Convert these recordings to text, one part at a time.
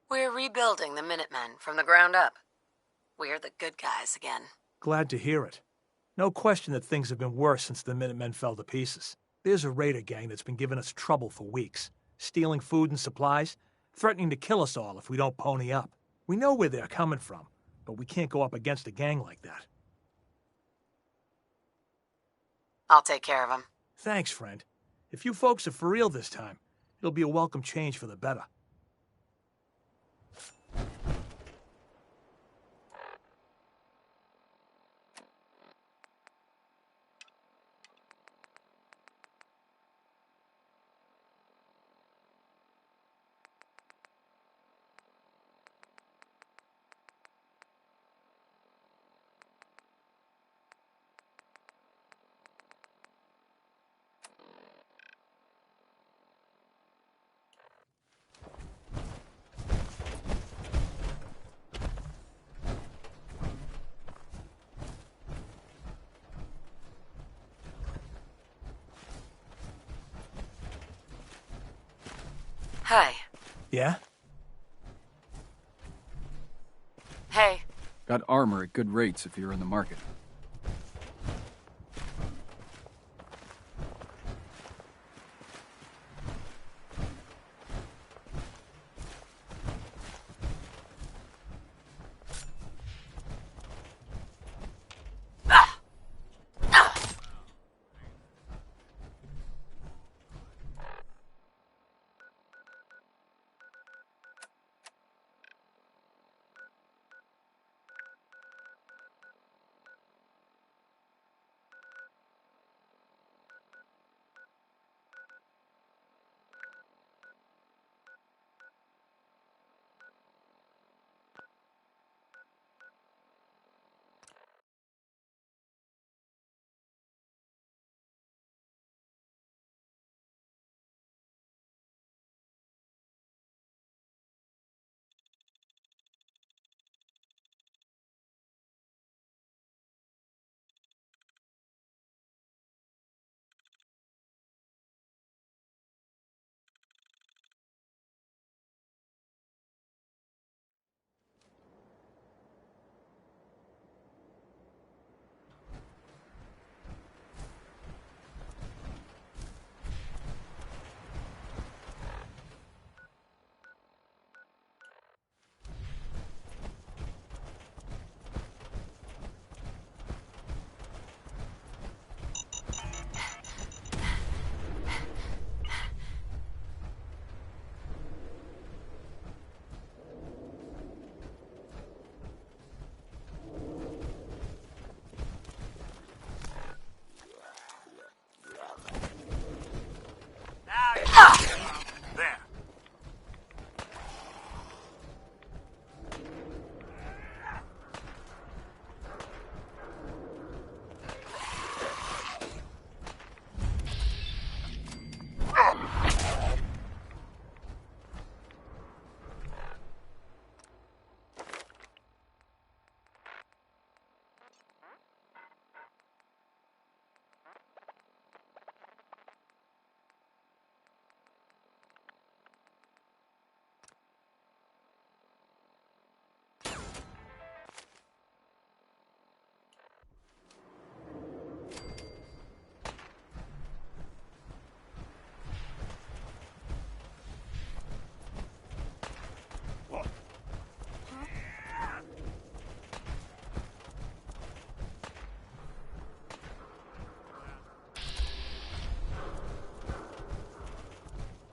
We're rebuilding the Minutemen from the ground up. We're the good guys again. Glad to hear it. No question that things have been worse since the Minutemen fell to pieces. There's a raider gang that's been giving us trouble for weeks, stealing food and supplies, threatening to kill us all if we don't pony up. We know where they're coming from, but we can't go up against a gang like that. I'll take care of them. Thanks, friend. If you folks are for real this time, it'll be a welcome change for the better. Hi. Yeah? Hey. Got armor at good rates if you're in the market. There.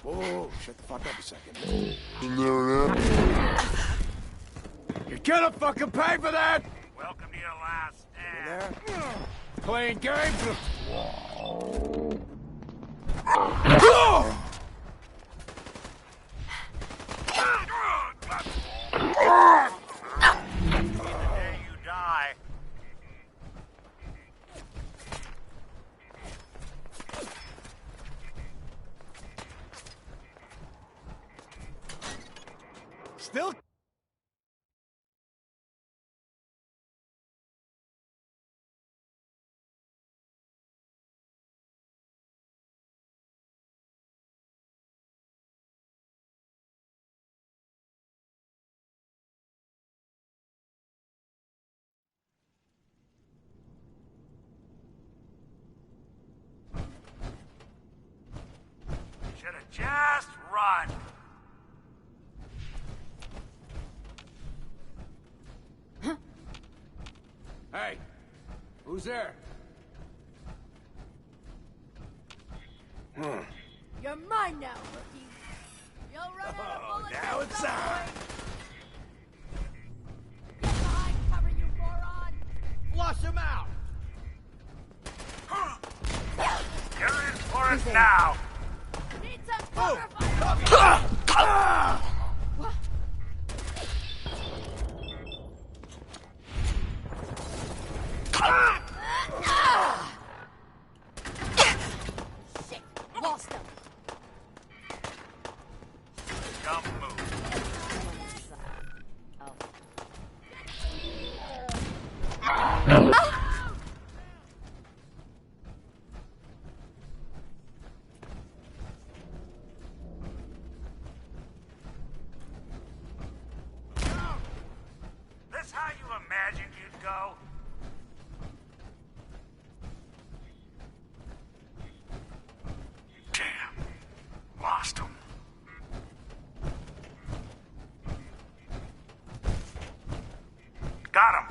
Whoa, shut the fuck up a second. You're gonna fucking pay for that! Welcome to your last stand. You there? Playing games? There you die. Still Just run. Hey, who's there? You're mine now, rookie. You'll run out of bullets. Now at it's some on. point. Get behind cover, you moron! Flush him out! You're in for it now. Need some cover, fire! Shit, lost him. Don't move. This how you imagined you'd go? Damn. Lost him. Got him.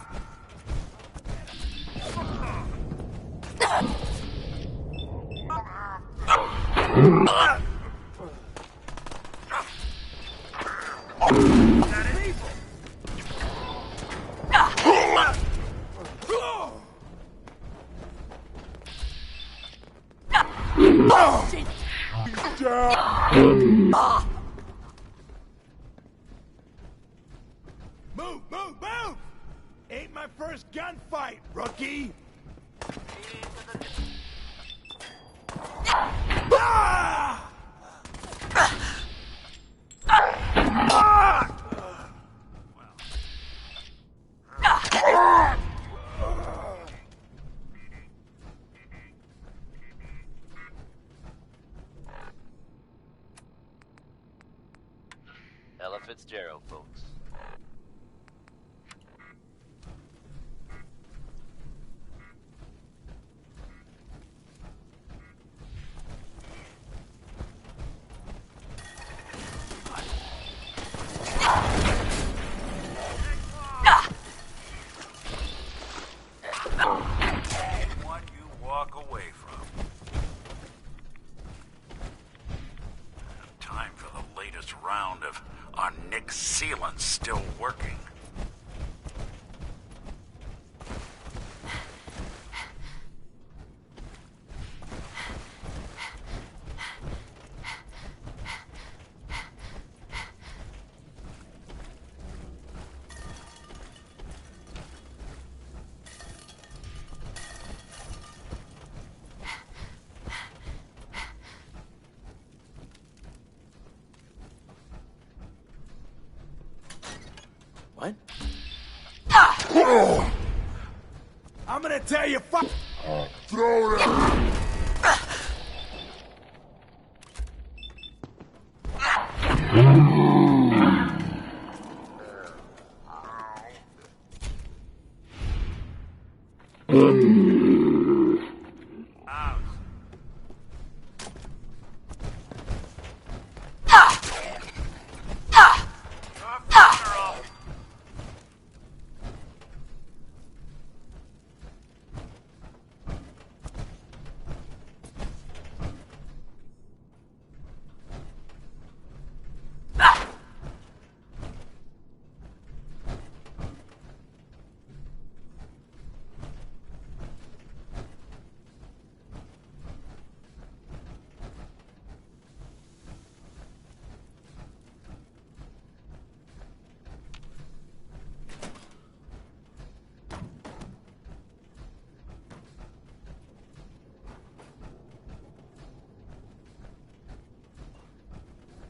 Move, move, move! Ain't my first gunfight, rookie! Ah! Ella Fitzgerald, folks. One you walk away from. Time for the latest round of our Nick sealant still working. What? I'm gonna tell you, fuck. Throw it. Out. Tough girl.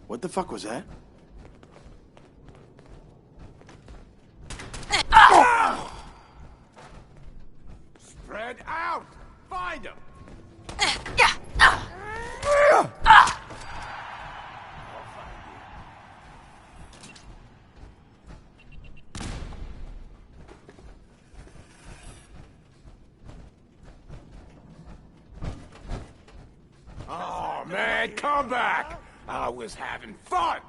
What the fuck was that? Spread out! Find him! Oh man, come back! I was having fun!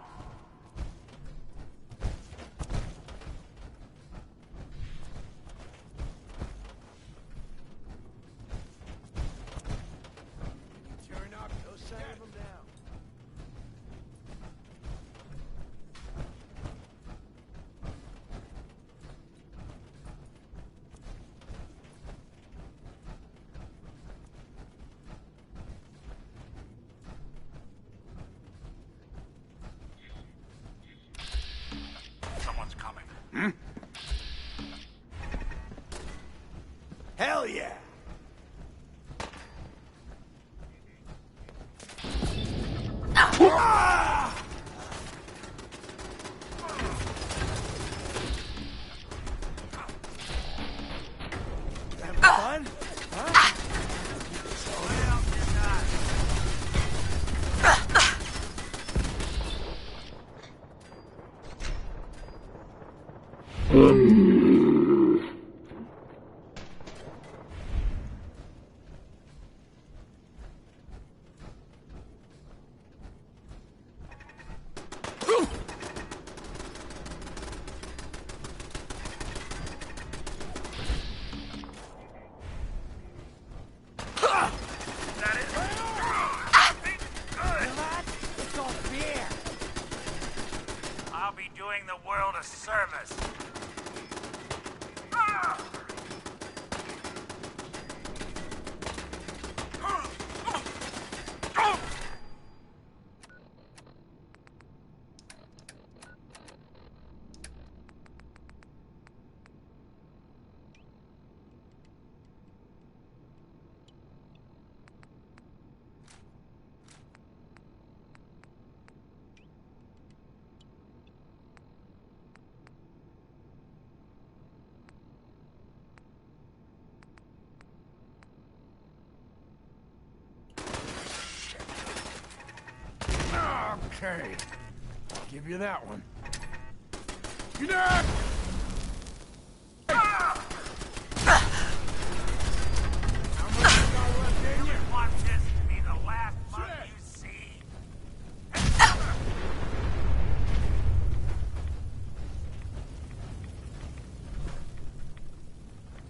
Turn up, no sign of them down. Someone's coming. Hell yeah! Having fun? Huh? It's all beer! I'll be doing the world a service. Okay. I'll give you that one. You there? How much you got left in you? Want this to be the last month you see.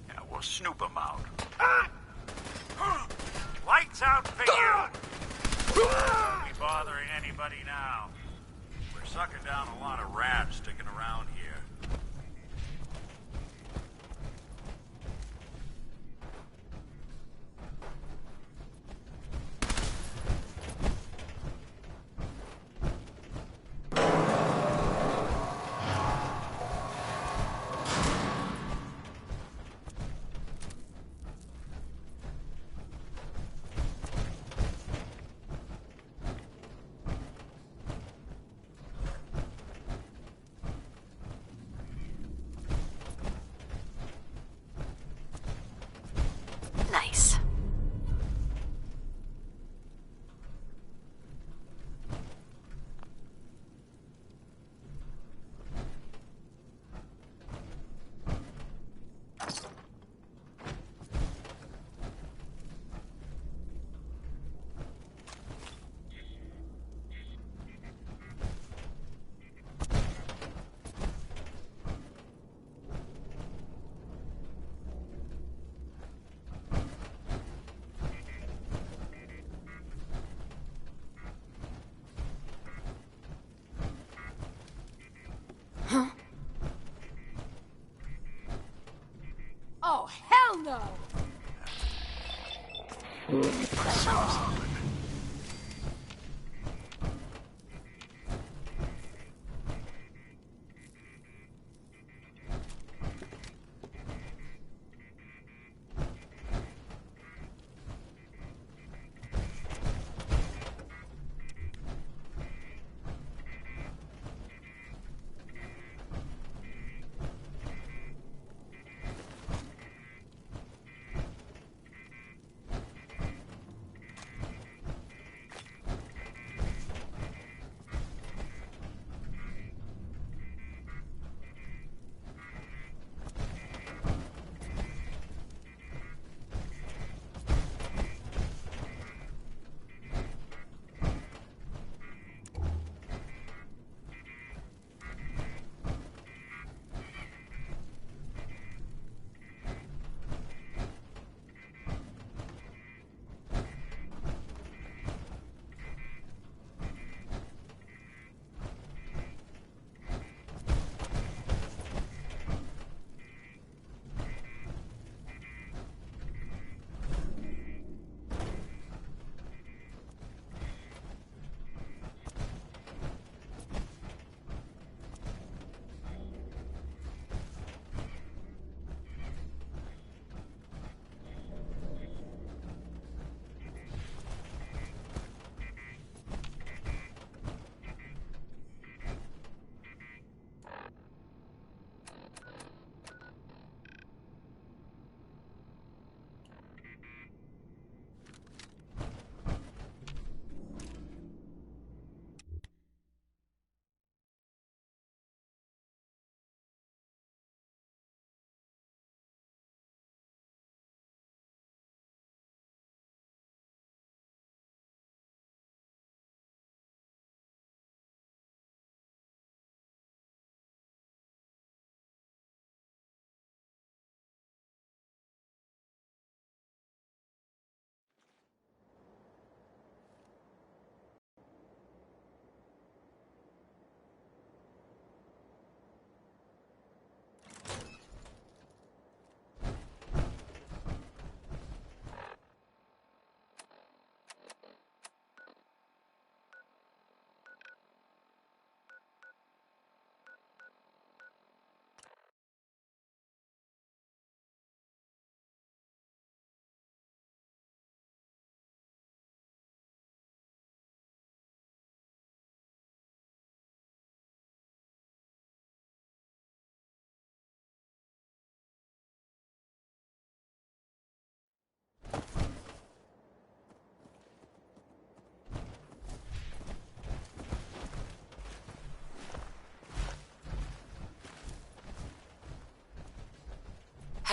Yeah, we'll snoop them out. Lights out for you! Won't be bothering anybody now. We're sucking down a lot of rats sticking around here. Nice. Oh, hell no!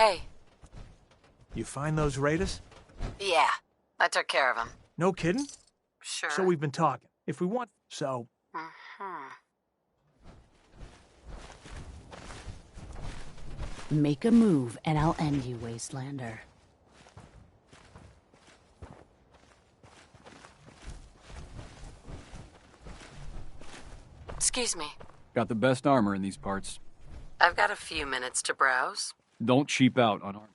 Hey. You find those raiders? Yeah, I took care of him. No kidding? Sure. So we've been talking. If we want... So... Make a move, and I'll end you, Wastelander. Excuse me. Got the best armor in these parts. I've got a few minutes to browse. Don't cheap out on armor.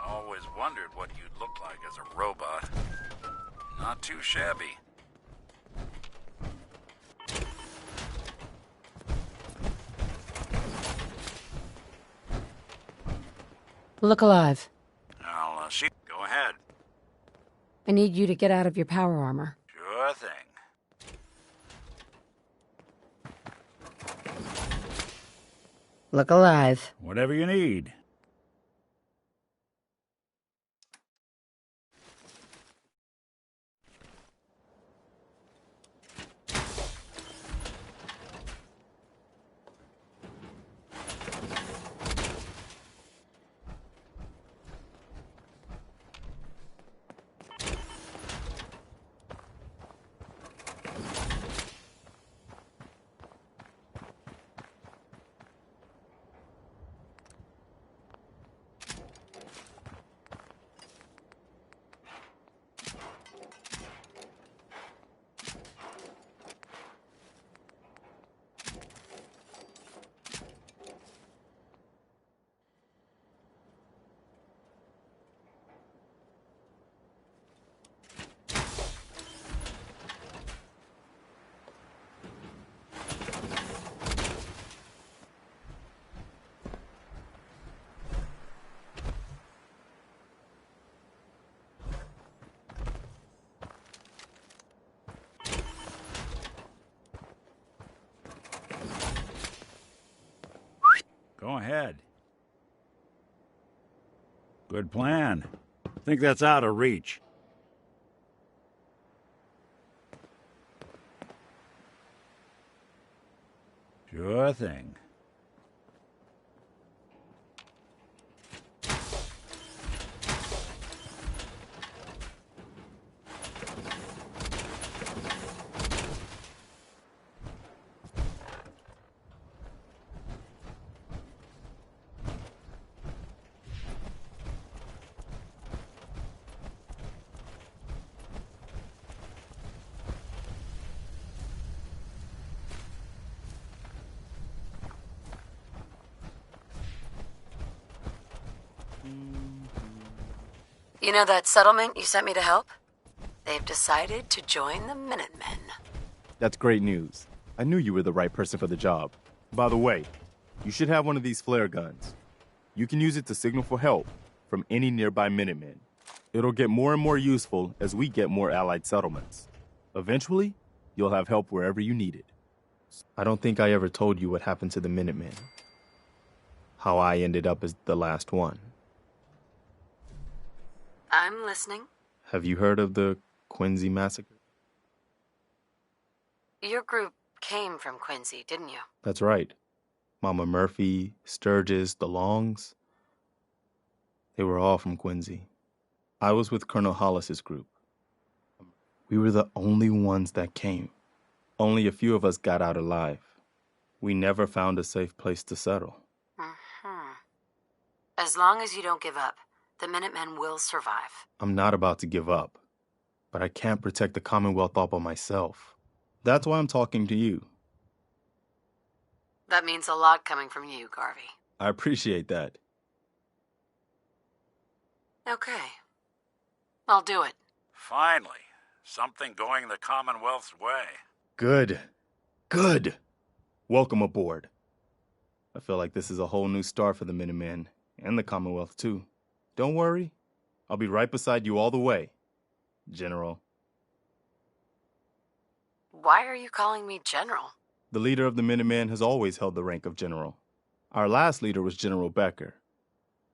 Always wondered what you'd look like as a robot. Not too shabby. Look alive. I'll see. Go ahead. I need you to get out of your power armor. Sure thing. Look alive. Whatever you need. Go ahead. Good plan. Think that's out of reach. Sure thing. You know that settlement you sent me to help? They've decided to join the Minutemen. That's great news. I knew you were the right person for the job. By the way, you should have one of these flare guns. You can use it to signal for help from any nearby Minutemen. It'll get more and more useful as we get more allied settlements. Eventually, you'll have help wherever you need it. I don't think I ever told you what happened to the Minutemen. How I ended up as the last one. I'm listening. Have you heard of the Quincy massacre? Your group came from Quincy, didn't you? That's right. Mama Murphy, Sturgis, the Longs. They were all from Quincy. I was with Colonel Hollis's group. We were the only ones that came. Only a few of us got out alive. We never found a safe place to settle. Mm-hmm. As long as you don't give up, the Minutemen will survive. I'm not about to give up, but I can't protect the Commonwealth all by myself. That's why I'm talking to you. That means a lot coming from you, Garvey. I appreciate that. Okay. I'll do it. Finally, something going the Commonwealth's way. Good. Good. Welcome aboard. I feel like this is a whole new start for the Minutemen, and the Commonwealth too. Don't worry. I'll be right beside you all the way, General. Why are you calling me General? The leader of the Minutemen has always held the rank of General. Our last leader was General Becker.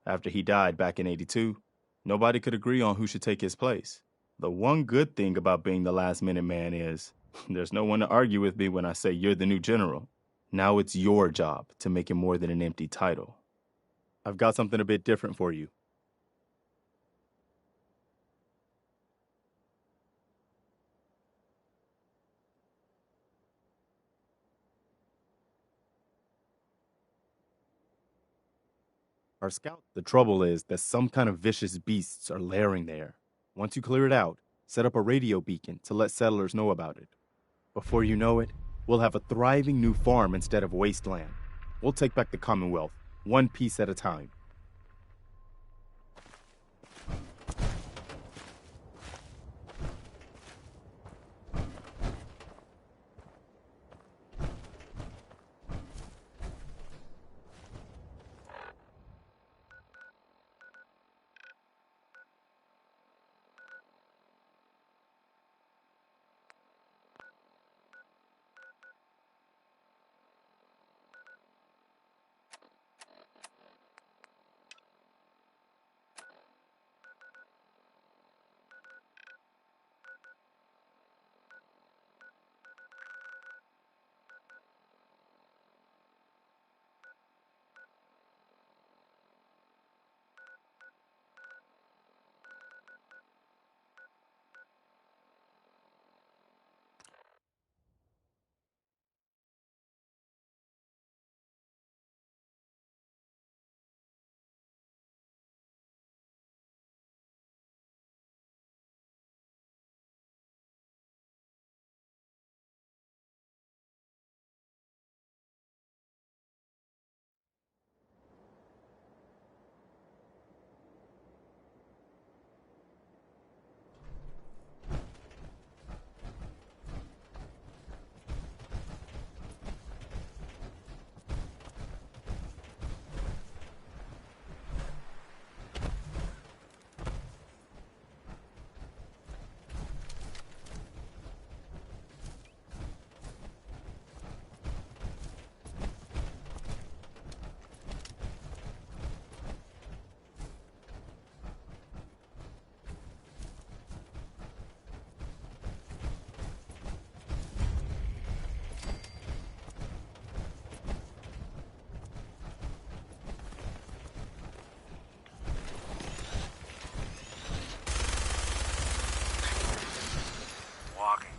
After he died back in '82, nobody could agree on who should take his place. The one good thing about being the last Minuteman is there's no one to argue with me when I say you're the new general. Now it's your job to make it more than an empty title. I've got something a bit different for you. Our scout. The trouble is that some kind of vicious beasts are lairing there. Once you clear it out, set up a radio beacon to let settlers know about it. Before you know it, we'll have a thriving new farm instead of wasteland. We'll take back the Commonwealth, one piece at a time.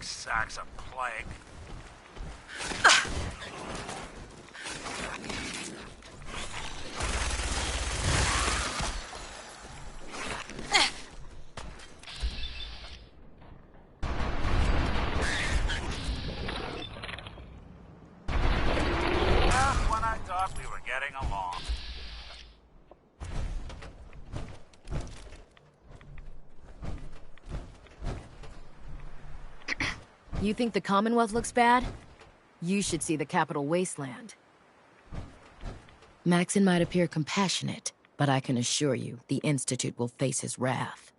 sacks of plague. Just when I thought we were getting along. You think the Commonwealth looks bad? You should see the Capital Wasteland. Maxon might appear compassionate, but I can assure you the Institute will face his wrath.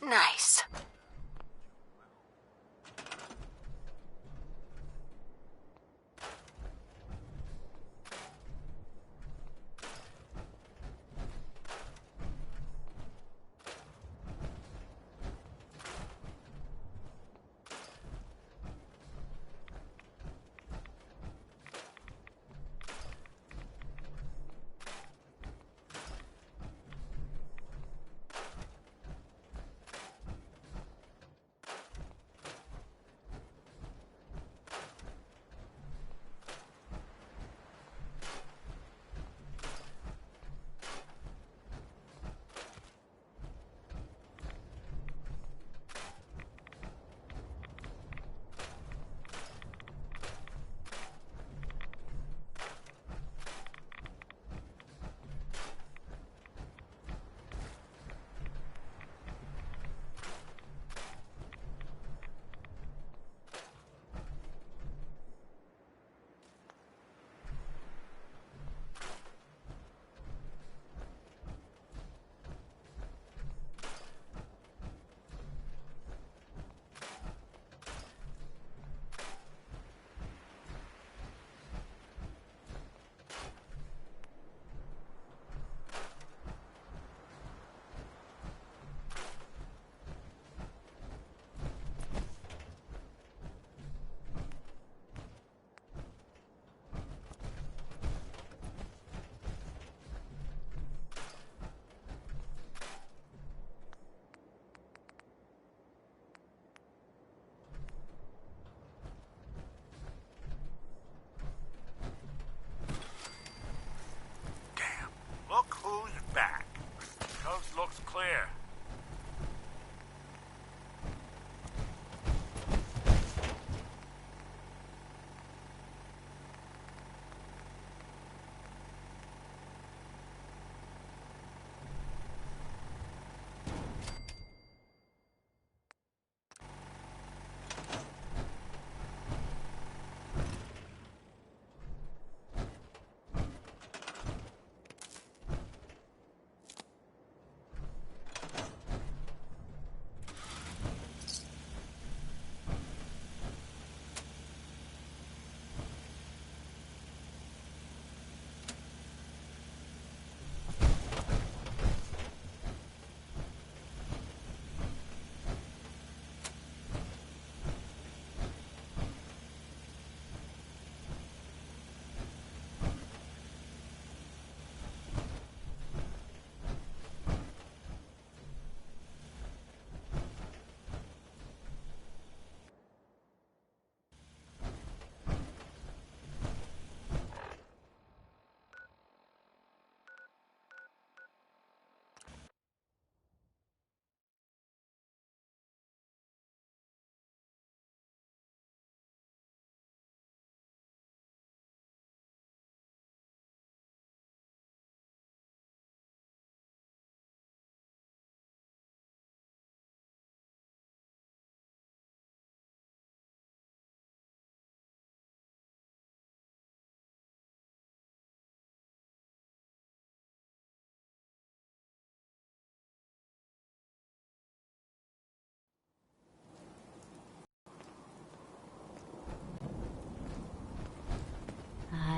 Nice.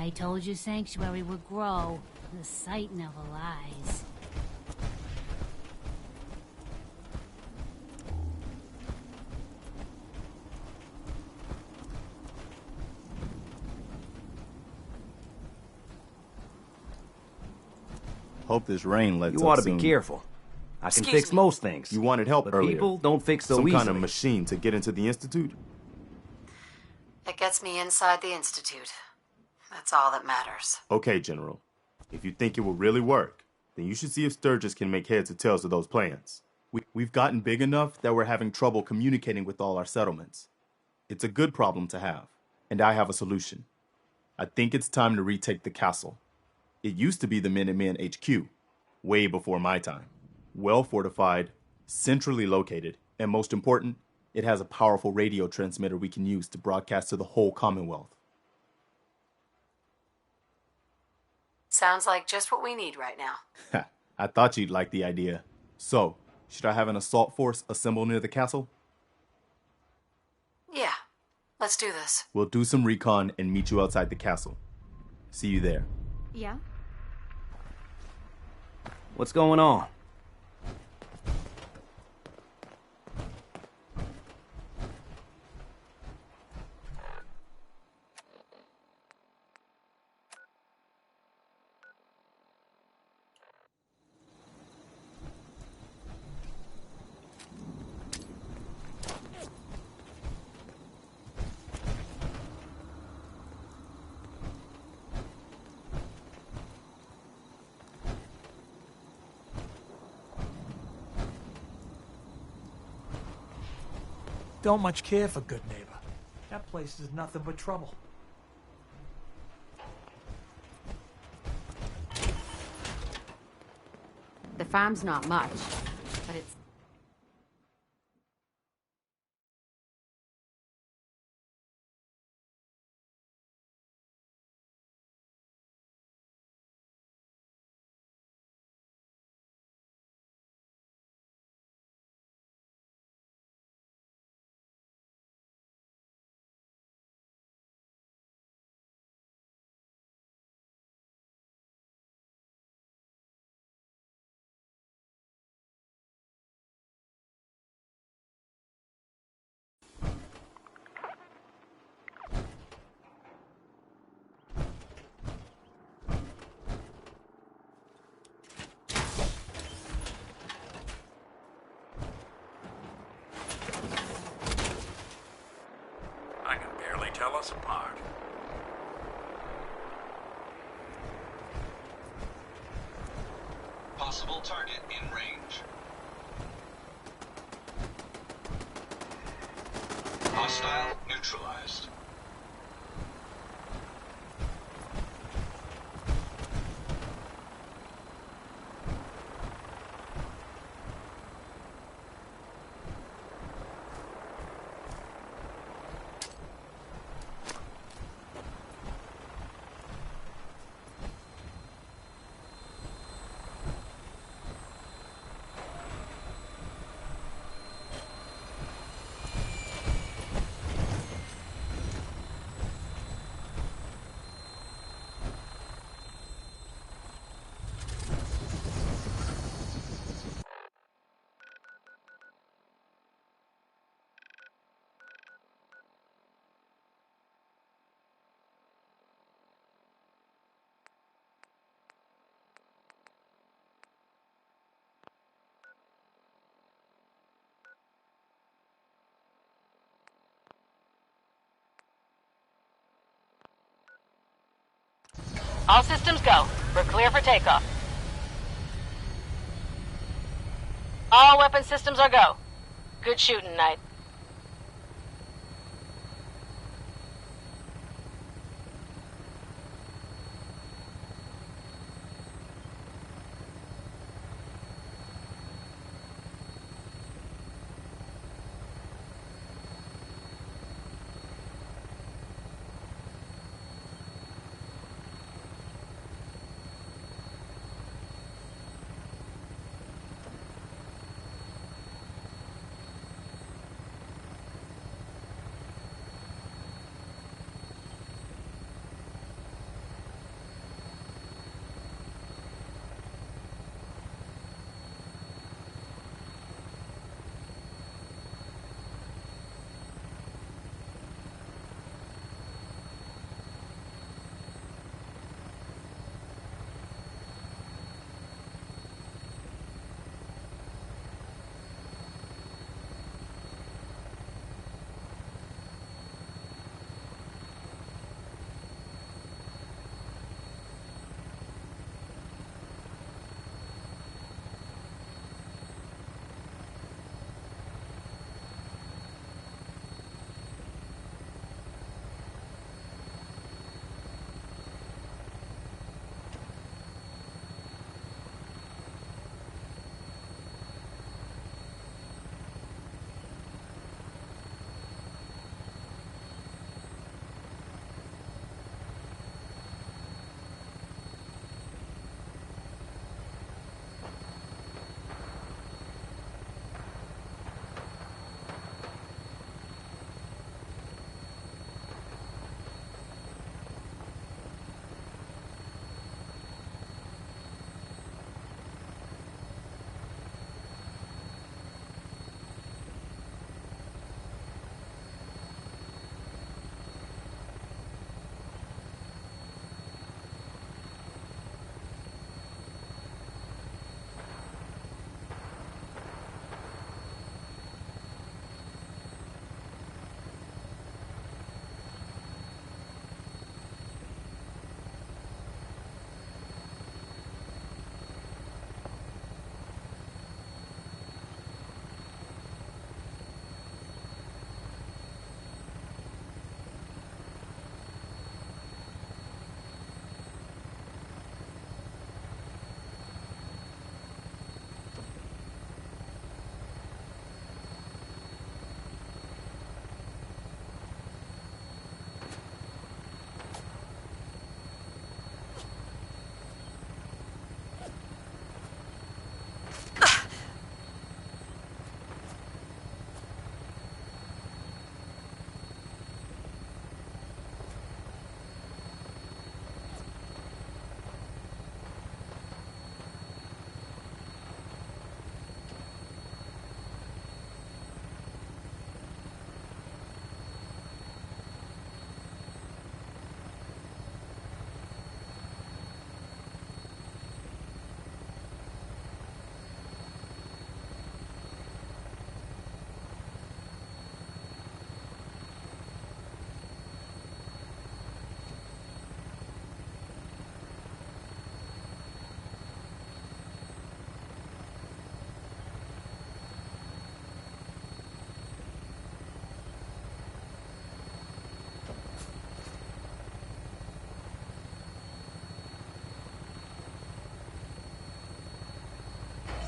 I told you Sanctuary would grow. The site never lies. Hope this rain lets up You ought to soon. be careful. I can Excuse fix me. most things. You wanted help but earlier. people don't fix so Some easily. kind of machine to get into the Institute? It gets me inside the Institute. That's all that matters. Okay, General. If you think it will really work, then you should see if Sturgis can make heads or tails of those plans. We've gotten big enough that we're having trouble communicating with all our settlements. It's a good problem to have, and I have a solution. I think it's time to retake the castle. It used to be the Minutemen HQ, way before my time. Well fortified, centrally located, and most important, it has a powerful radio transmitter we can use to broadcast to the whole Commonwealth. Sounds like just what we need right now. I thought you'd like the idea. So, should I have an assault force assemble near the castle? Yeah, let's do this. We'll do some recon and meet you outside the castle. See you there. Yeah? What's going on? Don't much care for Good Neighbor. That place is nothing but trouble. The farm's not much, but it's... I can barely tell us apart. Possible target in range. Hostile neutralized. All systems go. We're clear for takeoff. All weapon systems are go. Good shooting, Knight.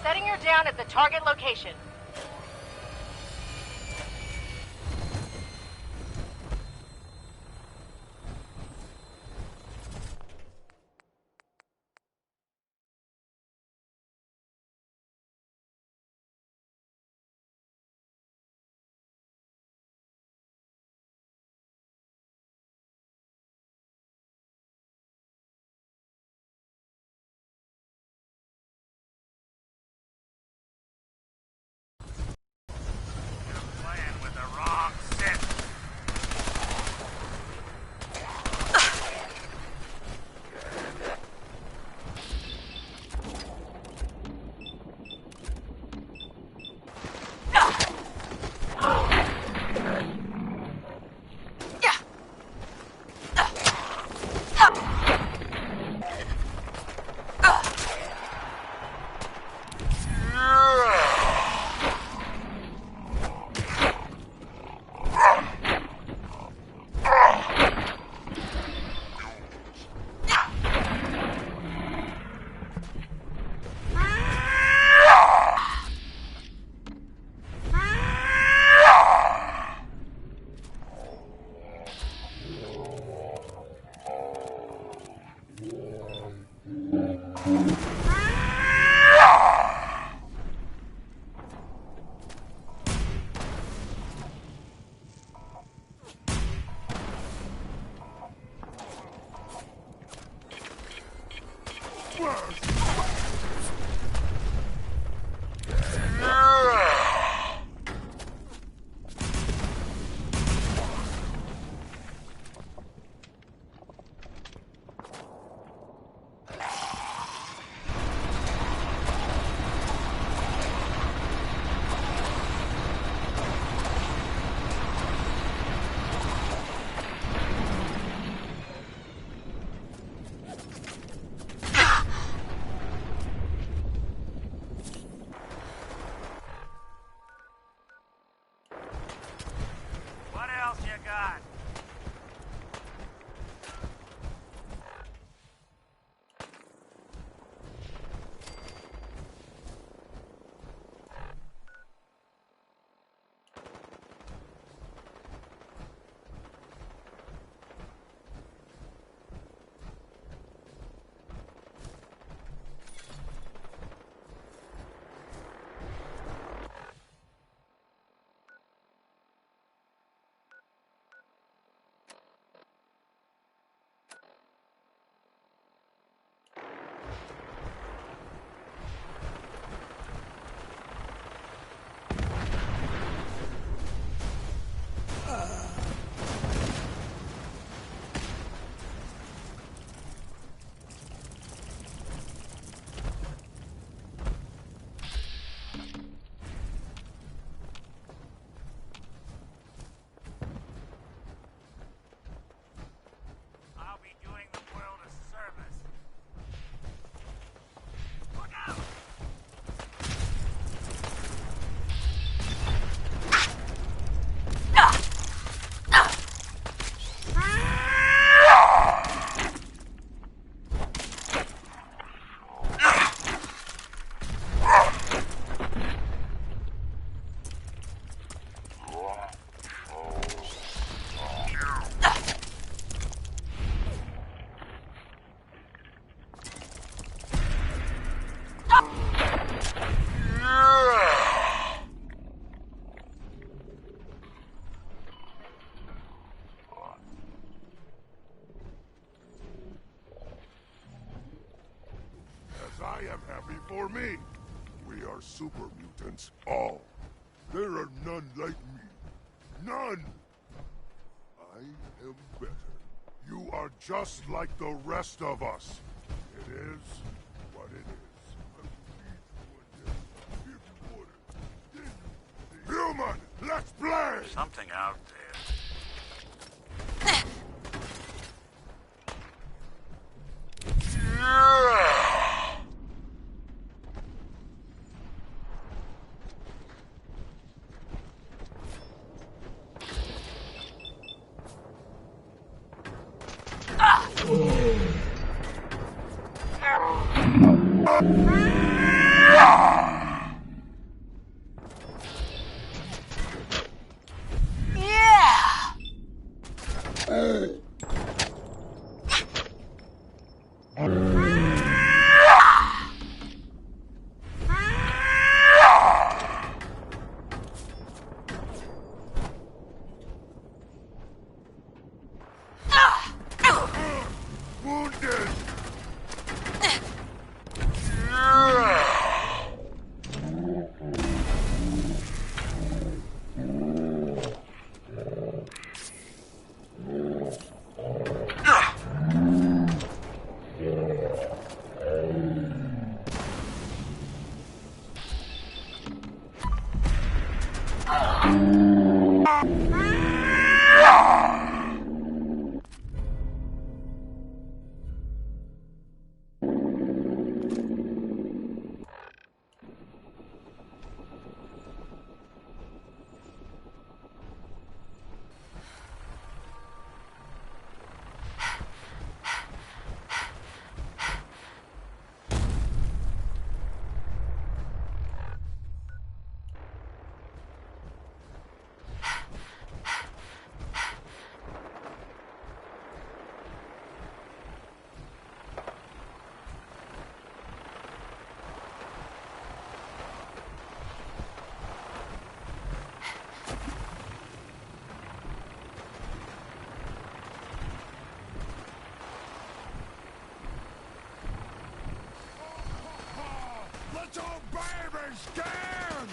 Setting her down at the target location. I am happy for me. We are super mutants, all. There are none like me. None! I am better. You are just like the rest of us. It is what it is. Human, let's play! Something out there. Ah! Little baby, stand!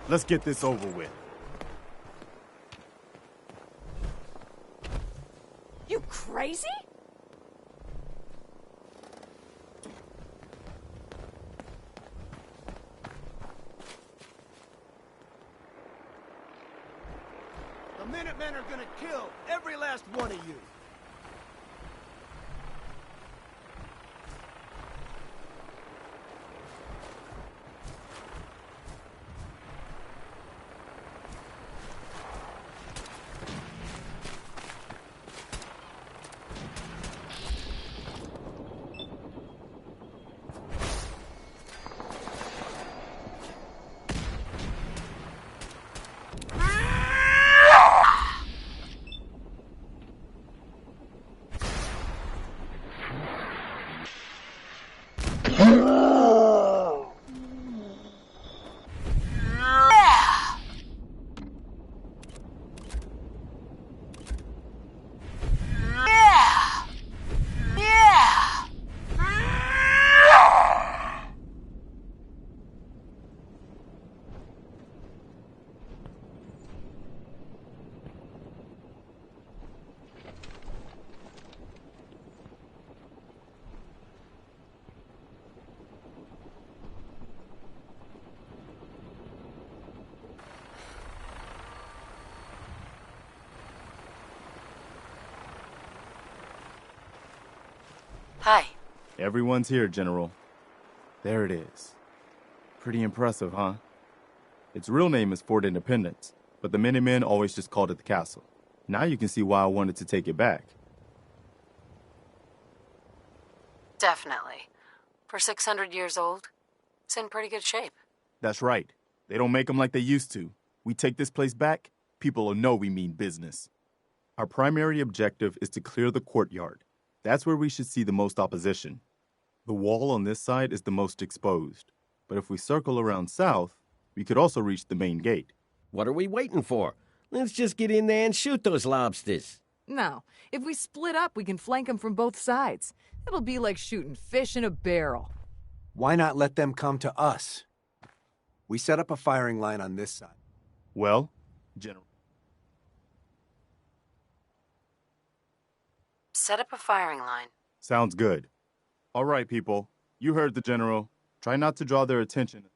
Let's get this over with. You crazy? The Minutemen are gonna kill every last one of you. Hi. Everyone's here, General. There it is. Pretty impressive, huh? Its real name is Fort Independence, but the Minutemen always just called it the castle. Now you can see why I wanted to take it back. Definitely. For 600 years old, it's in pretty good shape. That's right. They don't make them like they used to. We take this place back, people will know we mean business. Our primary objective is to clear the courtyard. That's where we should see the most opposition. The wall on this side is the most exposed. But if we circle around south, we could also reach the main gate. What are we waiting for? Let's just get in there and shoot those lobsters. No. If we split up, we can flank them from both sides. It'll be like shooting fish in a barrel. Why not let them come to us? We set up a firing line on this side. Well, General. Set up a firing line. Sounds good. All right, people. You heard the General. Try not to draw their attention.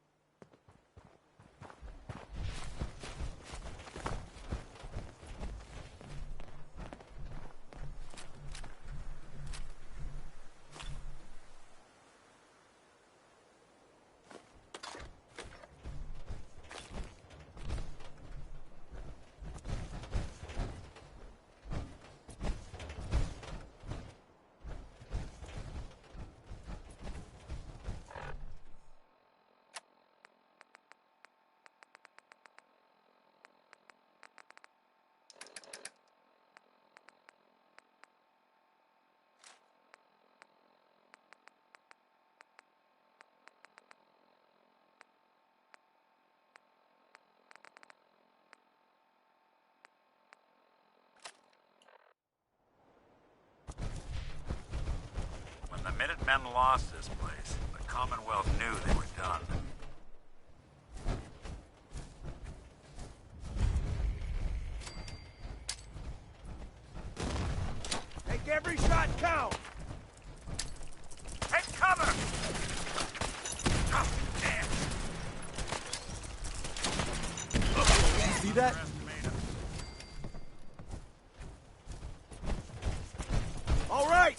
Minutemen lost this place. The Commonwealth knew they were done. Make every shot count! Take cover! Oh, damn. See that? All right!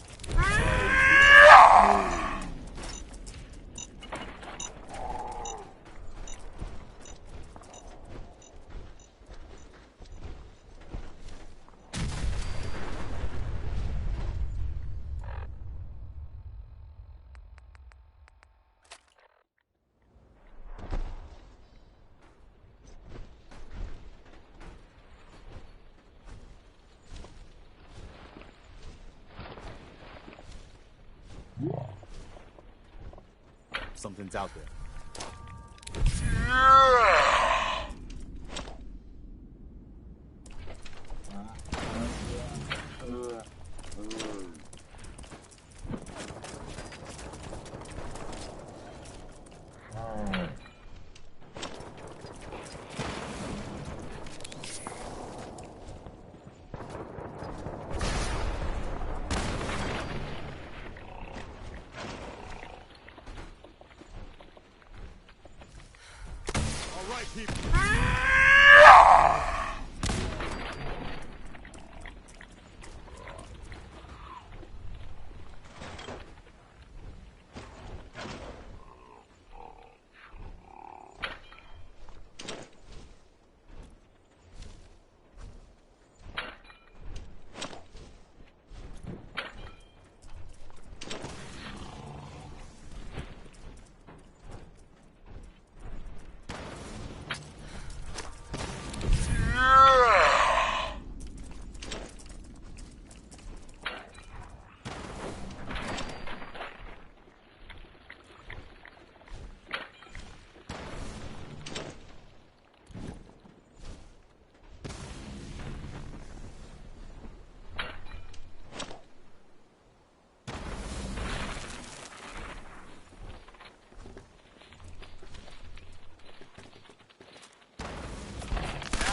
Something's out there.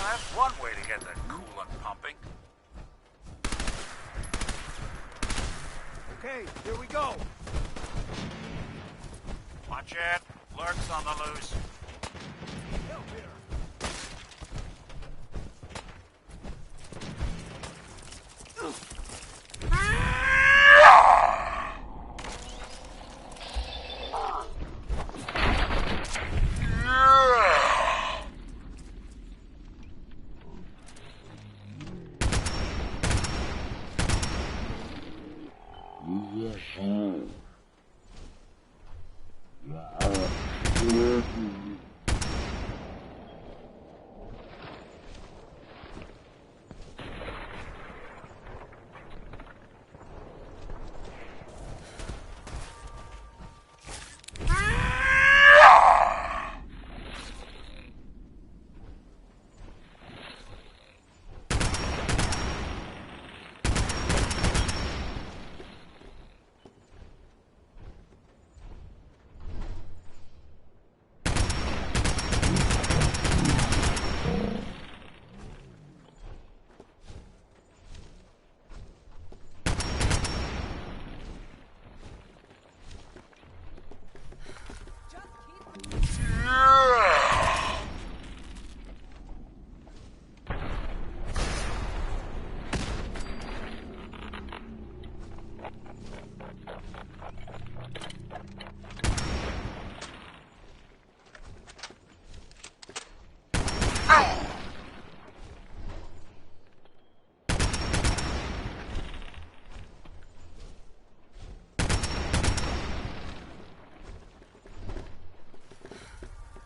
That's one way to get the coolant pumping. Okay, here we go. Watch it. Lurks on the loose. Help here.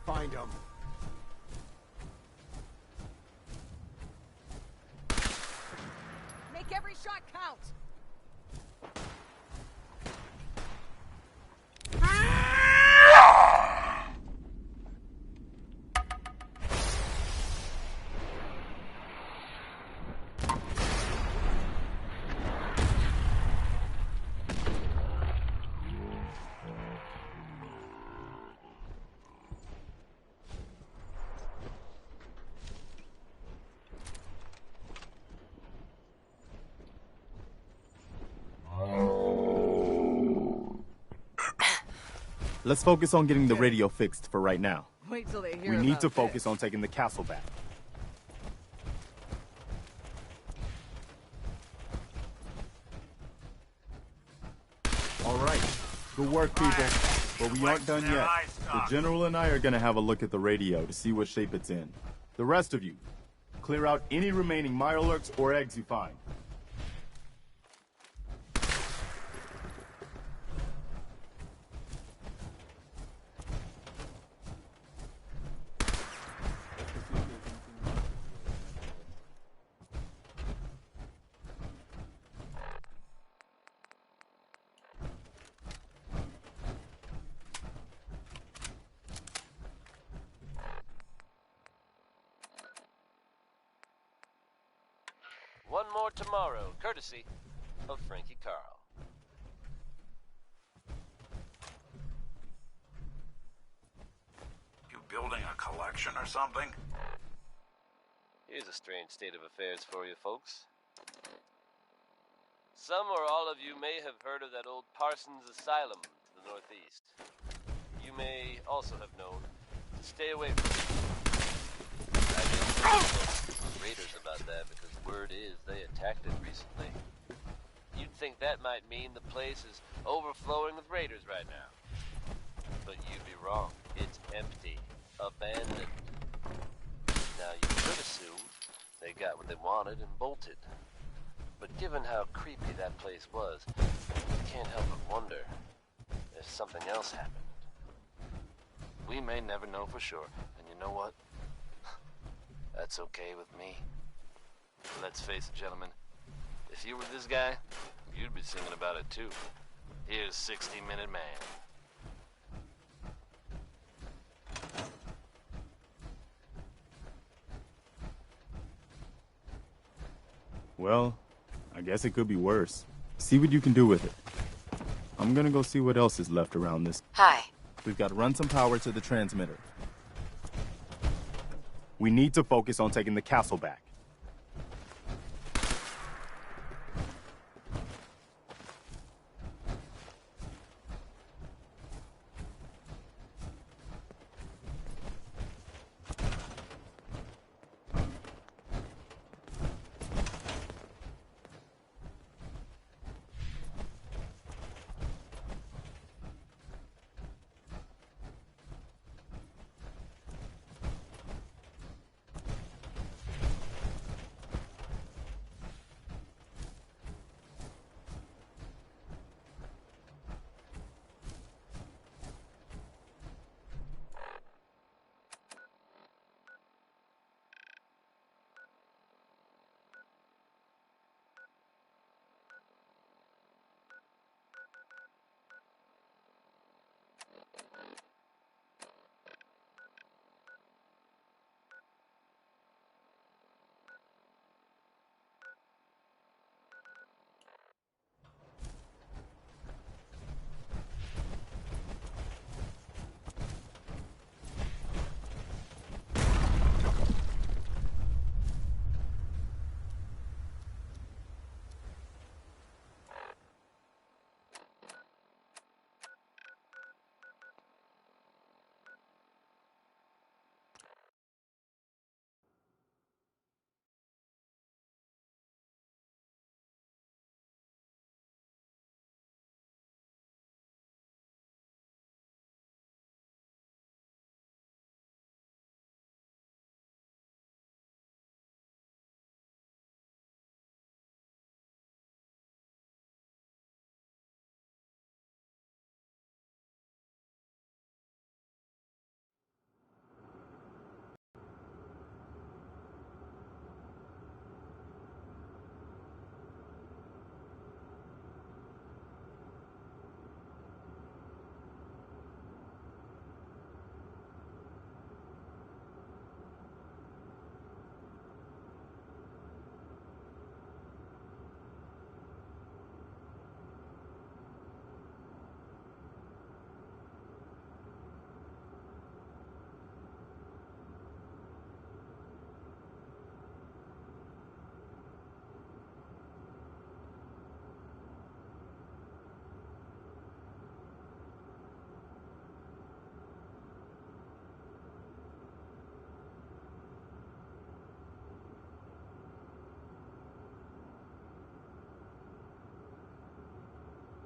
Find him. Make every shot count! Let's focus on getting the radio fixed for right now. Wait till they hear We need about to focus this. on taking the castle back. All right. Good work, people. But we aren't done yet. The General and I are going to have a look at the radio to see what shape it's in. The rest of you, clear out any remaining Mirelurks or eggs you find. One more tomorrow, courtesy of Frankie Carl. You building a collection or something? Here's a strange state of affairs for you folks. Some or all of you may have heard of that old Parsons Asylum to the northeast. You may also have known to stay away from it. I didn't tell the raiders about that because word is they attacked it recently. You'd think that might mean the place is overflowing with raiders right now. But you'd be wrong. It's empty. Abandoned. Now you could assume they got what they wanted and bolted. But given how creepy that place was, you can't help but wonder if something else happened. We may never know for sure, and you know what? That's okay with me. Let's face it, gentlemen. If you were this guy, you'd be singing about it too. Here's 60 Minute Man. Well, I guess it could be worse. See what you can do with it. I'm gonna go see what else is left around this. Hi. We've got to run some power to the transmitter. We need to focus on taking the castle back.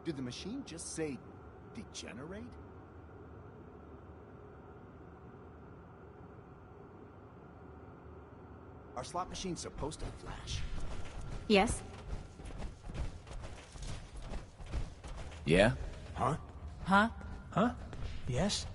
Did the machine just say degenerate? Are slot machines supposed to flash? Yes? Yeah? Huh? Huh? Huh? Yes?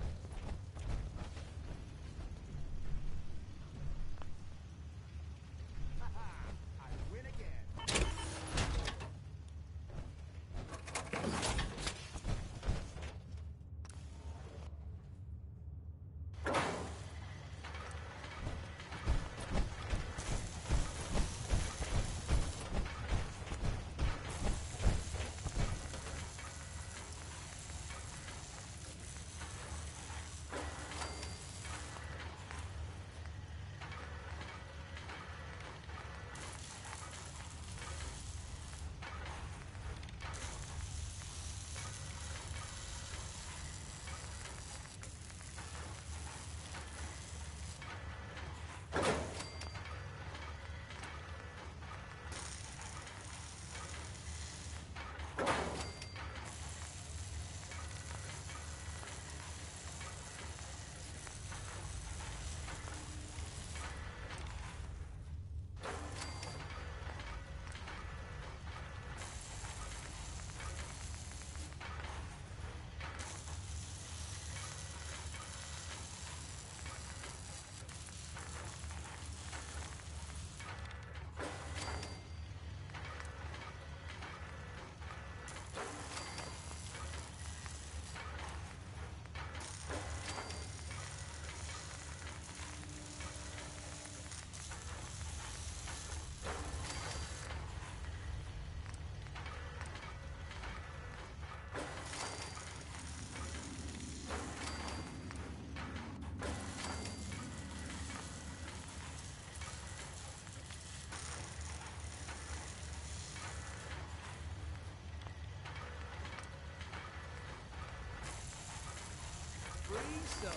Free soda.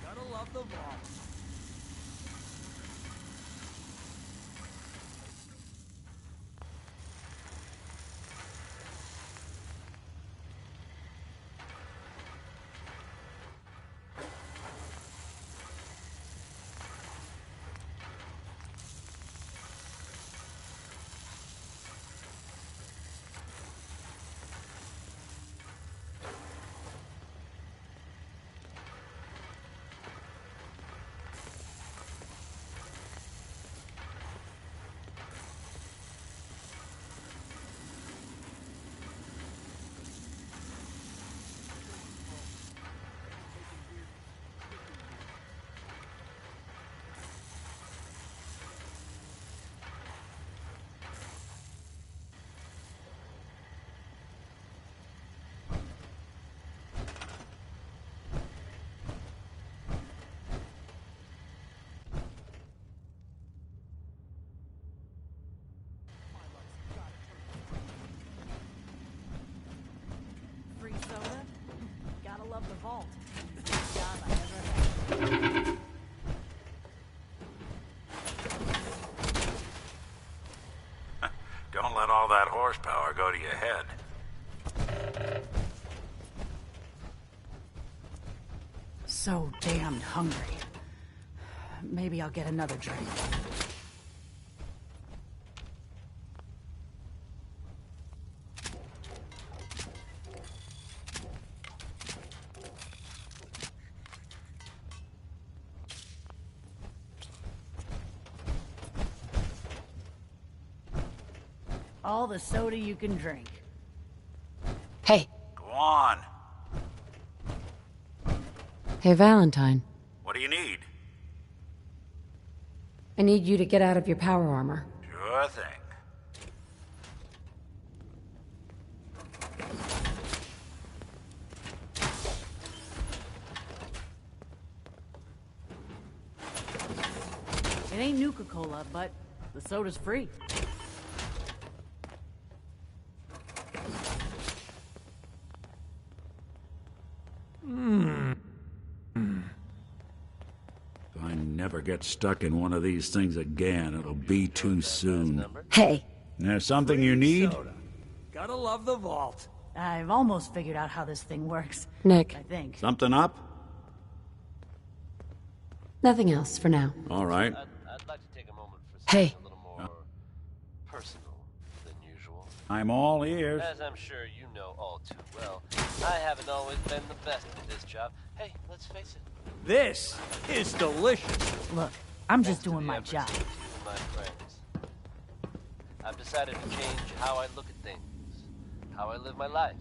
Gotta love the vault. Free soda? Gotta love the vault. Best job I ever had. Don't let all that horsepower go to your head. So damned hungry. Maybe I'll get another drink. All the soda you can drink. Hey. Go on. Hey, Valentine. What do you need? I need you to get out of your power armor. Sure thing. It ain't Nuka-Cola, but the soda's free. If I never get stuck in one of these things again, it'll be too soon. Hey. There's something you need? Soda. Gotta love the vault. I've almost figured out how this thing works. Nick. I think. Something up? Nothing else for now. All right. I'd like to take a moment for Hey. something a little more personal than usual. I'm all ears. As I'm sure you know all too well, I haven't always been the best at this job. Hey, let's face it. This is delicious. Look, I'm just doing my job. You and my friends. I've decided to change how I look at things, how I live my life.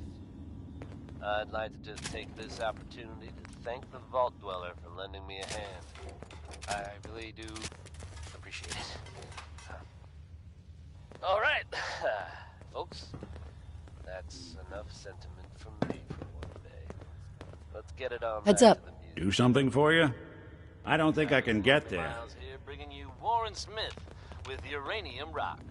I'd like to just take this opportunity to thank the Vault Dweller for lending me a hand. I really do appreciate it. All right, folks. That's enough sentiment from me for one day. Let's get it on. Heads back up. to the music. Do something for you? I don't think I can get there. Miles here, bringing you Warren Smith with Uranium Rock.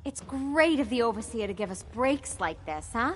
It's great of the Overseer to give us breaks like this, huh?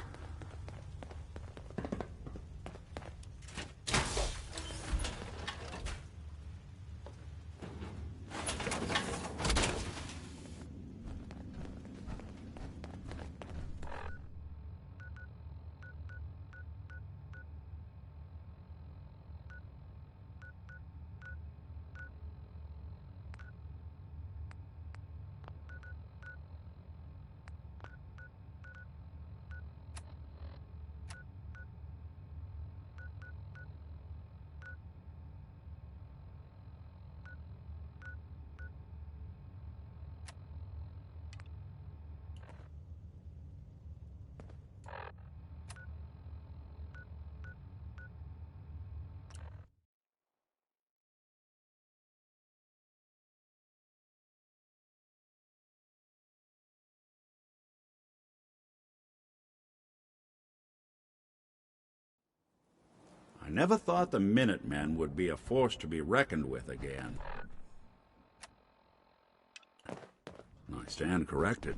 I never thought the Minutemen would be a force to be reckoned with again. I stand corrected.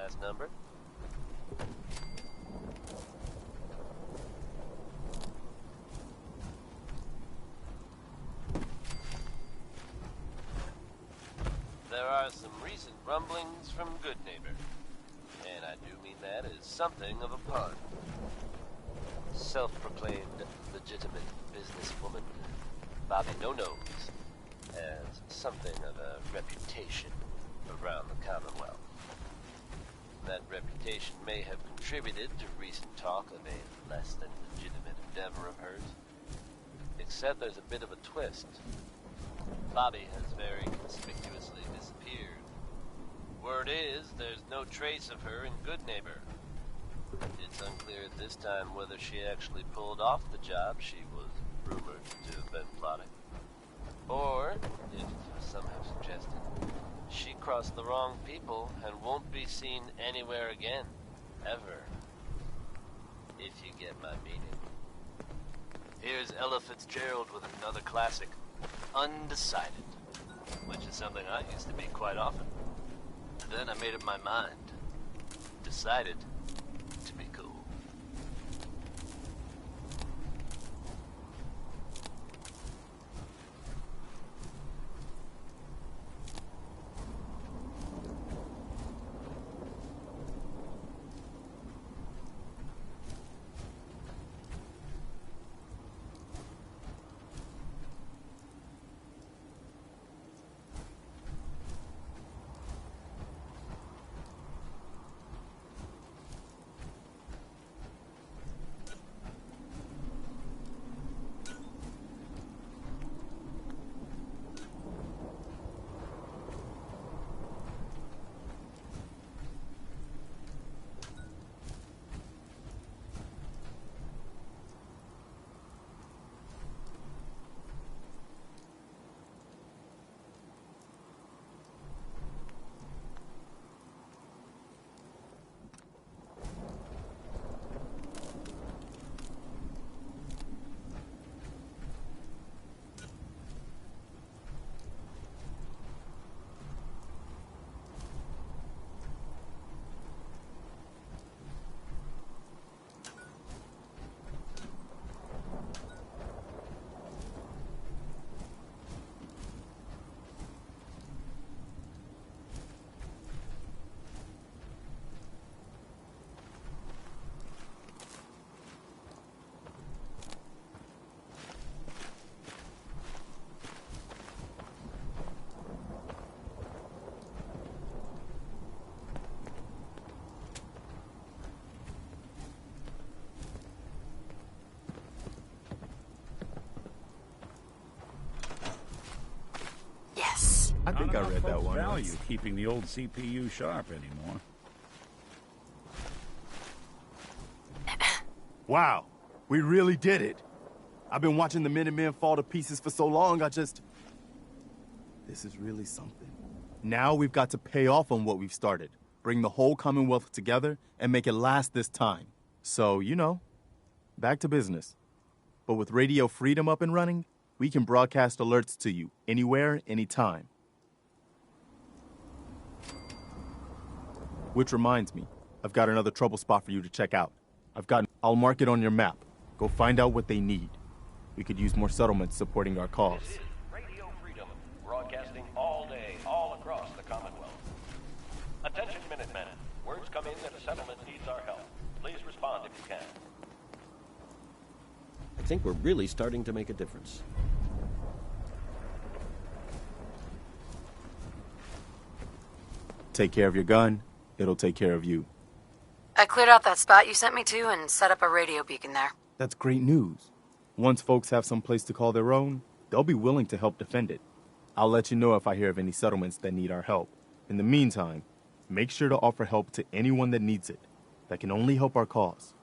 last number. There are some recent rumblings from Good Neighbor, and I do mean that as something of a pun. Self-proclaimed legitimate businesswoman, Bobby No-Nose has something of a reputation around the Commonwealth. That reputation may have contributed to recent talk of a less than legitimate endeavor of hers. Except there's a bit of a twist. Bobby has very conspicuously disappeared. Word is, there's no trace of her in Good Neighbor. It's unclear at this time whether she actually pulled off the job she was rumored to have been plotting. Or, if some have suggested, she crossed the wrong people and won't be seen anywhere again, ever. If you get my meaning. Here's Ella Fitzgerald with another classic, Undecided, which is something I used to be quite often. Then I made up my mind. Decided to be cool. I think I read that one. Value keeping the old CPU sharp anymore. Wow, we really did it. I've been watching the Minutemen fall to pieces for so long, This is really something. Now we've got to pay off on what we've started. Bring the whole Commonwealth together and make it last this time. So, back to business. But with Radio Freedom up and running, we can broadcast alerts to you anywhere, anytime. Which reminds me, I've got another trouble spot for you to check out. I'll mark it on your map. Go find out what they need. We could use more settlements supporting our cause. This is Radio Freedom, broadcasting all day, all across the Commonwealth. Attention Minutemen, words come in that a settlement needs our help. Please respond if you can. I think we're really starting to make a difference. Take care of your gun, it'll take care of you. I cleared out that spot you sent me to and set up a radio beacon there. That's great news. Once folks have some place to call their own, they'll be willing to help defend it. I'll let you know if I hear of any settlements that need our help. In the meantime, make sure to offer help to anyone that needs it. That can only help our cause.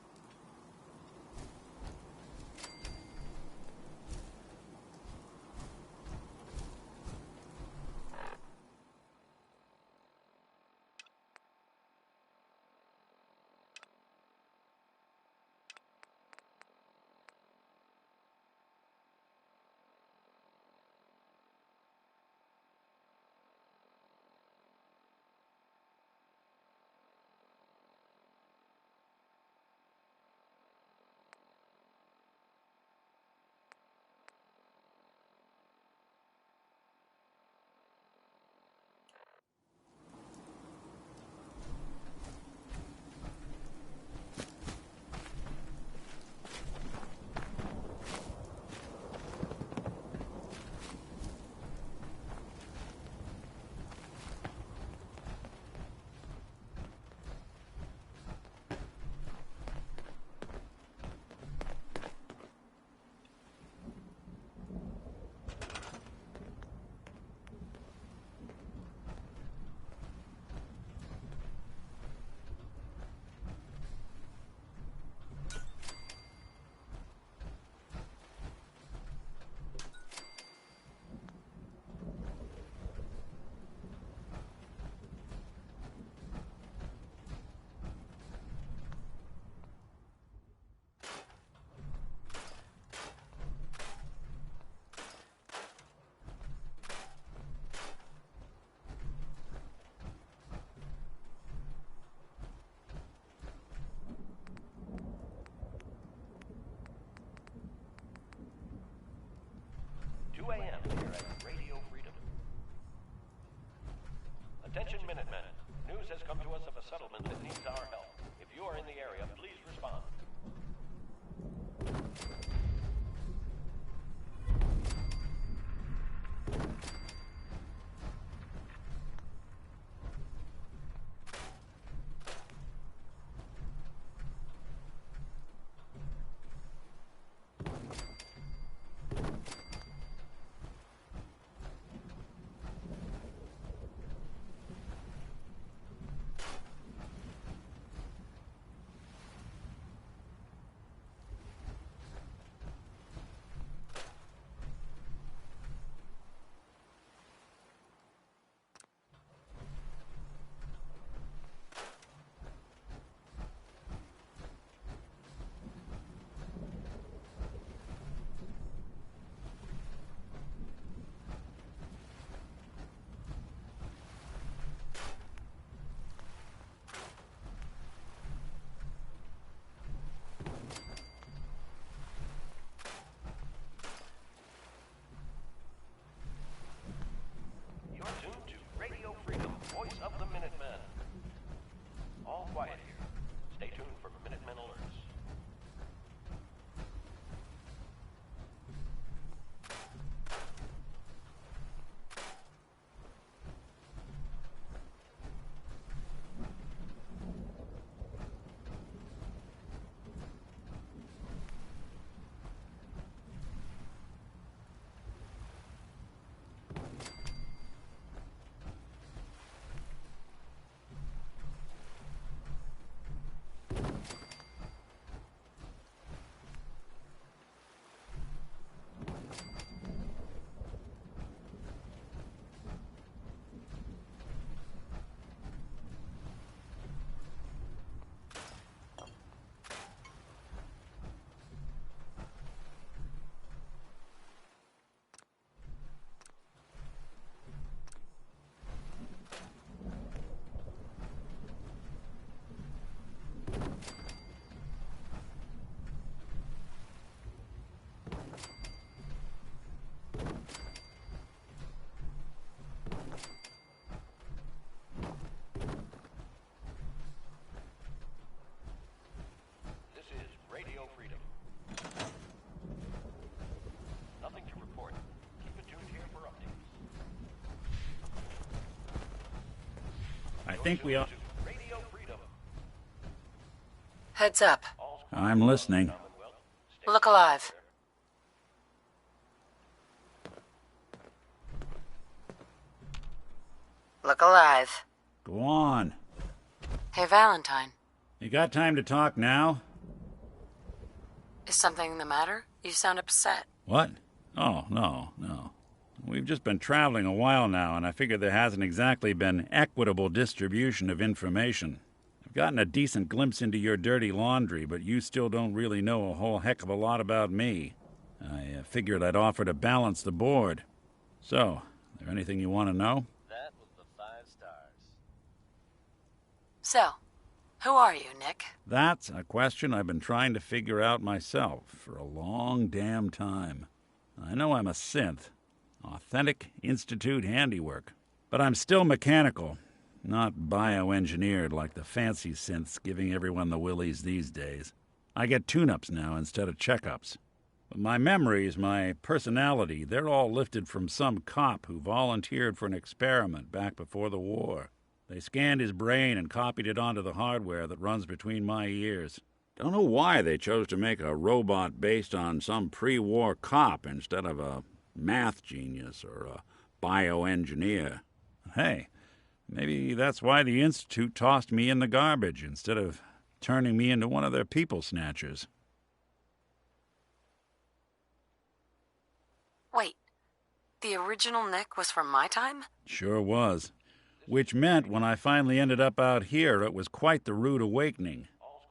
here at Radio Freedom. Attention Minutemen. News has come to us of a settlement that needs our help. If you are in the area, please respond. Tuned to Radio Freedom, voice of the Minutemen. All quiet here. Stay tuned for Minutemen alerts. Radio Freedom. Nothing to report. Keep it tuned here for updates. I think we are. Radio Freedom. Heads up. I'm listening. Look alive. Look alive. Go on. Hey, Valentine. You got time to talk now? Is something the matter? You sound upset. What? Oh, no. We've just been traveling a while now, and I figure there hasn't exactly been equitable distribution of information. I've gotten a decent glimpse into your dirty laundry, but you still don't really know a whole heck of a lot about me. I figured I'd offer to balance the board. So, is there anything you want to know? That was the 5 stars. So, who are you, Nick? That's a question I've been trying to figure out myself for a long damn time. I know I'm a synth, authentic Institute handiwork, but I'm still mechanical, not bioengineered like the fancy synths giving everyone the willies these days. I get tune-ups now instead of checkups. But my memories, my personality, they're all lifted from some cop who volunteered for an experiment back before the war. They scanned his brain and copied it onto the hardware that runs between my ears. Don't know why they chose to make a robot based on some pre-war cop instead of a math genius or a bioengineer. Hey, maybe that's why the Institute tossed me in the garbage instead of turning me into one of their people snatchers. Wait, the original Nick was from my time? Sure was. Which meant when I finally ended up out here, it was quite the rude awakening.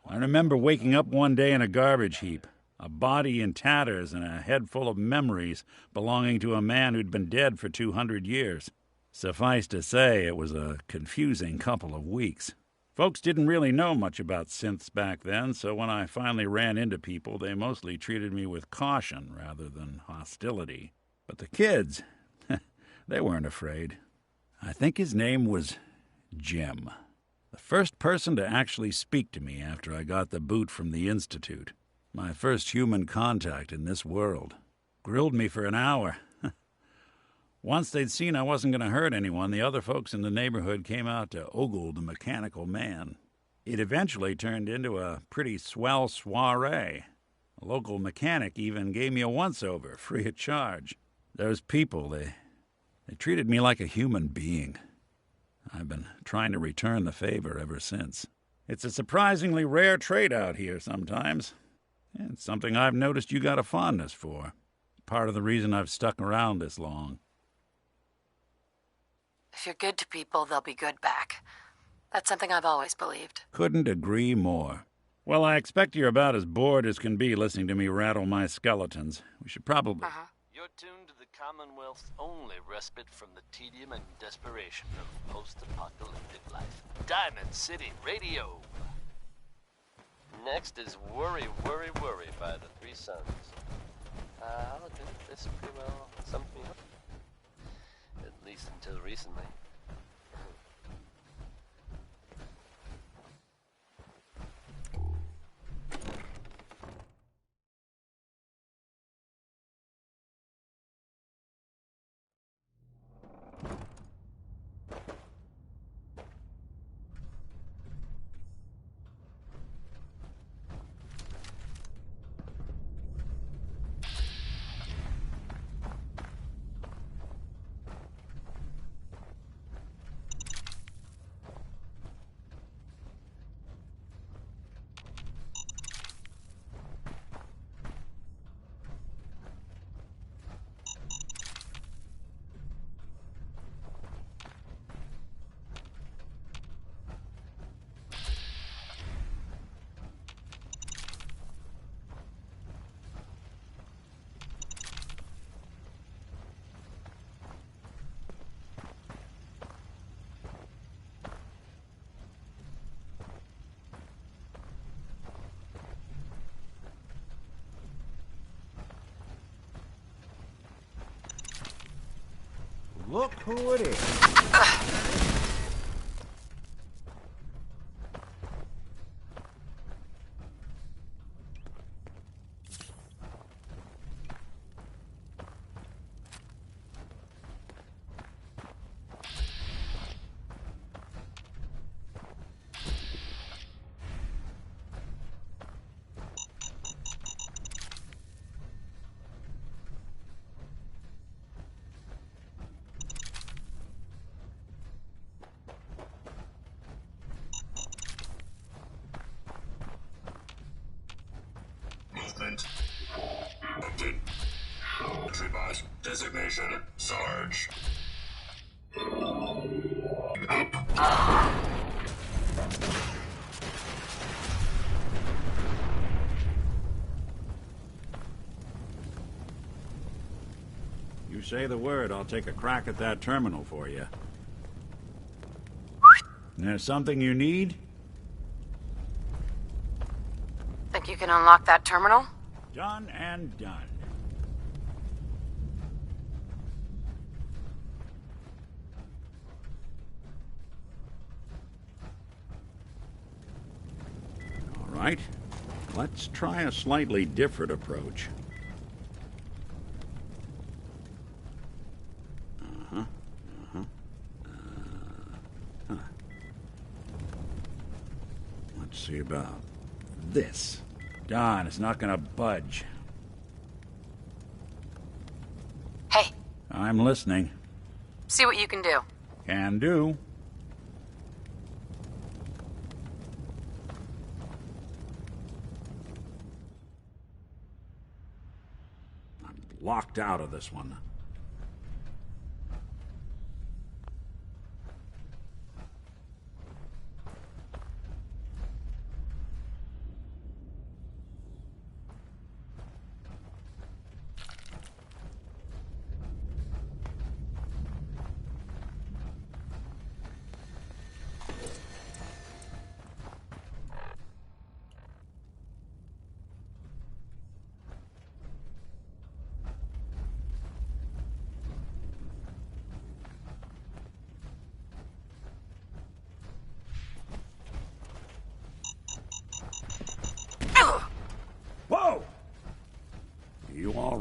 I remember waking up one day in a garbage heap, a body in tatters and a head full of memories belonging to a man who'd been dead for 200 years. Suffice to say, it was a confusing couple of weeks. Folks didn't really know much about synths back then, so when I finally ran into people, they mostly treated me with caution rather than hostility. But the kids, they weren't afraid. I think his name was Jim. The first person to actually speak to me after I got the boot from the Institute. My first human contact in this world. Grilled me for an hour. Once they'd seen I wasn't going to hurt anyone, the other folks in the neighborhood came out to ogle the mechanical man. It eventually turned into a pretty swell soiree. A local mechanic even gave me a once-over, free of charge. Those people, they treated me like a human being. I've been trying to return the favor ever since. It's a surprisingly rare trait out here sometimes. It's something I've noticed you got a fondness for. Part of the reason I've stuck around this long. If you're good to people, they'll be good back. That's something I've always believed. Couldn't agree more. Well, I expect you're about as bored as can be listening to me rattle my skeletons. We should probably... You're tuned to the Commonwealth's only respite from the tedium and desperation of post-apocalyptic life. Diamond City Radio. Next is Worry, Worry, Worry by the Three Sons. I'll admit this pretty well summed me up. At least until recently. Look who it is. Movement. Update. Entry bot. Designation. Sarge. Up. You say the word, I'll take a crack at that terminal for you. There's something you need? Think you can unlock that terminal? Done and done. All right. Let's try a slightly different approach. Let's see about this. Don, it's not gonna budge. Hey. I'm listening. See what you can do. Can do. I'm locked out of this one.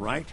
right?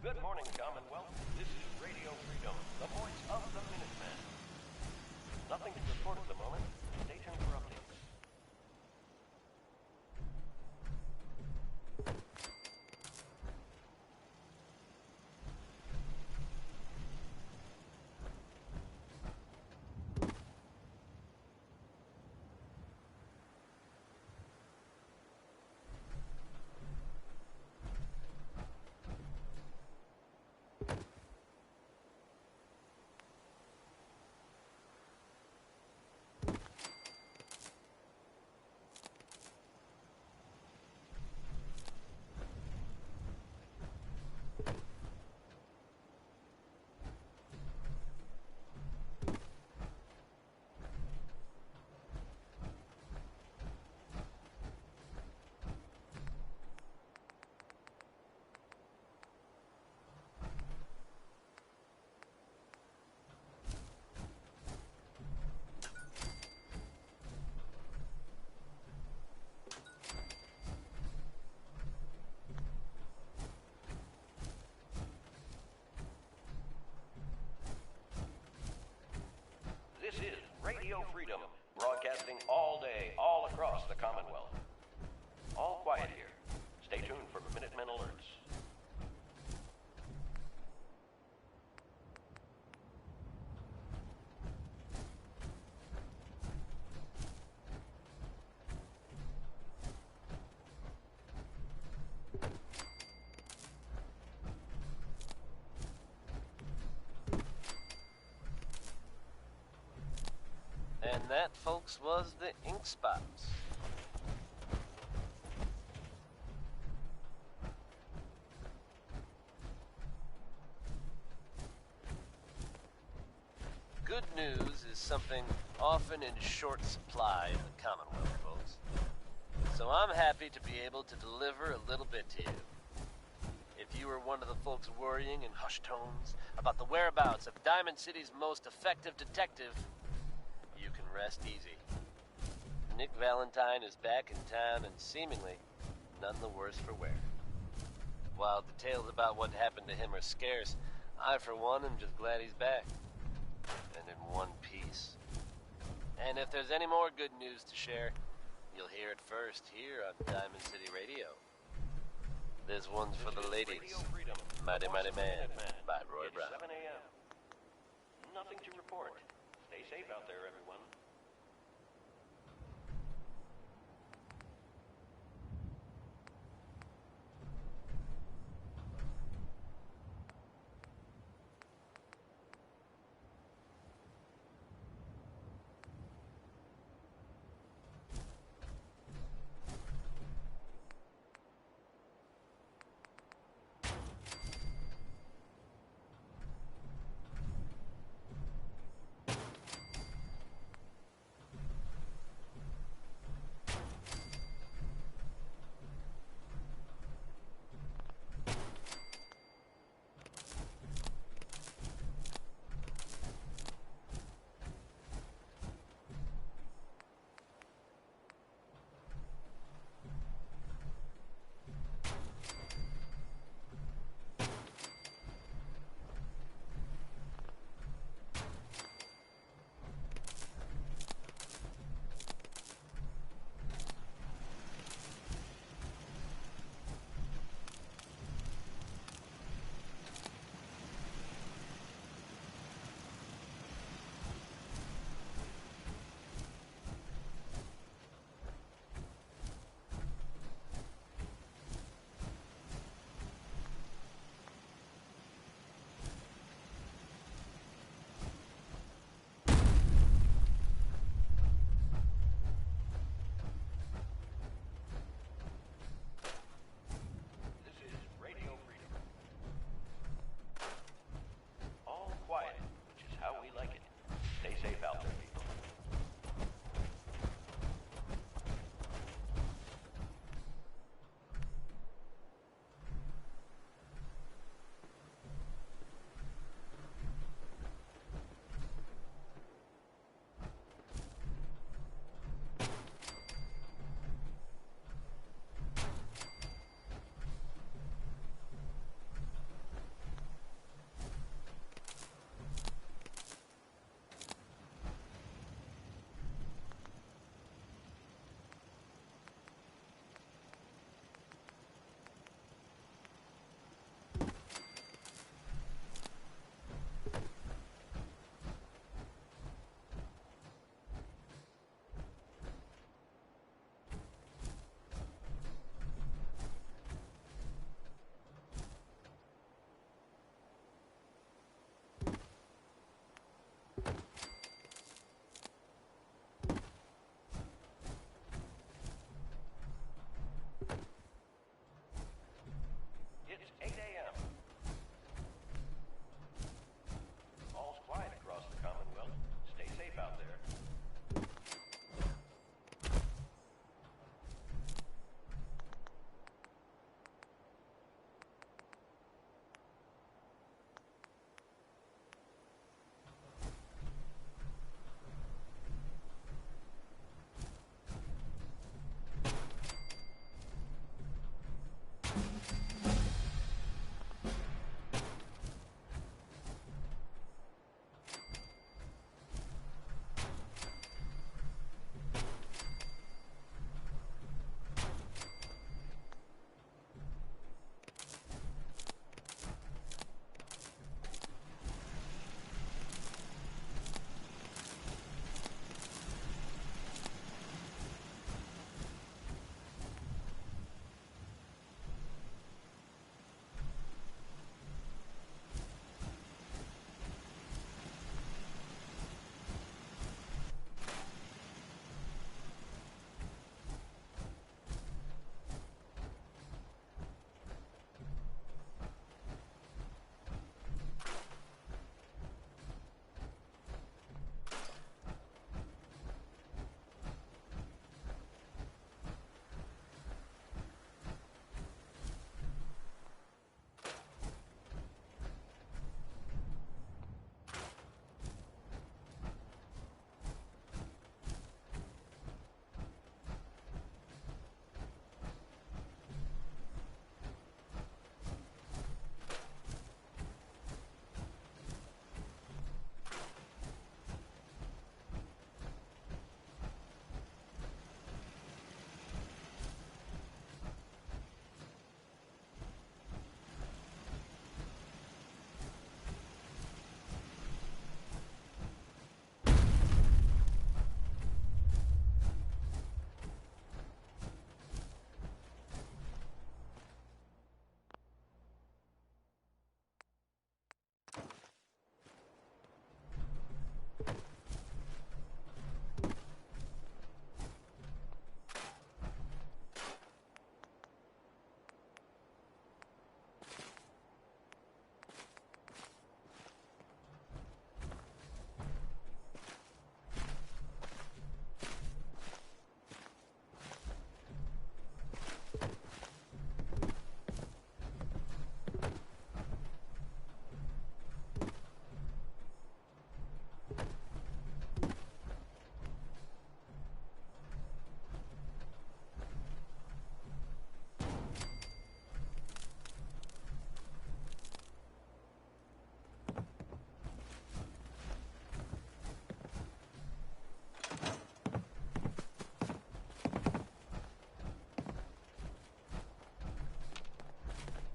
Good morning, Commonwealth. This is Radio Freedom, the voice of the Minutemen. Nothing to report at the moment. Stay tuned for updates. This is Radio Freedom, broadcasting all day, all across the Commonwealth. All quiet here. Stay tuned for Minutemen alerts. And that, folks, was the Ink Spots. Good news is something often in short supply in the Commonwealth, folks. So I'm happy to be able to deliver a little bit to you. If you were one of the folks worrying in hushed tones about the whereabouts of Diamond City's most effective detective, you can rest easy. Nick Valentine is back in town and seemingly none the worse for wear. While details about what happened to him are scarce, I for one am just glad he's back. And in one piece. And if there's any more good news to share, you'll hear it first here on Diamond City Radio. This one's for the ladies. Mighty Mighty Man by Roy It's Brown. 7 a.m. Nothing to report. Stay safe out there, everyone.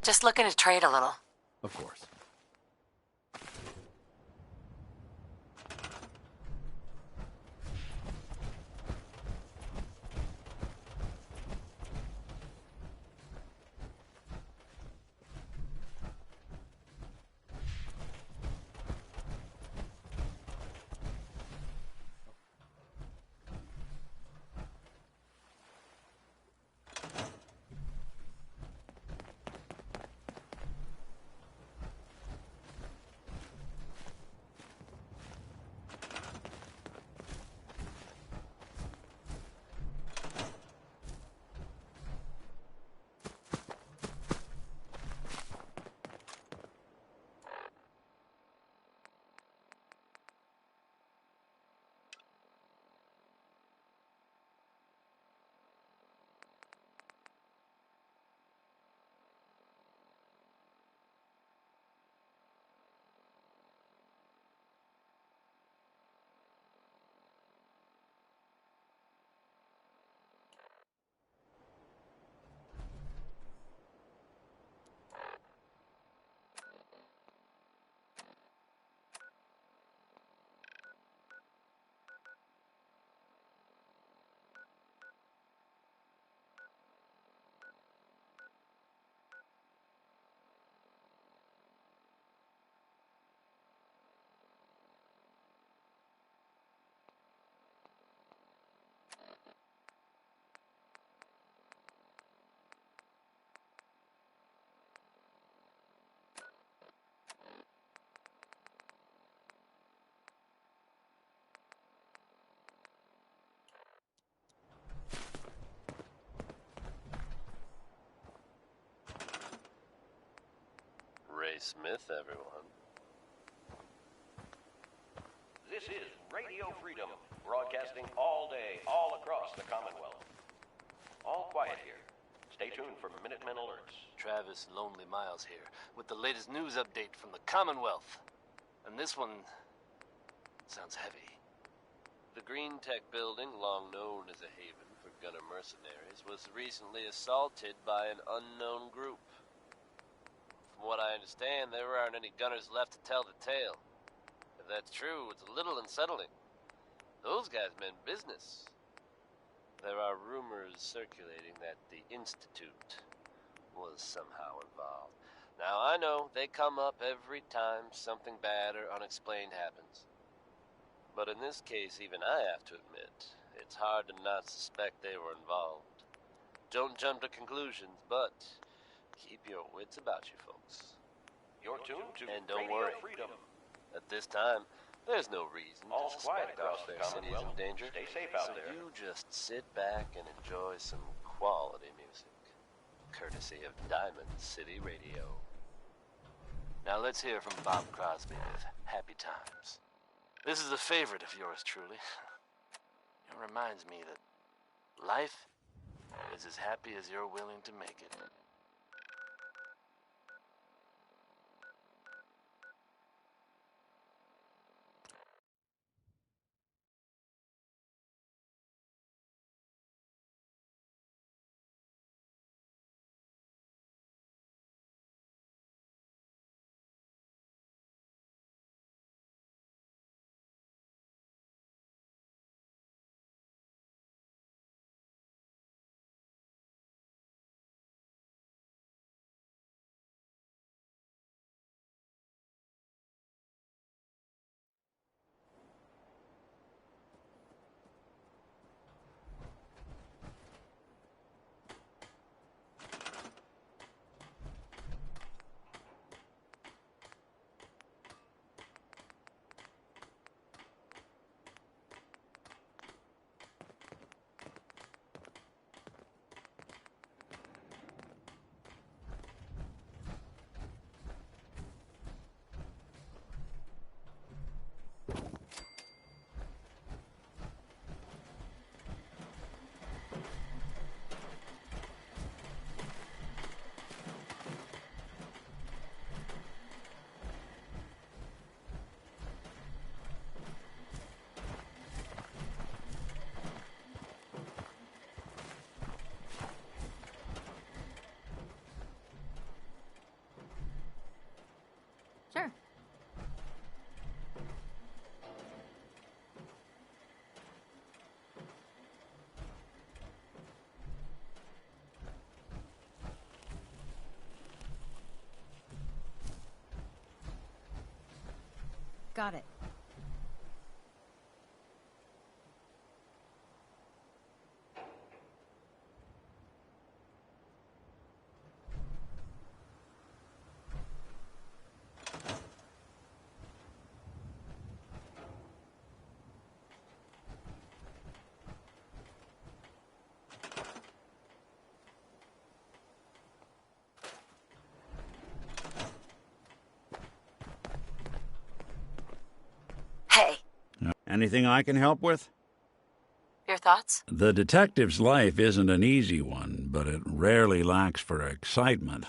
Just looking to trade a little. Of course. Ray Smith, everyone. This is Radio Freedom, broadcasting all day, all across the Commonwealth. All quiet here. Stay tuned for Minutemen alerts. Travis Lonely Miles here, with the latest news update from the Commonwealth. And this one sounds heavy. The Green Tech building, long known as a haven for gunner mercenaries, was recently assaulted by an unknown group. From what I understand, there aren't any gunners left to tell the tale. If that's true, it's a little unsettling. Those guys meant business. There are rumors circulating that the Institute was somehow involved. Now, I know they come up every time something bad or unexplained happens. But in this case, even I have to admit, it's hard to not suspect they were involved. Don't jump to conclusions, but keep your wits about you, folks. You're tuned to And don't Radio worry, Freedom. at this time, there's no reason All to quiet suspect across our the fair city is in Commonwealth. danger. Stay safe out So there. you just sit back and enjoy some quality music, courtesy of Diamond City Radio. Now let's hear from Bob Crosby with Happy Times. This is a favorite of yours truly. It reminds me that life is as happy as you're willing to make it. Got it. Hey, Anything I can help with? your thoughts? The detective's life isn't an easy one, but it rarely lacks for excitement.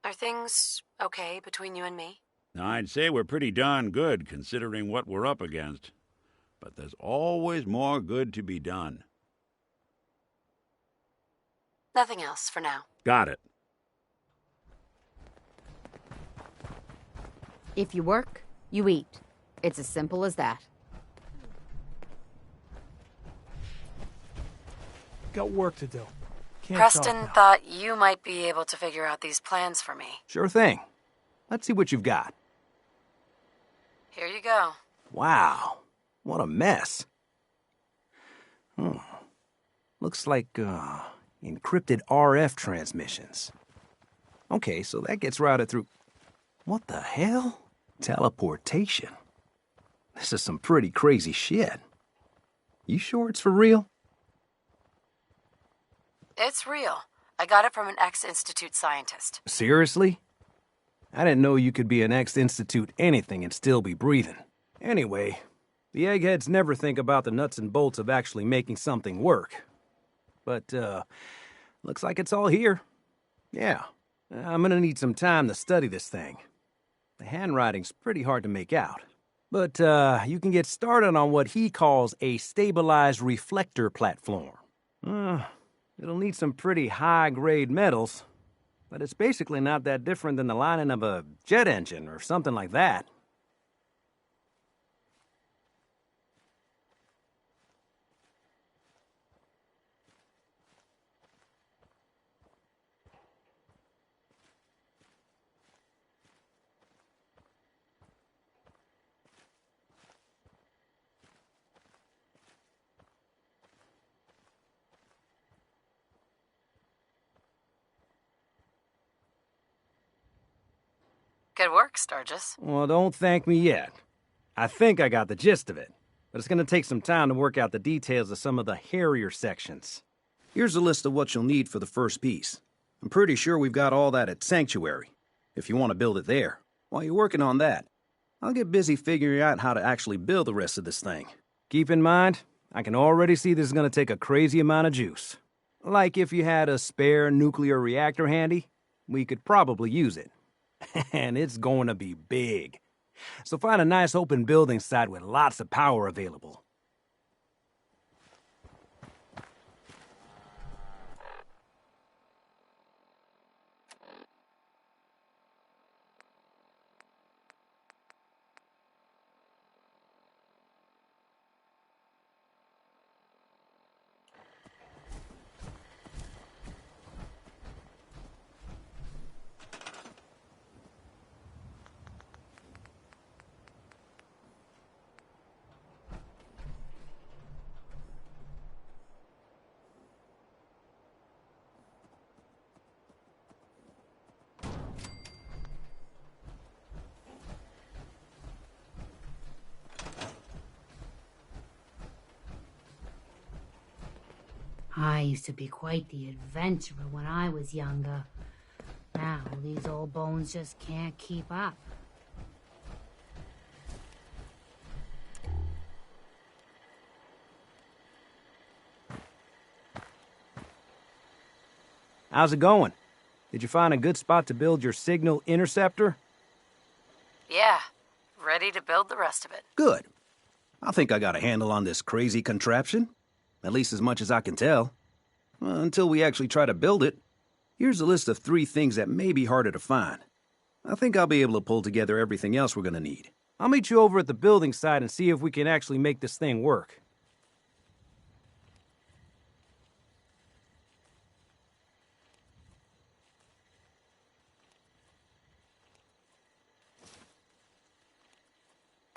Are things okay between you and me? I'd say we're pretty darn good considering what we're up against. But there's always more good to be done. Nothing else for now. Got it. If you work, you eat. It's as simple as that. Got work to do. Can't Preston talk now. thought you might be able to figure out these plans for me. Sure thing. Let's see what you've got. Here you go. Wow, what a mess. Looks like, encrypted RF transmissions. Okay, so that gets routed through... What the hell? Teleportation. This is some pretty crazy shit. You sure it's for real? It's real. I got it from an ex-Institute scientist. Seriously? I didn't know you could be an ex-Institute anything and still be breathing. Anyway, the eggheads never think about the nuts and bolts of actually making something work. But, looks like it's all here. Yeah, I'm gonna need some time to study this thing. The handwriting's pretty hard to make out. But, you can get started on what he calls a stabilized reflector platform. It'll need some pretty high-grade metals, but it's basically not that different than the lining of a jet engine or something like that. Good work, Sturgis. Well, don't thank me yet. I think I got the gist of it, but it's gonna take some time to work out the details of some of the hairier sections. Here's a list of what you'll need for the first piece. I'm pretty sure we've got all that at Sanctuary, if you want to build it there. While you're working on that, I'll get busy figuring out how to actually build the rest of this thing. Keep in mind, I can already see this is gonna take a crazy amount of juice. Like if you had a spare nuclear reactor handy, we could probably use it. And it's going to be big. So find a nice open building site with lots of power available. I used to be quite the adventurer when I was younger. Now, these old bones just can't keep up. How's it going? Did you find a good spot to build your signal interceptor? Yeah, ready to build the rest of it. Good. I think I got a handle on this crazy contraption. At least as much as I can tell. Until we actually try to build it. Here's a list of 3 things that may be harder to find. I think I'll be able to pull together everything else we're gonna need. I'll meet you over at the building site and see if we can actually make this thing work.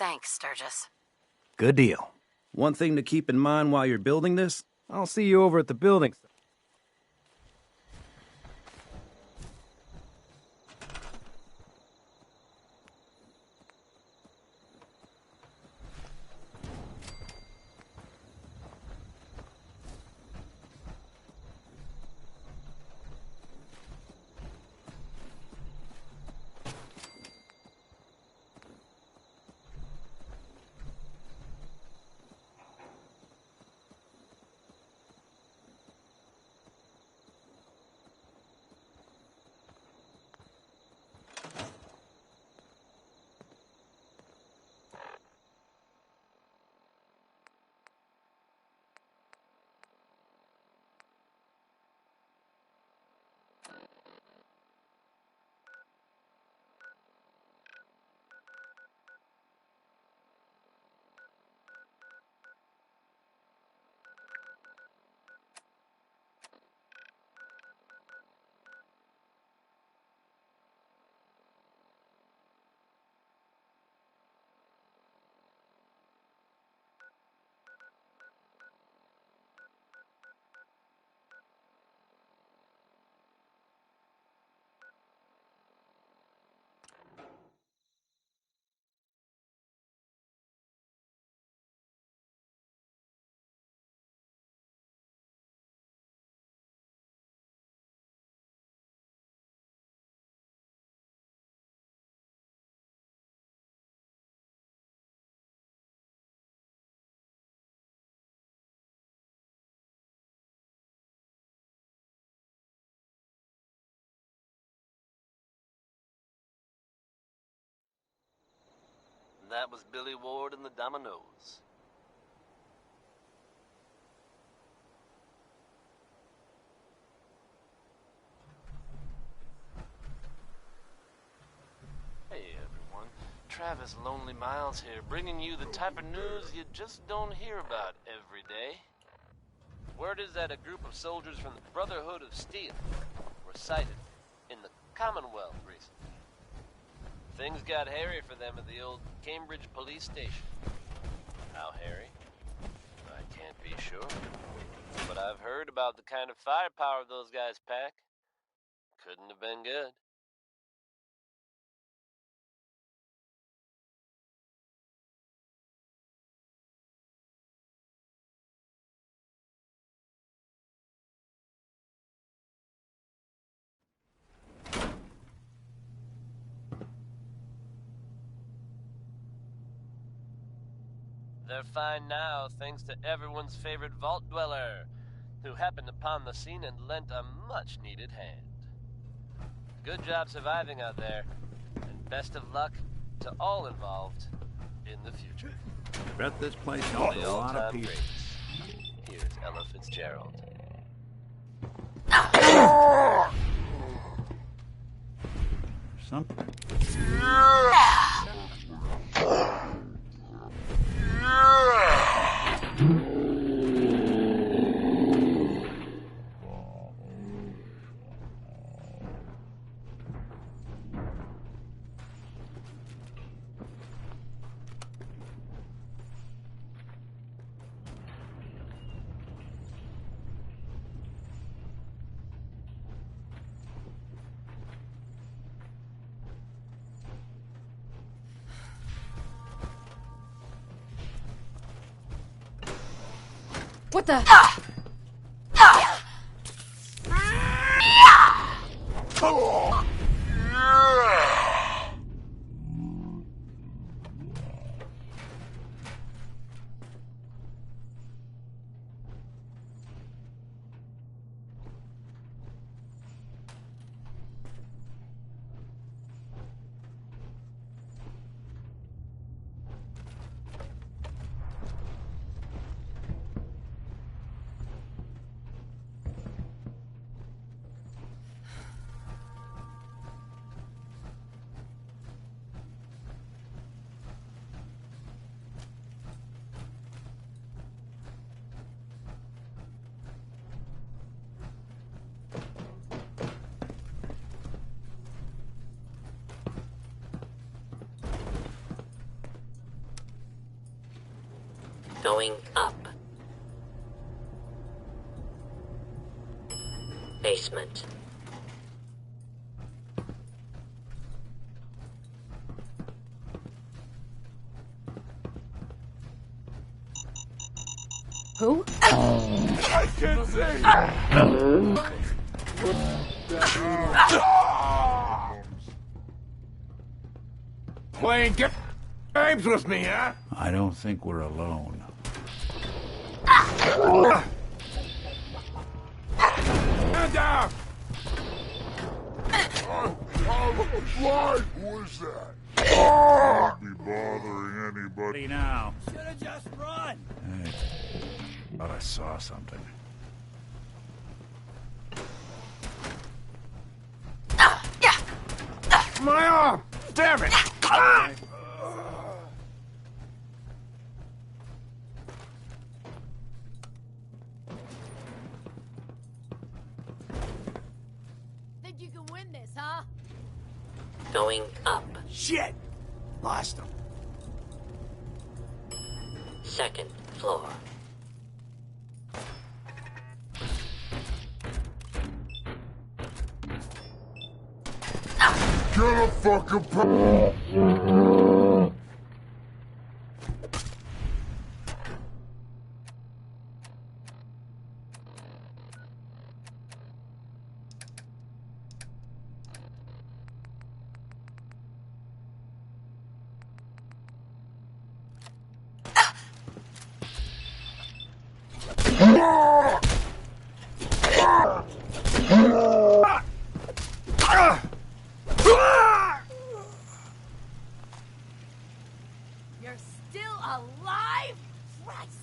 Thanks, Sturgis. Good deal. One thing to keep in mind while you're building this, I'll see you over at the building. That was Billy Ward and the Dominoes. Hey everyone, Travis Lonely Miles here, bringing you the type of news you just don't hear about every day. Word is that a group of soldiers from the Brotherhood of Steel were sighted in the Commonwealth recently. Things got hairy for them at the old Cambridge police station. How hairy? I can't be sure. But I've heard about the kind of firepower those guys pack. Couldn't have been good. They're fine now, thanks to everyone's favorite vault dweller, who happened upon the scene and lent a much-needed hand. Good job surviving out there, and best of luck to all involved in the future. Bet this place holds a lot of people. Here's Ella Fitzgerald. Something. What the? Going up. Basement. Who? I can't see! Playing games with me, huh? I don't think we're alone. Stand down! What was that? Can't be bothering anybody now. Should've just run! Hey, thought I saw something. My arm! Damn it! Think you can win this, huh? Going up. Shit! Lost him. Second floor. Get a fucking You're still alive? Christ!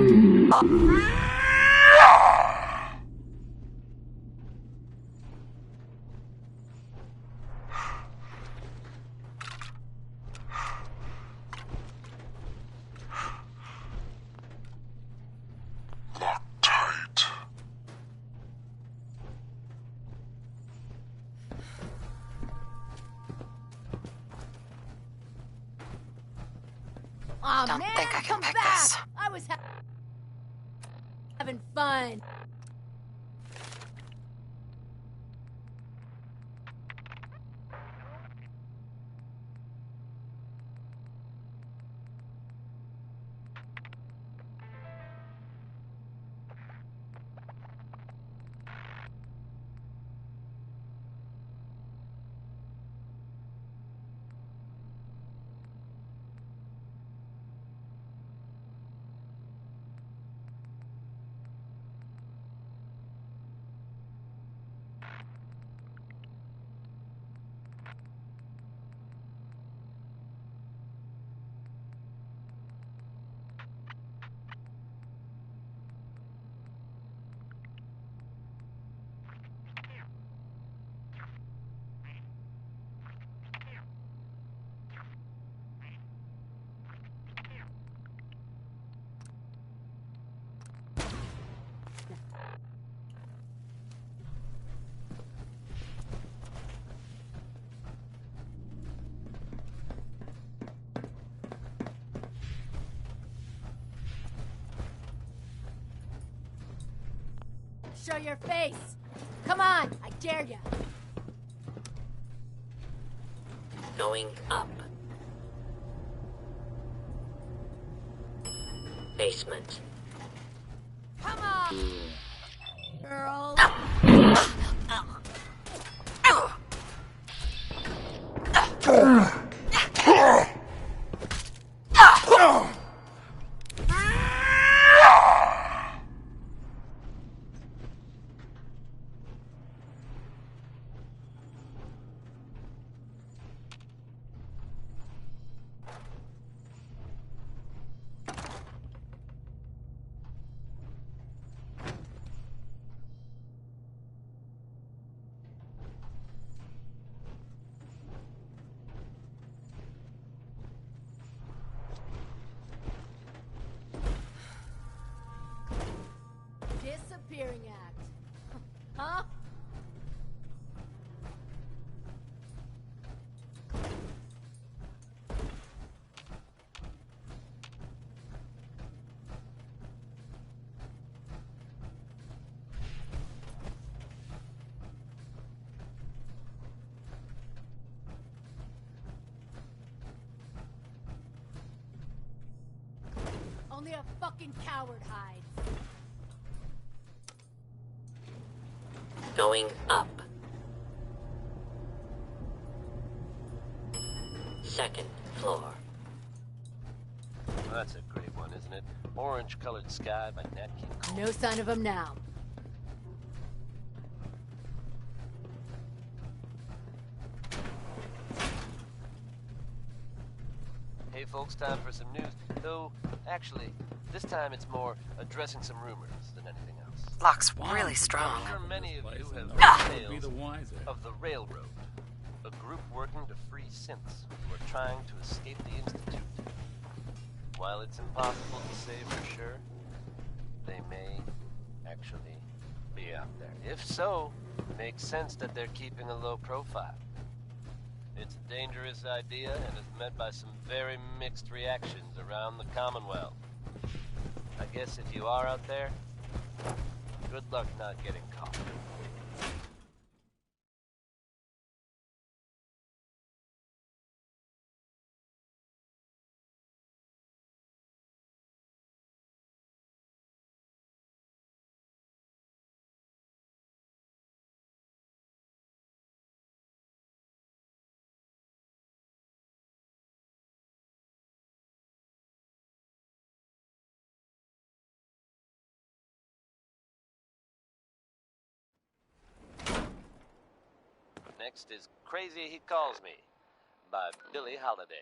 broken. Aw, Don't man, think I can come pick back. this. I was having fun. Show your face. Come on, I dare ya. Going up. Basement. Come on, girl. Disappearing act. Huh? Only a fucking coward hides. Going up. Second floor. Well, that's a great one, isn't it? Orange-colored sky by Nat King Cole. No sign of him now. Hey folks, time for some news. Though, actually, this time it's more addressing some rumors than anything else. Locke's really strong. I'm sure many of you have heard tales of the Railroad, a group working to free synths who are trying to escape the Institute. While it's impossible to say for sure, they may actually be out there. If so, it makes sense that they're keeping a low profile. It's a dangerous idea and is met by some very mixed reactions around the Commonwealth. I guess if you are out there, good luck not getting caught. Next is Crazy He Calls Me by Billie Holiday.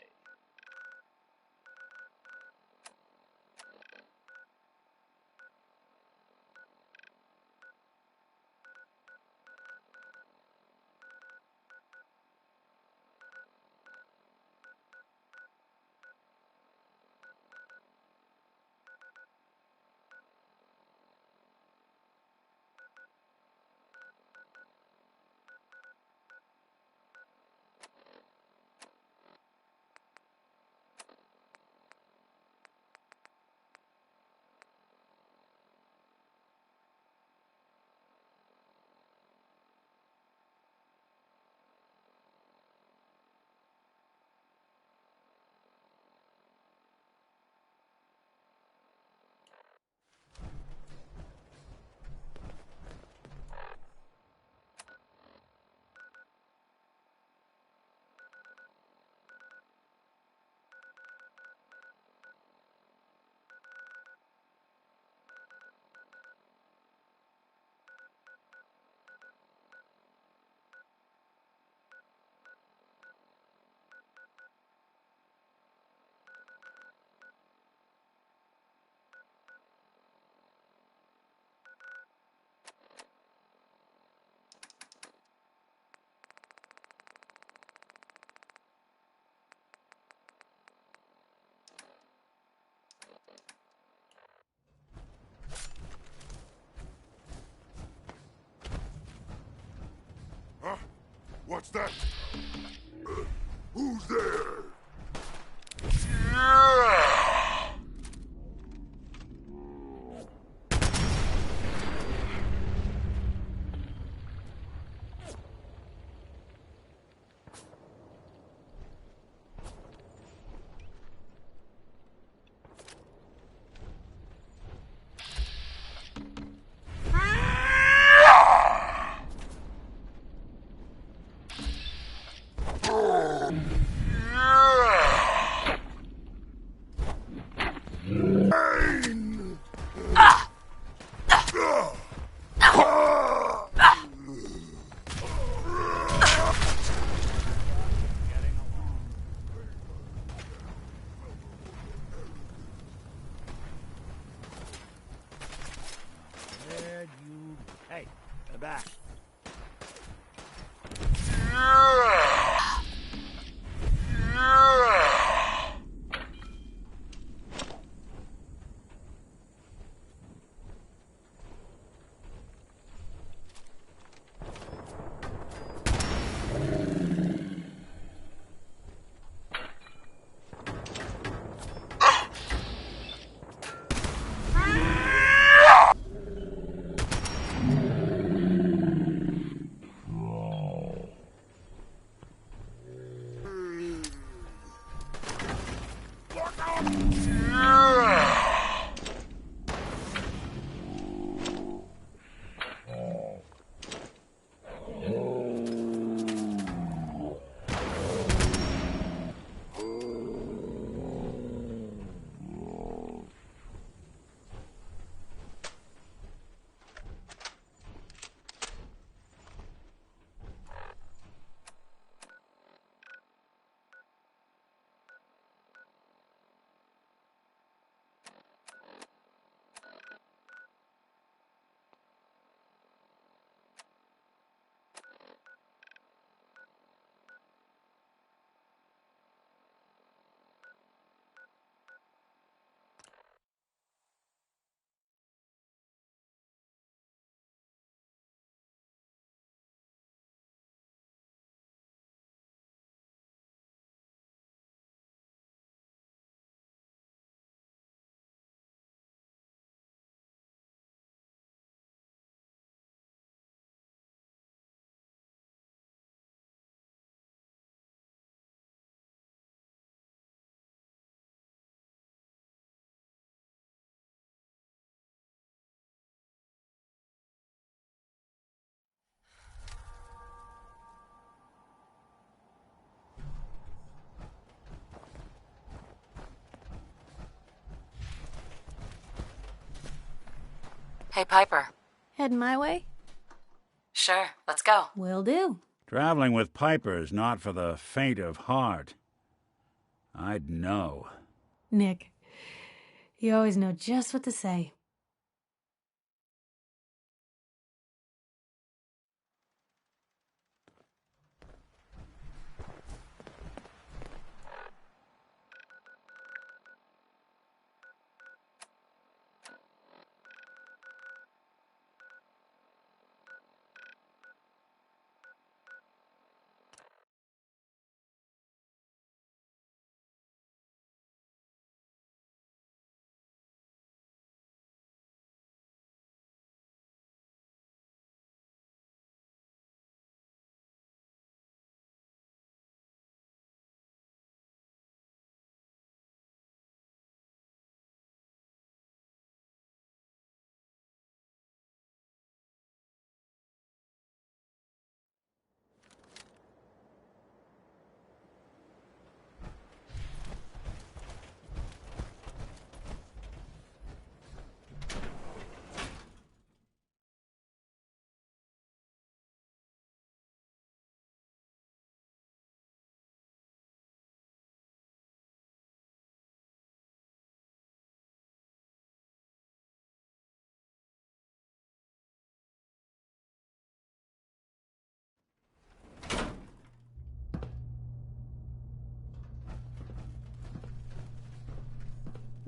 What's that? Who's there? The back. Hey, Piper. Heading my way? Sure, let's go. Will do. Traveling with Piper is not for the faint of heart. I'd know. Nick, you always know just what to say.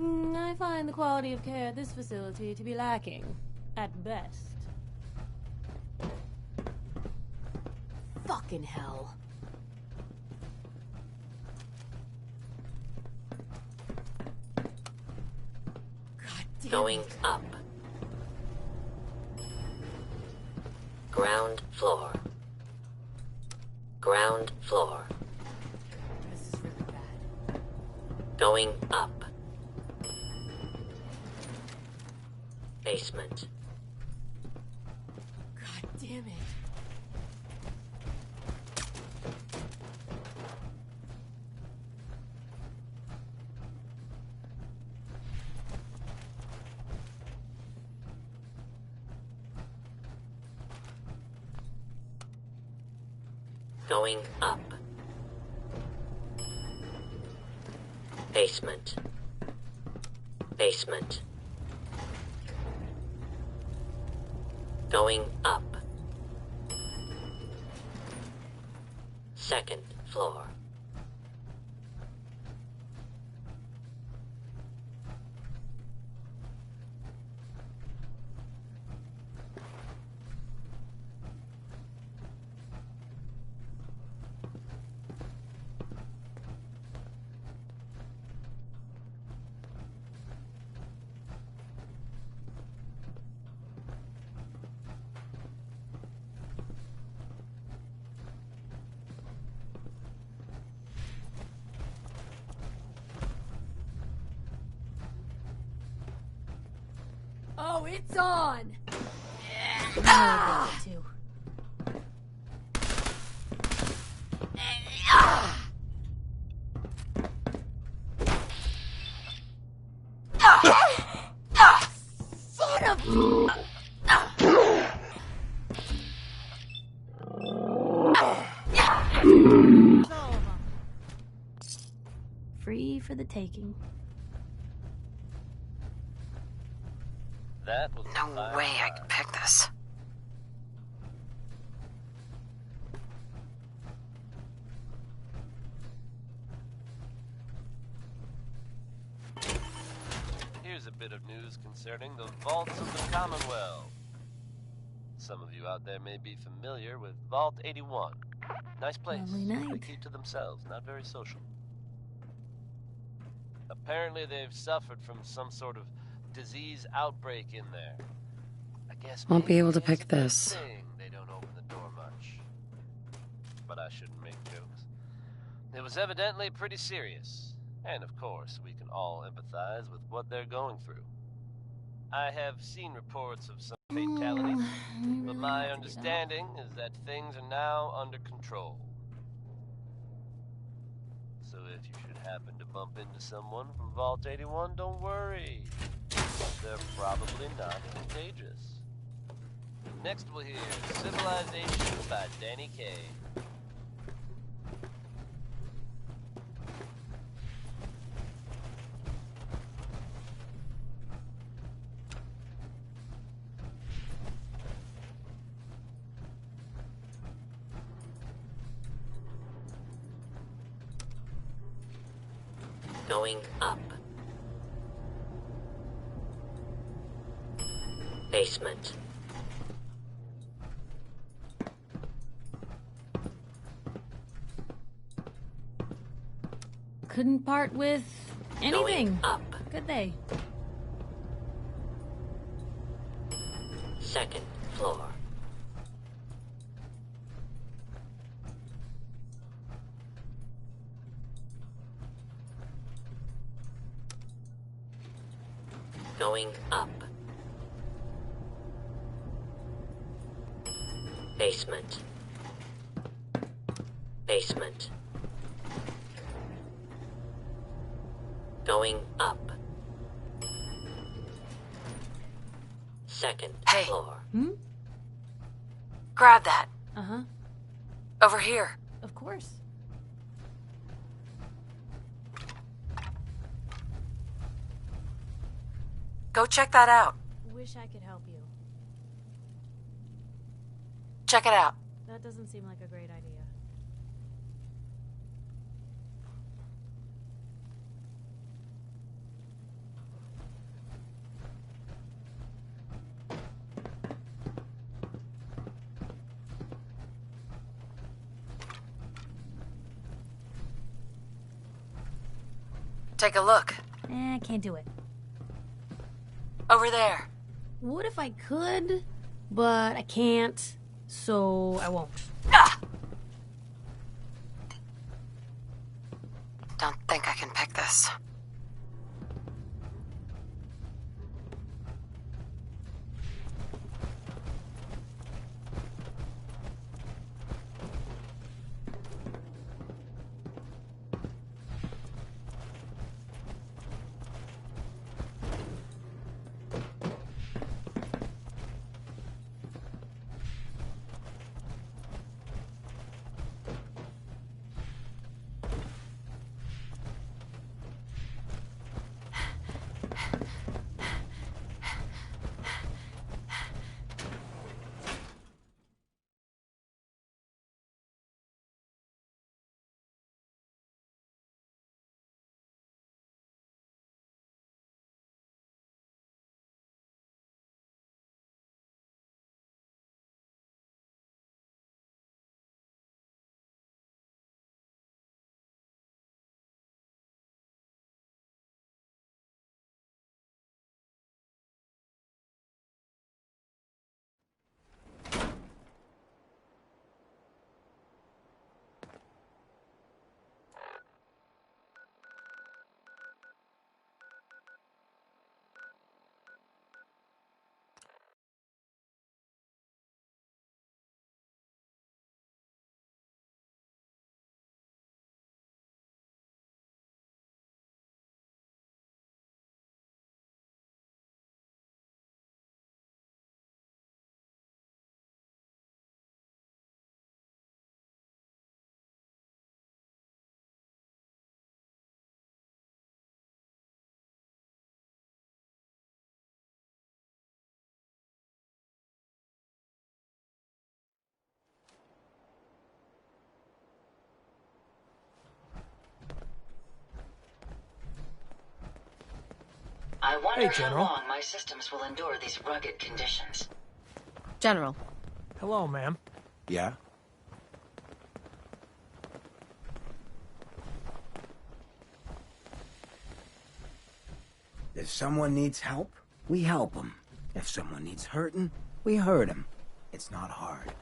I find the quality of care at this facility to be lacking, at best. Fucking hell. Going up. Ground floor. Ground floor. This is really bad. Going up. Basement. God damn it. Going up. Basement. Basement. Going up. Second floor. Oh, it's on! Ah! Too. Son of... Free for the taking. That was No way I could pick this. Here's a bit of news concerning the vaults of the Commonwealth. Some of you out there may be familiar with Vault 81. Nice place. Lovely night. They keep to themselves, not very social. Apparently they've suffered from some sort of disease outbreak in there. I guess Won't be able to maybe it's pick a good this. thing they don't open the door much. But I shouldn't make jokes. It was evidently pretty serious. And of course, we can all empathize with what they're going through. I have seen reports of some fatalities, but my understanding is that things are now under control. So if you should happen to bump into someone from Vault 81, don't worry. They're probably not contagious. Next we'll hear Civilization by Danny Kaye. Going up. Basement. Couldn't part with anything. Going up. Could they? Second floor. Going up. Basement. Basement. Going up. Second floor. Hmm? Grab that. Uh-huh. Over here. Of course. Go check that out. Wish I could help you. Check it out. That doesn't seem like a great idea. Take a look. I can't do it. Over there. What if I could? But I can't, so I won't. Ah! Don't think I can pick this. I wonder Hey, General. how long my systems will endure these rugged conditions. General. Hello, ma'am. Yeah? If someone needs help, we help them. If someone needs hurting, we hurt them. It's not hard.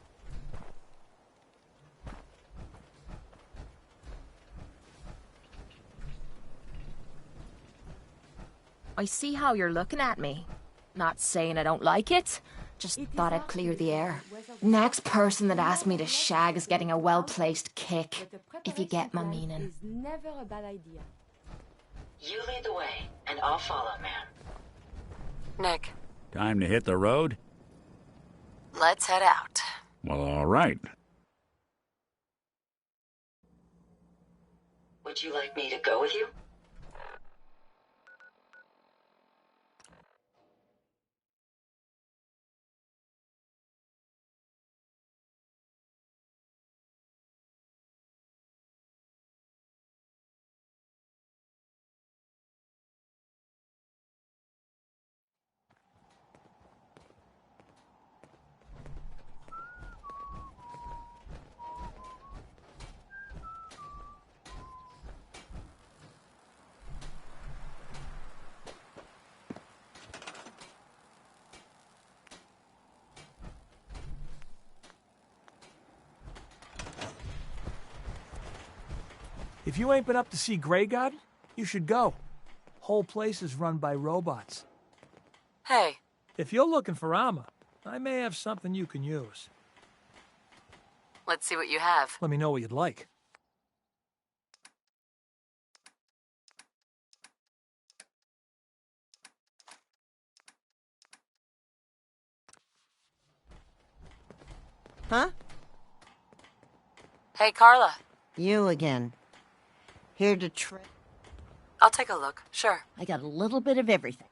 I see how you're looking at me. Not saying I don't like it, just thought I'd clear the air. Next person that asks me to shag is getting a well-placed kick, if you get my meaning. Never a bad idea. You lead the way, and I'll follow, man. Nick, Time to hit the road? let's head out. Well, all right. Would you like me to go with you? If you ain't been up to see Grey Garden, you should go. Whole place is run by robots. Hey. If you're looking for armor, I may have something you can use. Let's see what you have. Let me know what you'd like. Huh? Hey, Carla. You again. Here to try. I'll take a look, sure. I got a little bit of everything.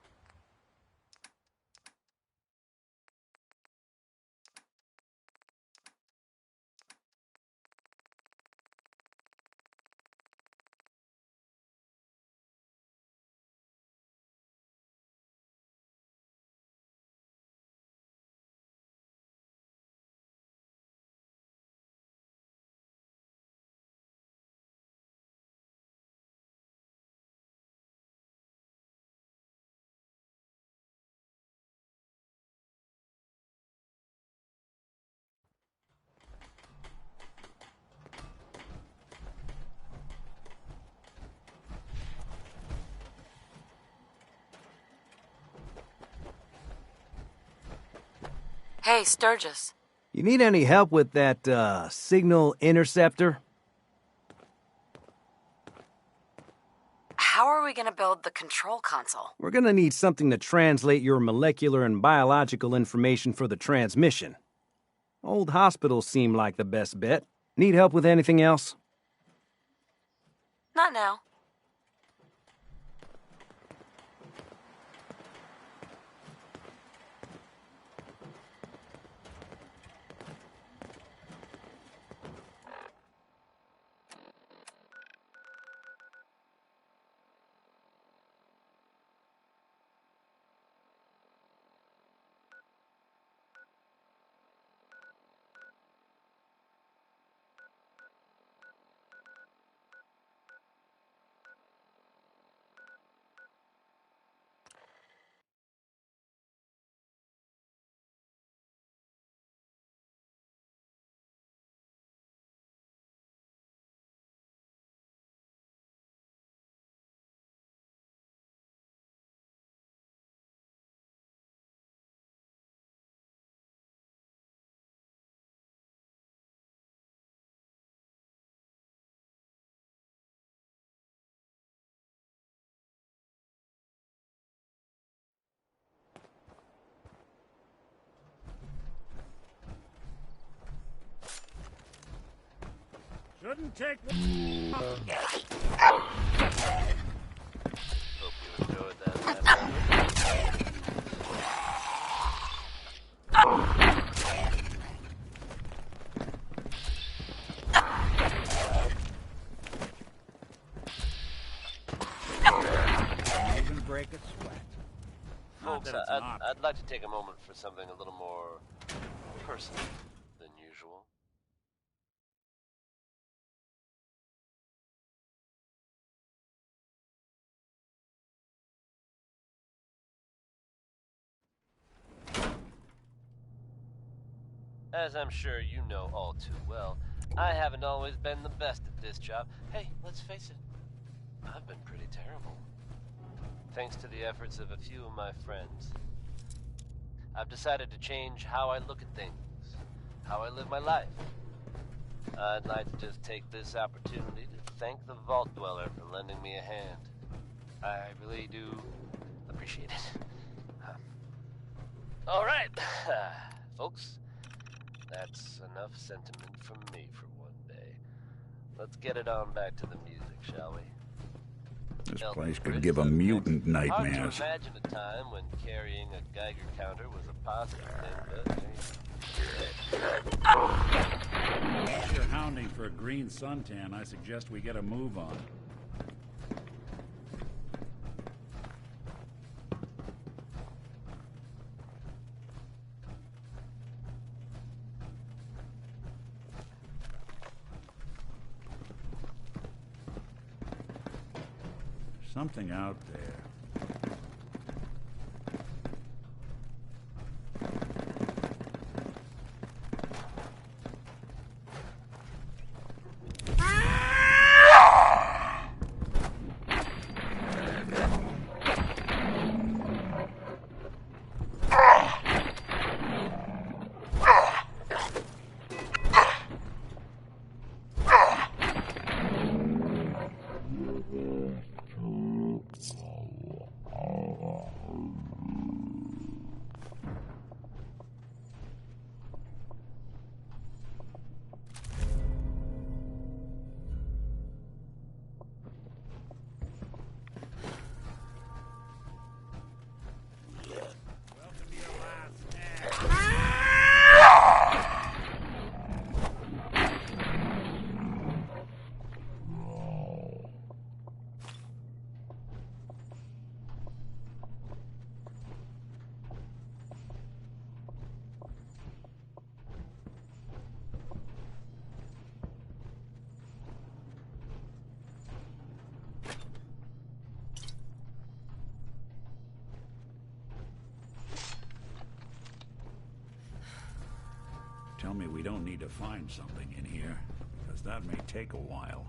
Hey, Sturgis. You need any help with that, signal interceptor? How are we gonna build the control console? We're gonna need something to translate your molecular and biological information for the transmission. Old hospitals seem like the best bet. Need help with anything else? Not now. Shouldn't take Hope you enjoyed that. Even break a sweat. Folks, that it's an option. I'd like to take a moment for something a little more personal than usual. As I'm sure you know all too well, I haven't always been the best at this job. Hey, let's face it, I've been pretty terrible. Thanks to the efforts of a few of my friends, I've decided to change how I look at things, how I live my life. I'd like to just take this opportunity to thank the Vault Dweller for lending me a hand. I really do appreciate it. All right, folks. That's enough sentiment from me for one day. Let's get it on back to the music, shall we? This place could give a mutant nightmares. Hard to imagine a time when carrying a Geiger counter was a positive thing, but... If you're hounding for a green suntan, I suggest we get a move on. Something out there. Tell me we don't need to find something in here, because that may take a while.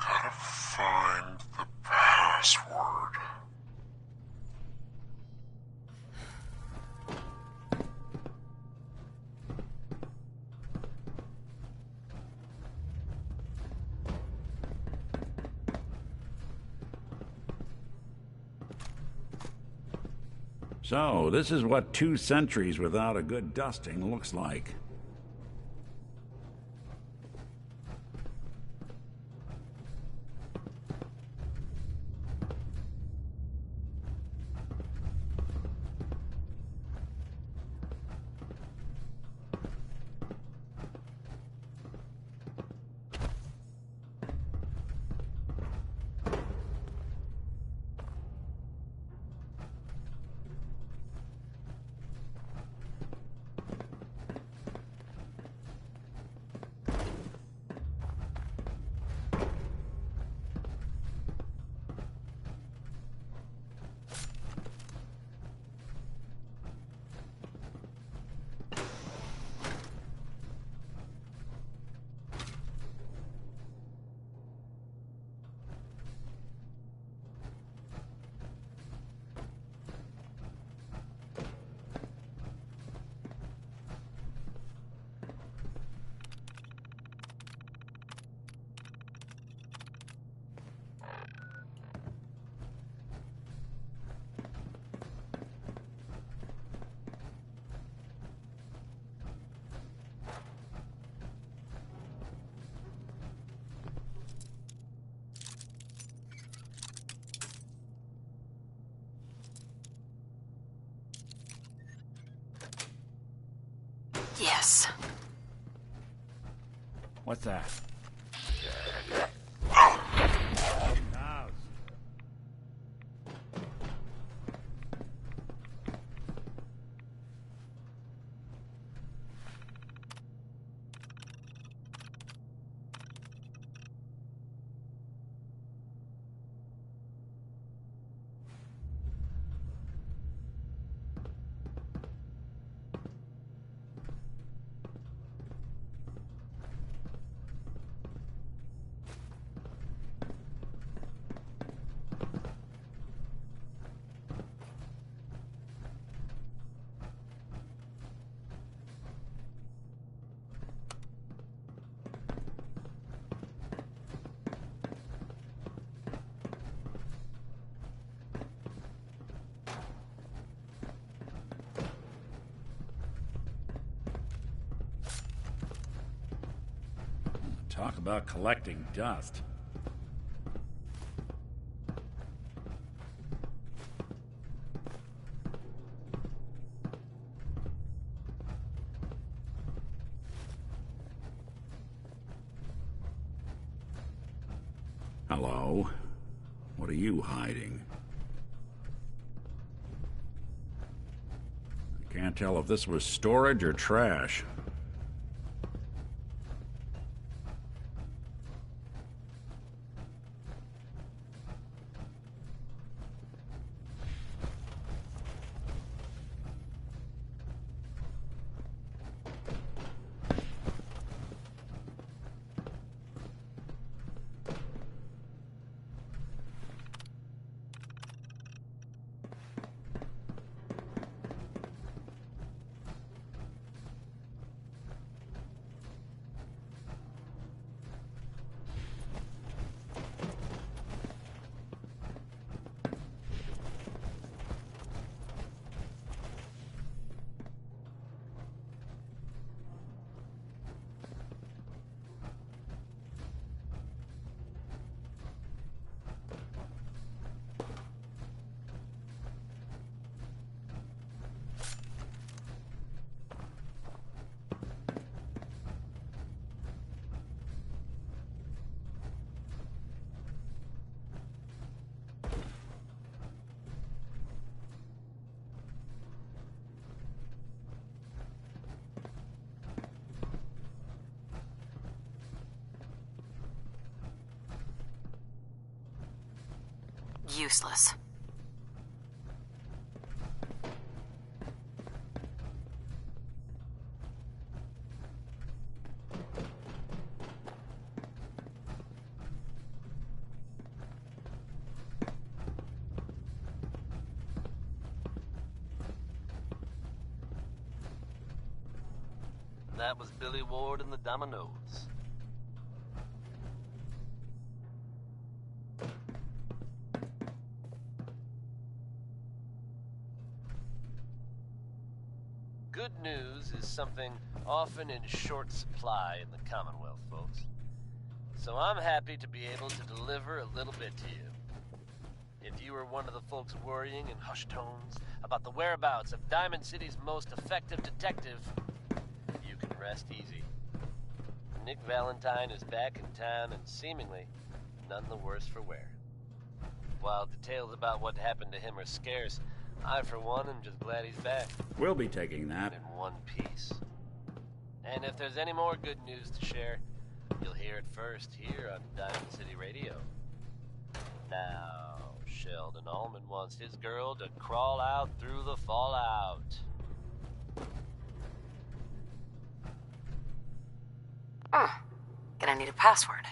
Gotta find the password. So, this is what 2 centuries without a good dusting looks like. Yes. What's that? Talk about collecting dust. Hello? What are you hiding? I can't tell if this was storage or trash. Useless. That was Billy Ward and the Dominoes. Good news is something often in short supply in the Commonwealth, folks. So I'm happy to be able to deliver a little bit to you. If you were one of the folks worrying in hushed tones about the whereabouts of Diamond City's most effective detective, you can rest easy. Nick Valentine is back in town and seemingly none the worse for wear. While details about what happened to him are scarce, I, for one, am just glad he's back. We'll be taking that. In one piece. And if there's any more good news to share, you'll hear it first here on Diamond City Radio. Now, Sheldon Allman wants his girl to crawl out through the fallout. Gonna need a password.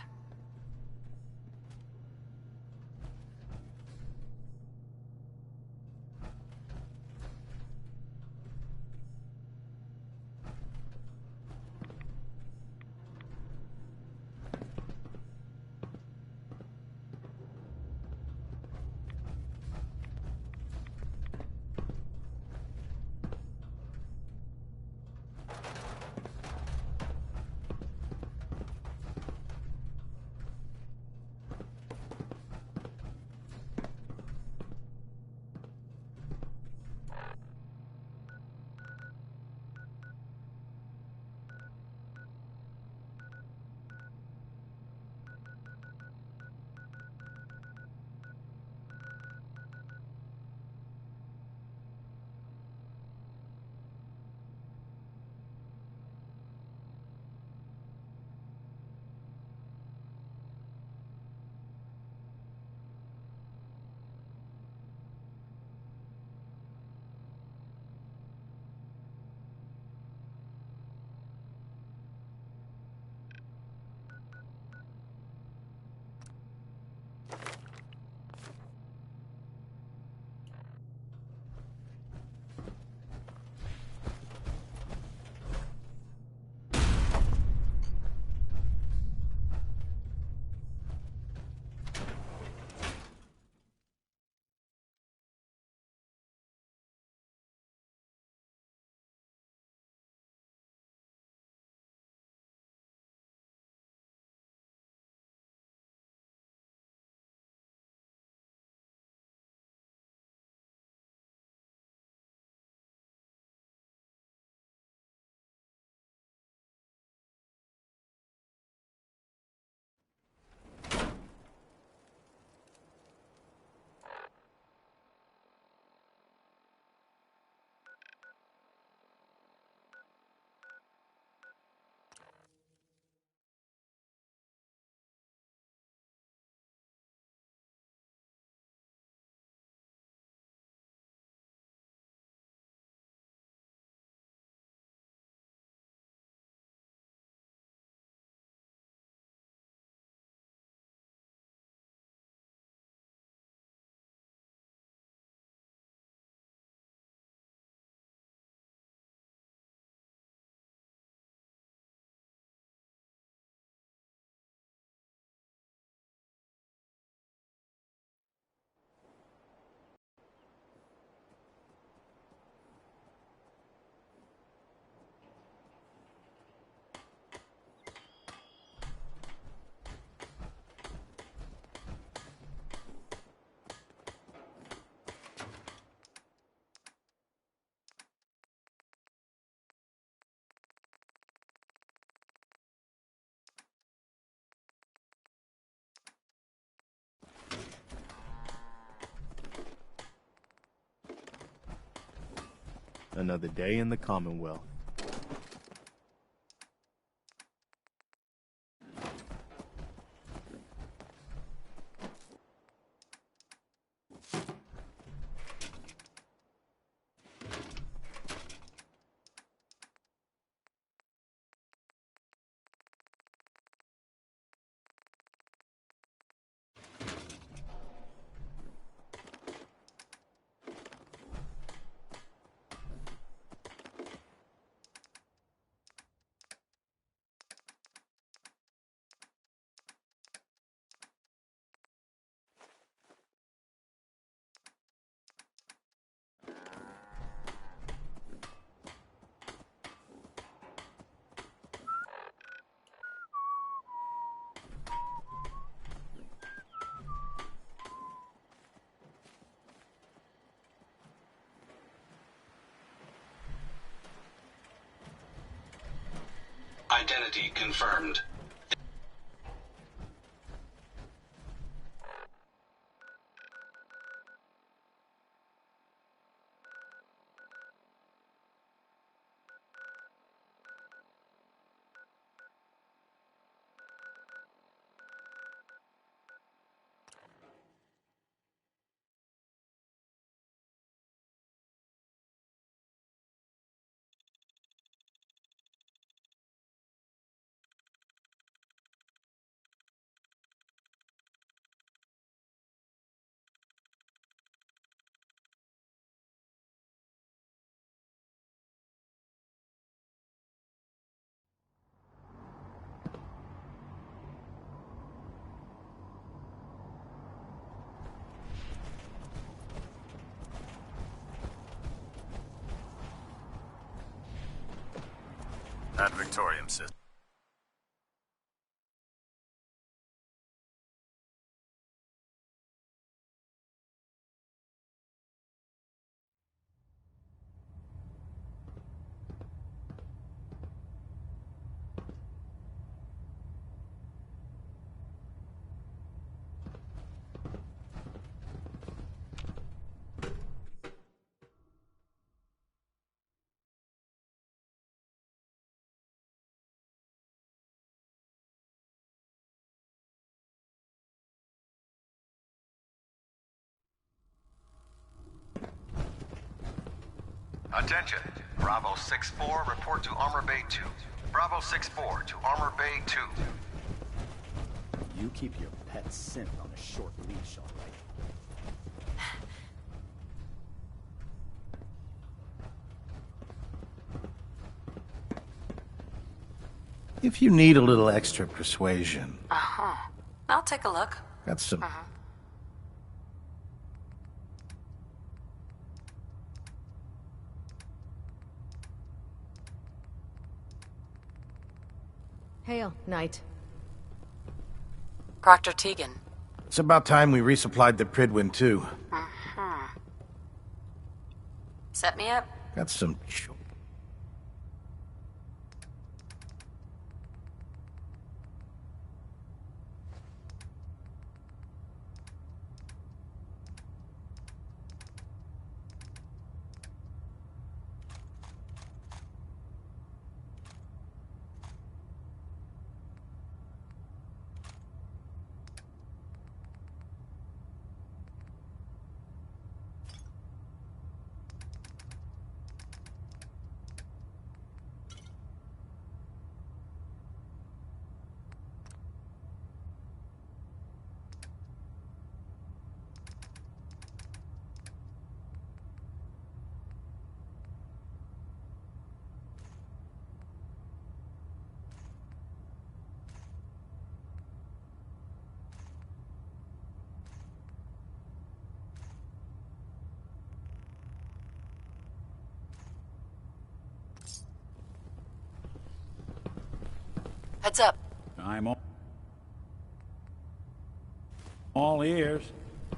Another day in the Commonwealth. Identity confirmed. Ad Victorium system. Attention. Bravo 6-4, report to Armor Bay 2. Bravo 6-4 to Armor Bay 2. You keep your pet simp on a short leash, all right? If you need a little extra persuasion, Uh-huh. I'll take a look. got some... Hail, Knight. Proctor Tegan. It's about time we resupplied the Prydwen too. Set me up. Got some... Heads up. I'm all ears.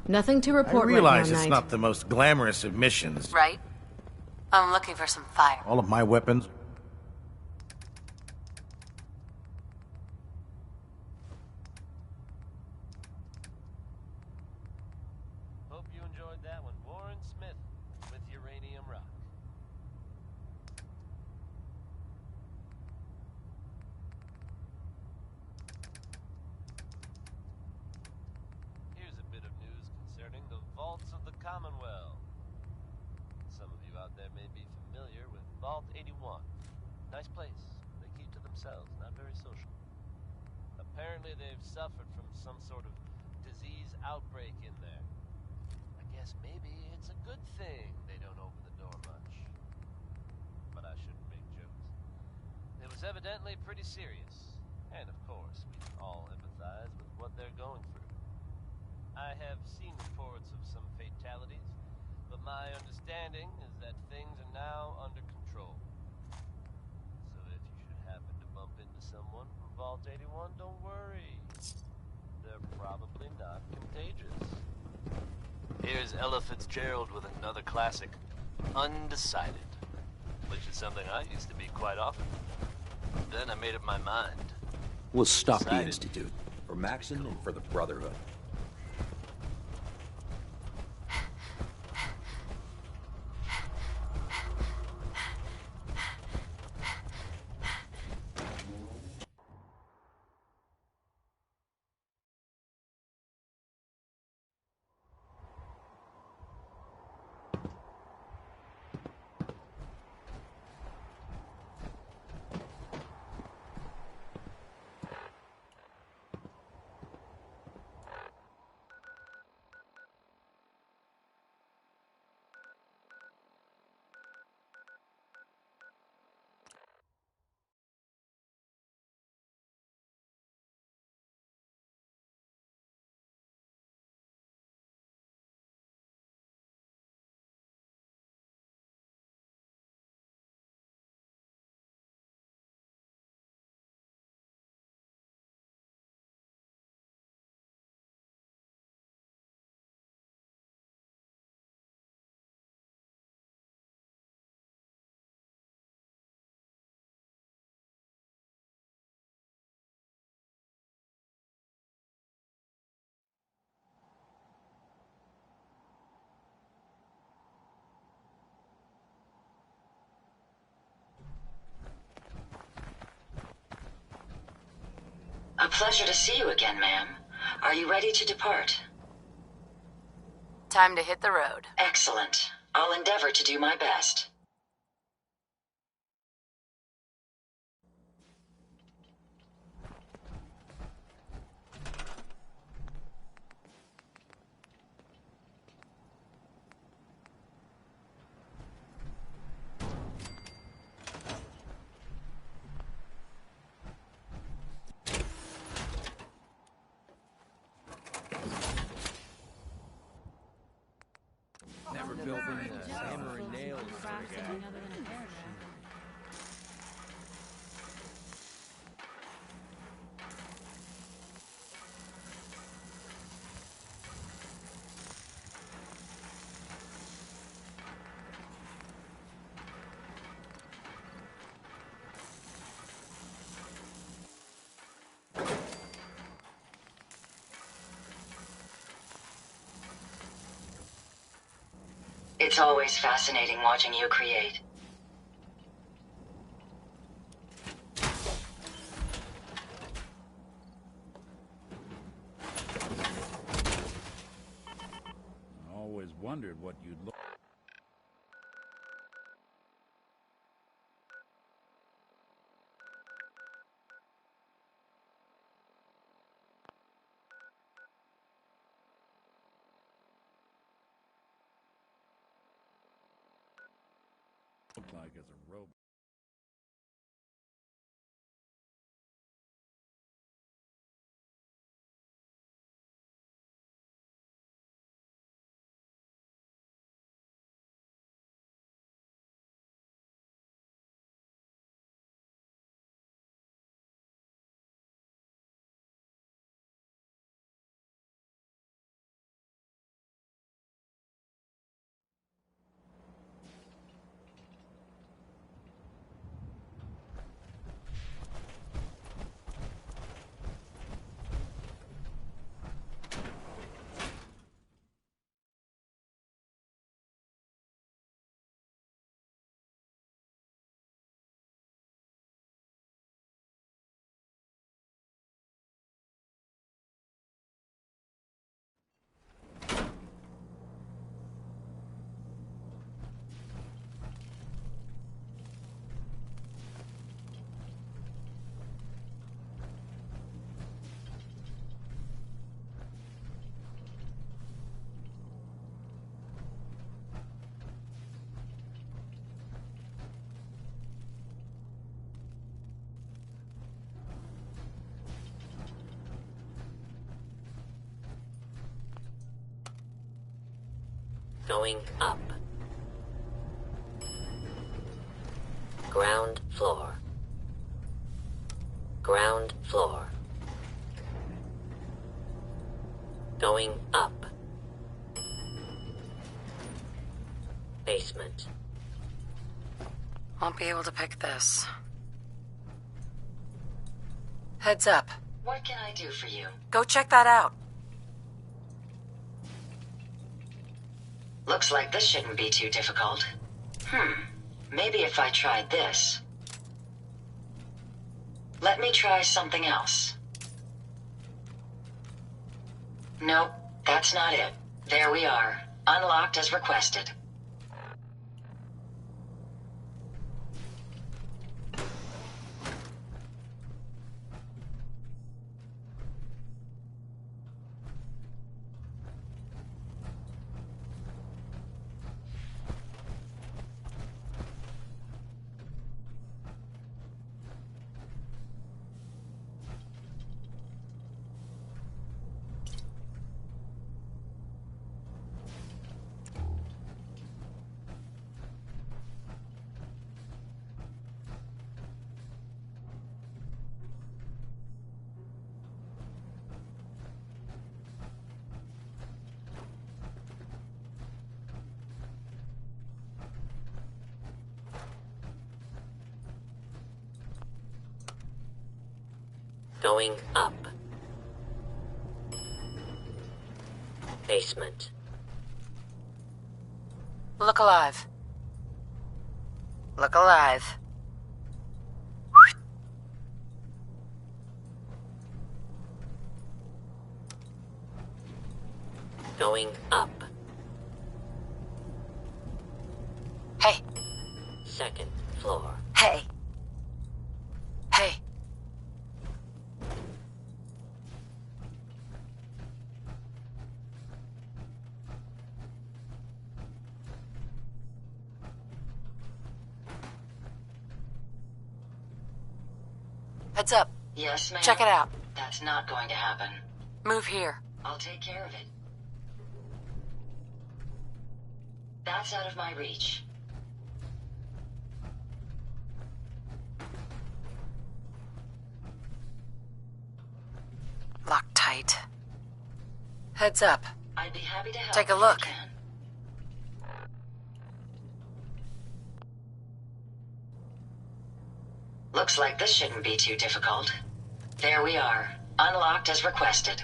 Nothing to report I realize right now, it's Knight. not the most glamorous of missions. Right? I'm looking for some fire. All of my weapons... Hope you enjoyed that one. Warren Smith with Uranium Rock. Vault 81. Nice place. They keep to themselves, not very social. Apparently they've suffered from some sort of disease outbreak in there. I guess maybe it's a good thing they don't open the door much. But I shouldn't make jokes. It was evidently pretty serious. And of course, we can all empathize with what they're going through. I have seen reports of some fatalities, but my understanding is that things are now under control. So if you should happen to bump into someone from Vault 81, don't worry. They're probably not contagious. Here's Ella Fitzgerald with another classic, Undecided, which is something I used to be quite often. Then I made up my mind. We'll stop the Decided. Institute. For Maxon and for the Brotherhood. A pleasure to see you again, ma'am. Are you ready to depart? Time to hit the road. Excellent. I'll endeavor to do my best. Never built in hammer and nails. It's always fascinating watching you create. I always wondered what you'd look. Like as a robot. Going up. Ground floor. Ground floor. Going up. Basement. Won't be able to pick this. Heads up. What can I do for you? Go check that out. Looks like this shouldn't be too difficult. Maybe if I tried this. Let me try something else. Nope, that's not it. There we are. Unlocked as requested. Going up. Basement. Look alive. Look alive. Going up. Hey. Second floor. Hey. Hey. Heads up. Yes, ma'am. Check it out. That's not going to happen. Move here. I'll take care of it. That's out of my reach. Locked tight. Heads up. I'd be happy to help. Take a if look. I can. Looks like this shouldn't be too difficult. There we are. Unlocked as requested.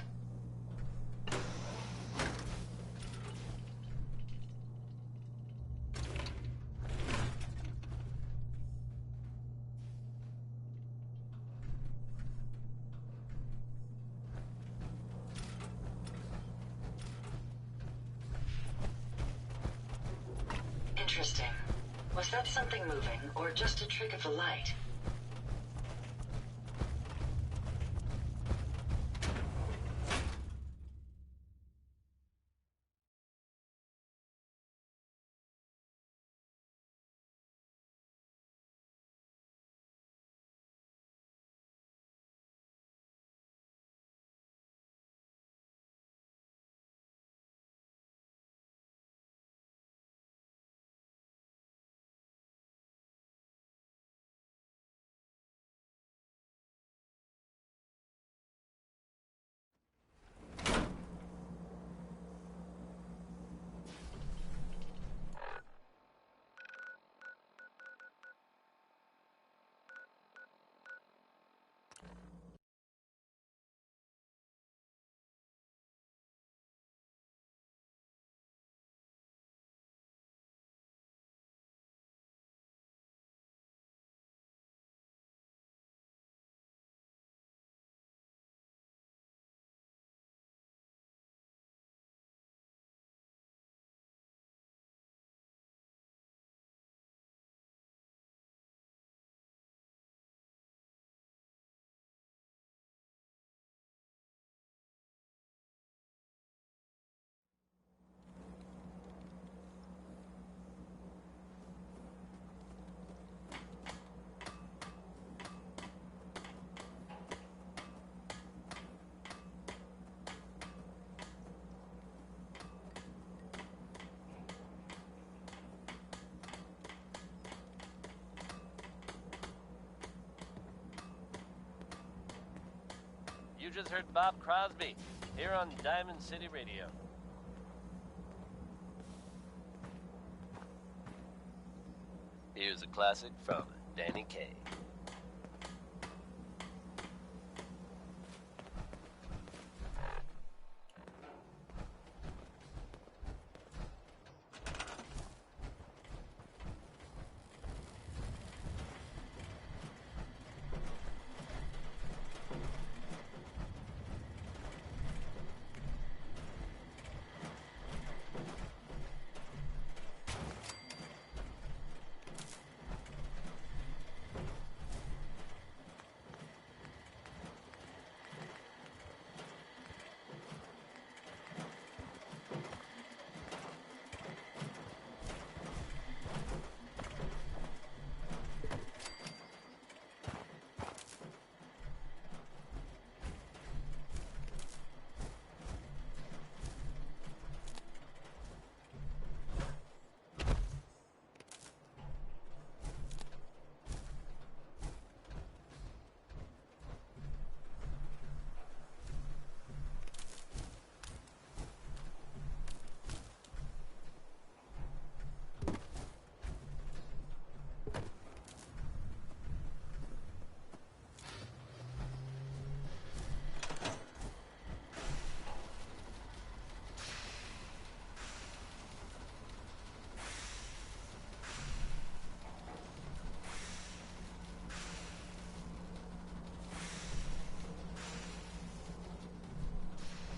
Interesting. Was that something moving, or just a trick of the light? just heard Bob Crosby here on Diamond City Radio. Here's a classic from Danny Kaye.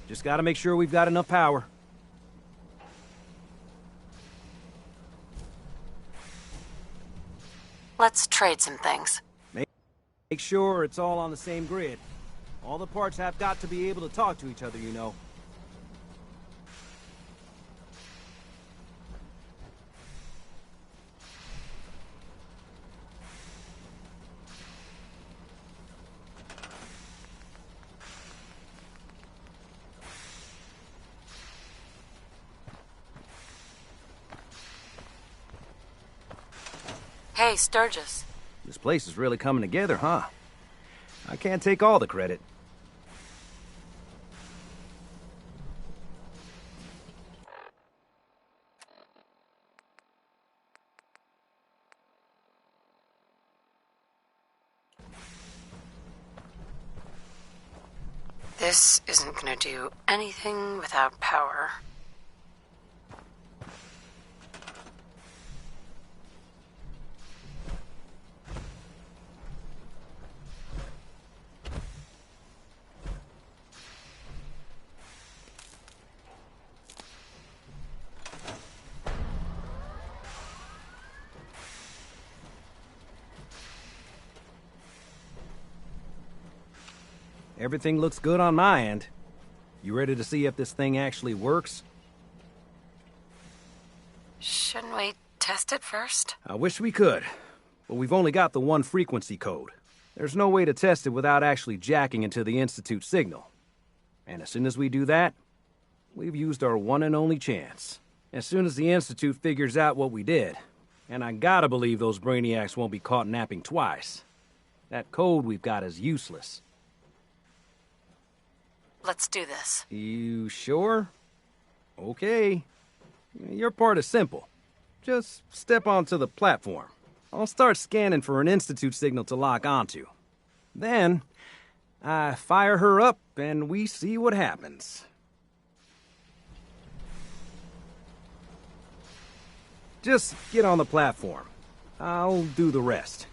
Just gotta make sure we've got enough power. Let's trade some things. Make sure it's all on the same grid. All the parts have got to be able to talk to each other, you know. Hey, Sturgis. This place is really coming together, huh? I can't take all the credit. This isn't gonna do anything without power. Everything looks good on my end. You ready to see if this thing actually works? Shouldn't we test it first? I wish we could, but we've only got the one frequency code. There's no way to test it without actually jacking into the Institute signal. And as soon as we do that, we've used our one and only chance. As soon as the Institute figures out what we did, and I gotta believe those brainiacs won't be caught napping twice, that code we've got is useless. Let's do this. You sure? Okay. Your part is simple. Just step onto the platform. I'll start scanning for an Institute signal to lock onto. Then, I fire her up and we see what happens. Just get on the platform. I'll do the rest.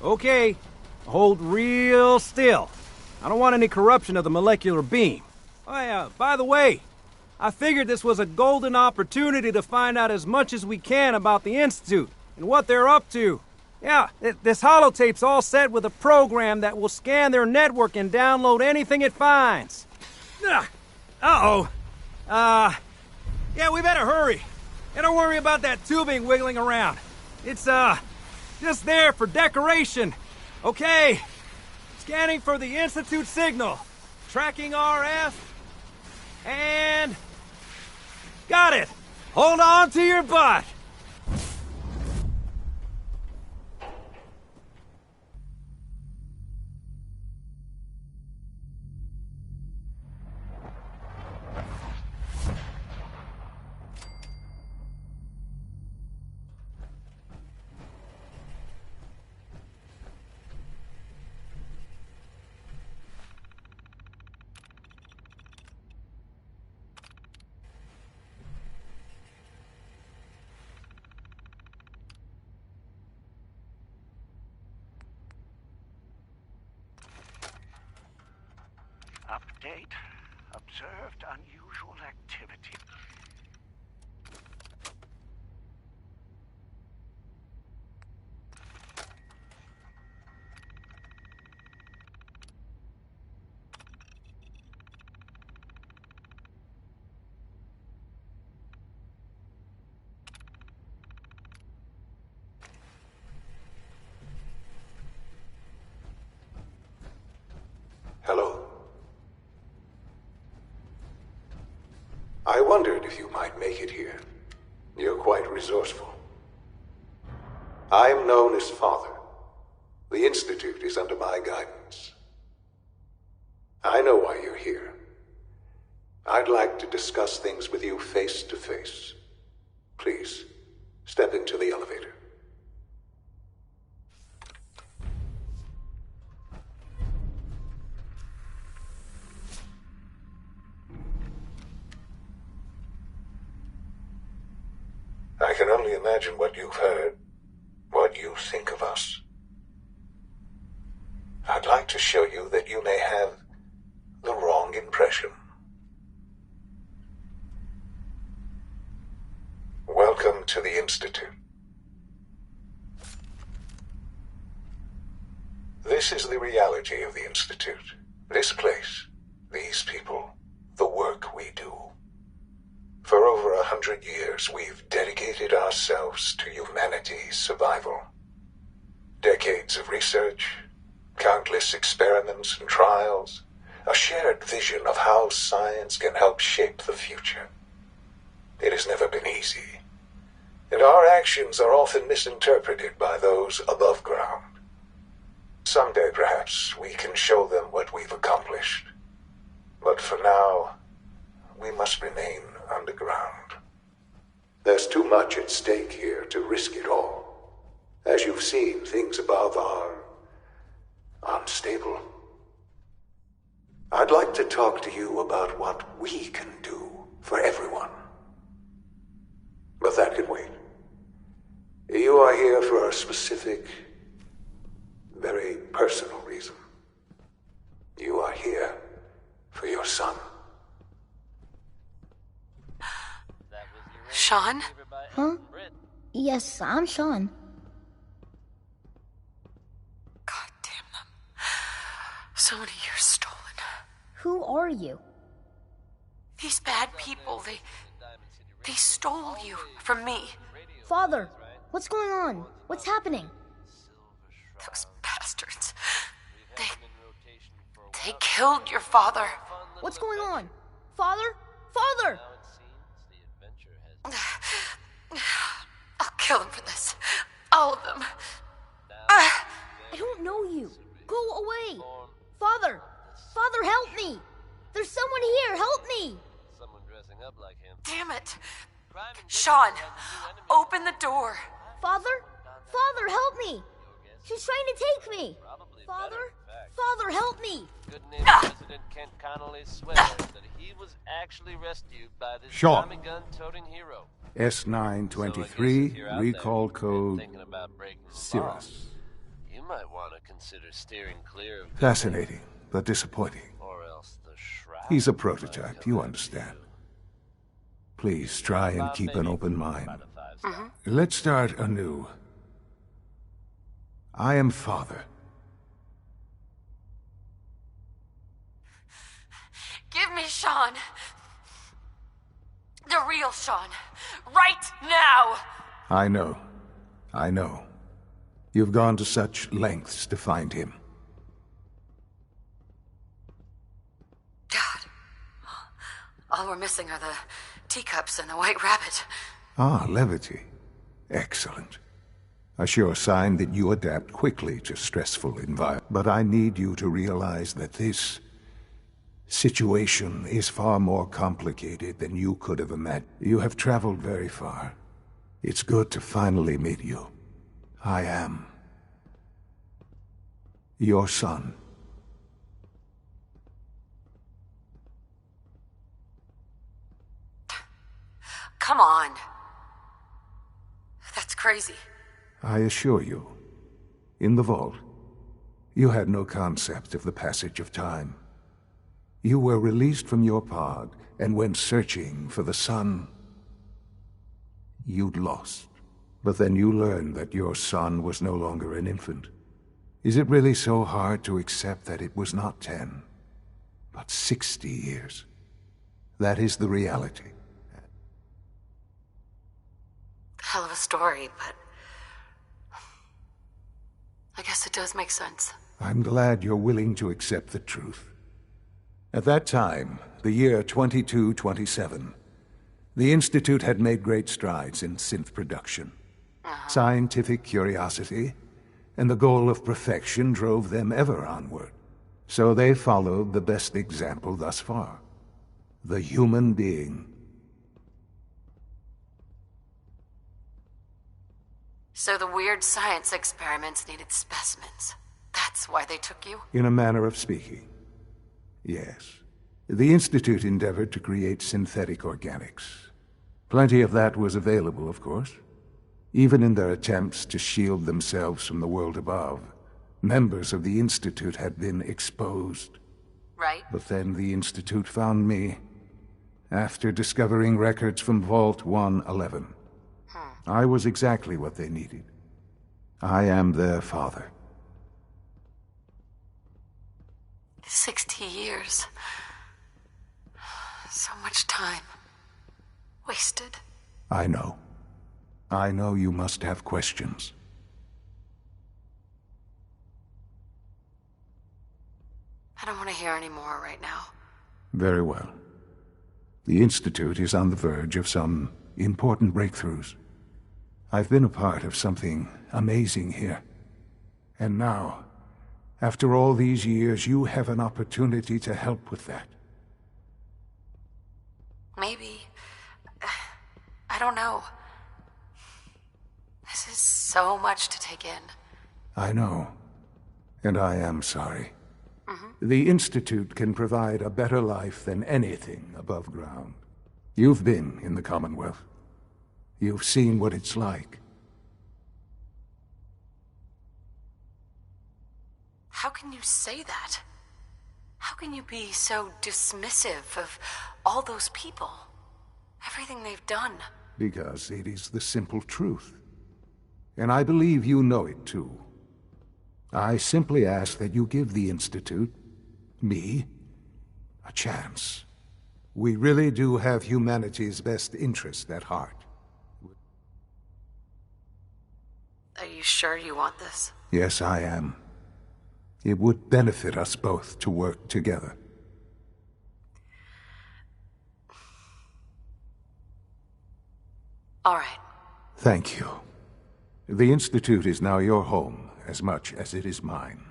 Okay, hold real still. I don't want any corruption of the molecular beam. Oh, by the way, I figured this was a golden opportunity to find out as much as we can about the Institute and what they're up to. Yeah, this holotape's all set with a program that will scan their network and download anything it finds. Uh-oh. Yeah, we better hurry. And don't worry about that tubing wiggling around. It's, just there for decoration. Okay. Scanning for the Institute signal. Tracking RF. And... got it! Hold on to your butt! Update. Observed unusual activity. Hello. I wondered if you might make it here. You're quite resourceful. I am known as Father. The Institute is under my guidance. I know why you're here. I'd like to discuss things with you face to face. Please, step into the elevator. I can only imagine what you've heard, what you think of us. I'd like to show you that you may have the wrong impression. Welcome to the Institute. This is the reality of the Institute. This place, these people, the work we do. For over 100 years, we've dedicated ourselves to humanity's survival. Decades of research, countless experiments and trials, a shared vision of how science can help shape the future. It has never been easy, and our actions are often misinterpreted by those above ground. Someday, perhaps, we can show them what we've accomplished. But for now, we must remain underground. There's too much at stake here to risk it all. As you've seen, things above are unstable. I'd like to talk to you about what we can do for everyone. But that can wait. You are here for a specific, very personal reason. You are here for your son. Sean? Huh? Yes, I'm Sean. God damn them. So many years stolen. Who are you? These bad people, they stole you from me. Father, what's going on? What's happening? Those bastards. They killed your father. What's going on? Father? Father! I'll kill them for this. All of them. I don't know you. Go away. Father! Father, help me! There's someone here. Help me! Someone dressing up like him. Damn it. Sean, open the door. Father? Father, help me! She's trying to take me! Father? Father, help me! Good neighbor President Kent Connolly swears that he was actually rescued by this Sean. Tommy gun-toting hero. S923, recall code Cirrus. You might want to consider steering clear of Fascinating, but disappointing. or else the shroud. He's a prototype, you understand. Please try and keep an open mind. Let's start anew. I am Father. Give me Sean. The real Sean. Right now. I know. You've gone to such lengths to find him. All we're missing are the teacups and the white rabbit. Ah, levity. Excellent. A sure sign that you adapt quickly to stressful environments. But I need you to realize that this situation is far more complicated than you could have imagined. You have traveled very far. It's good to finally meet you. I am your son. Come on. That's crazy. I assure you, in the vault, you had no concept of the passage of time. You were released from your pod and went searching for the son you'd lost. But then you learned that your son was no longer an infant. Is it really so hard to accept that it was not 10, but 60 years? That is the reality. Hell of a story, but I guess it does make sense. I'm glad you're willing to accept the truth. At that time, the year 2227, the Institute had made great strides in synth production. Scientific curiosity and the goal of perfection drove them ever onward. So they followed the best example thus far, the human being. So the weird science experiments needed specimens. That's why they took you? In a manner of speaking, yes. The Institute endeavored to create synthetic organics. Plenty of that was available, of course. Even in their attempts to shield themselves from the world above, members of the Institute had been exposed. Right. But then the Institute found me, after discovering records from Vault 111. I was exactly what they needed. I am their father. 60 years. So much time. Wasted. I know. I know you must have questions. I don't want to hear any more right now. Very well. The Institute is on the verge of some important breakthroughs. I've been a part of something amazing here. And now, after all these years, you have an opportunity to help with that. Maybe. I don't know. This is so much to take in. I know. And I am sorry. The Institute can provide a better life than anything above ground. You've been in the Commonwealth. You've seen what it's like. How can you say that? How can you be so dismissive of all those people? Everything they've done? Because it is the simple truth. And I believe you know it too. I simply ask that you give the Institute, me, a chance. We really do have humanity's best interest at heart. Are you sure you want this? Yes, I am. It would benefit us both to work together. All right. Thank you. The Institute is now your home, as much as it is mine.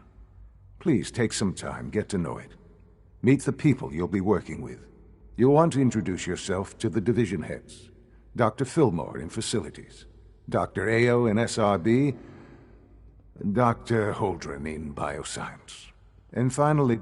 Please take some time, get to know it. Meet the people you'll be working with. You'll want to introduce yourself to the division heads. Dr. Fillmore in Facilities, Dr. Ao in SRB, Dr. Holdren in Bioscience. And finally,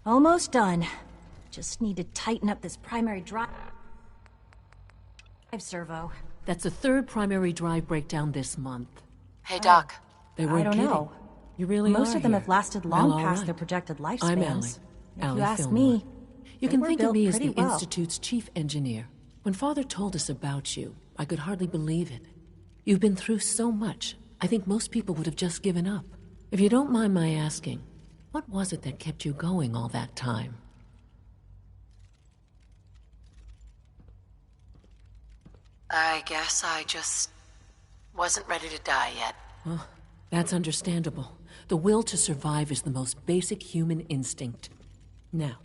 Almost done. Just need to tighten up this primary drive servo. That's the third primary drive breakdown this month. Hey, Doc. They weren't I don't kidding. know. You really Most are of them here. have lasted Well, long all past right. their projected lifespans. I'm Allie. If Allie you ask Fillmore. me, You they can were think of built me as pretty the well. Institute's chief engineer. When Father told us about you, I could hardly believe it. You've been through so much, I think most people would have just given up. If you don't mind my asking, what was it that kept you going all that time? I guess I just wasn't ready to die yet. Well, that's understandable. The will to survive is the most basic human instinct. Now,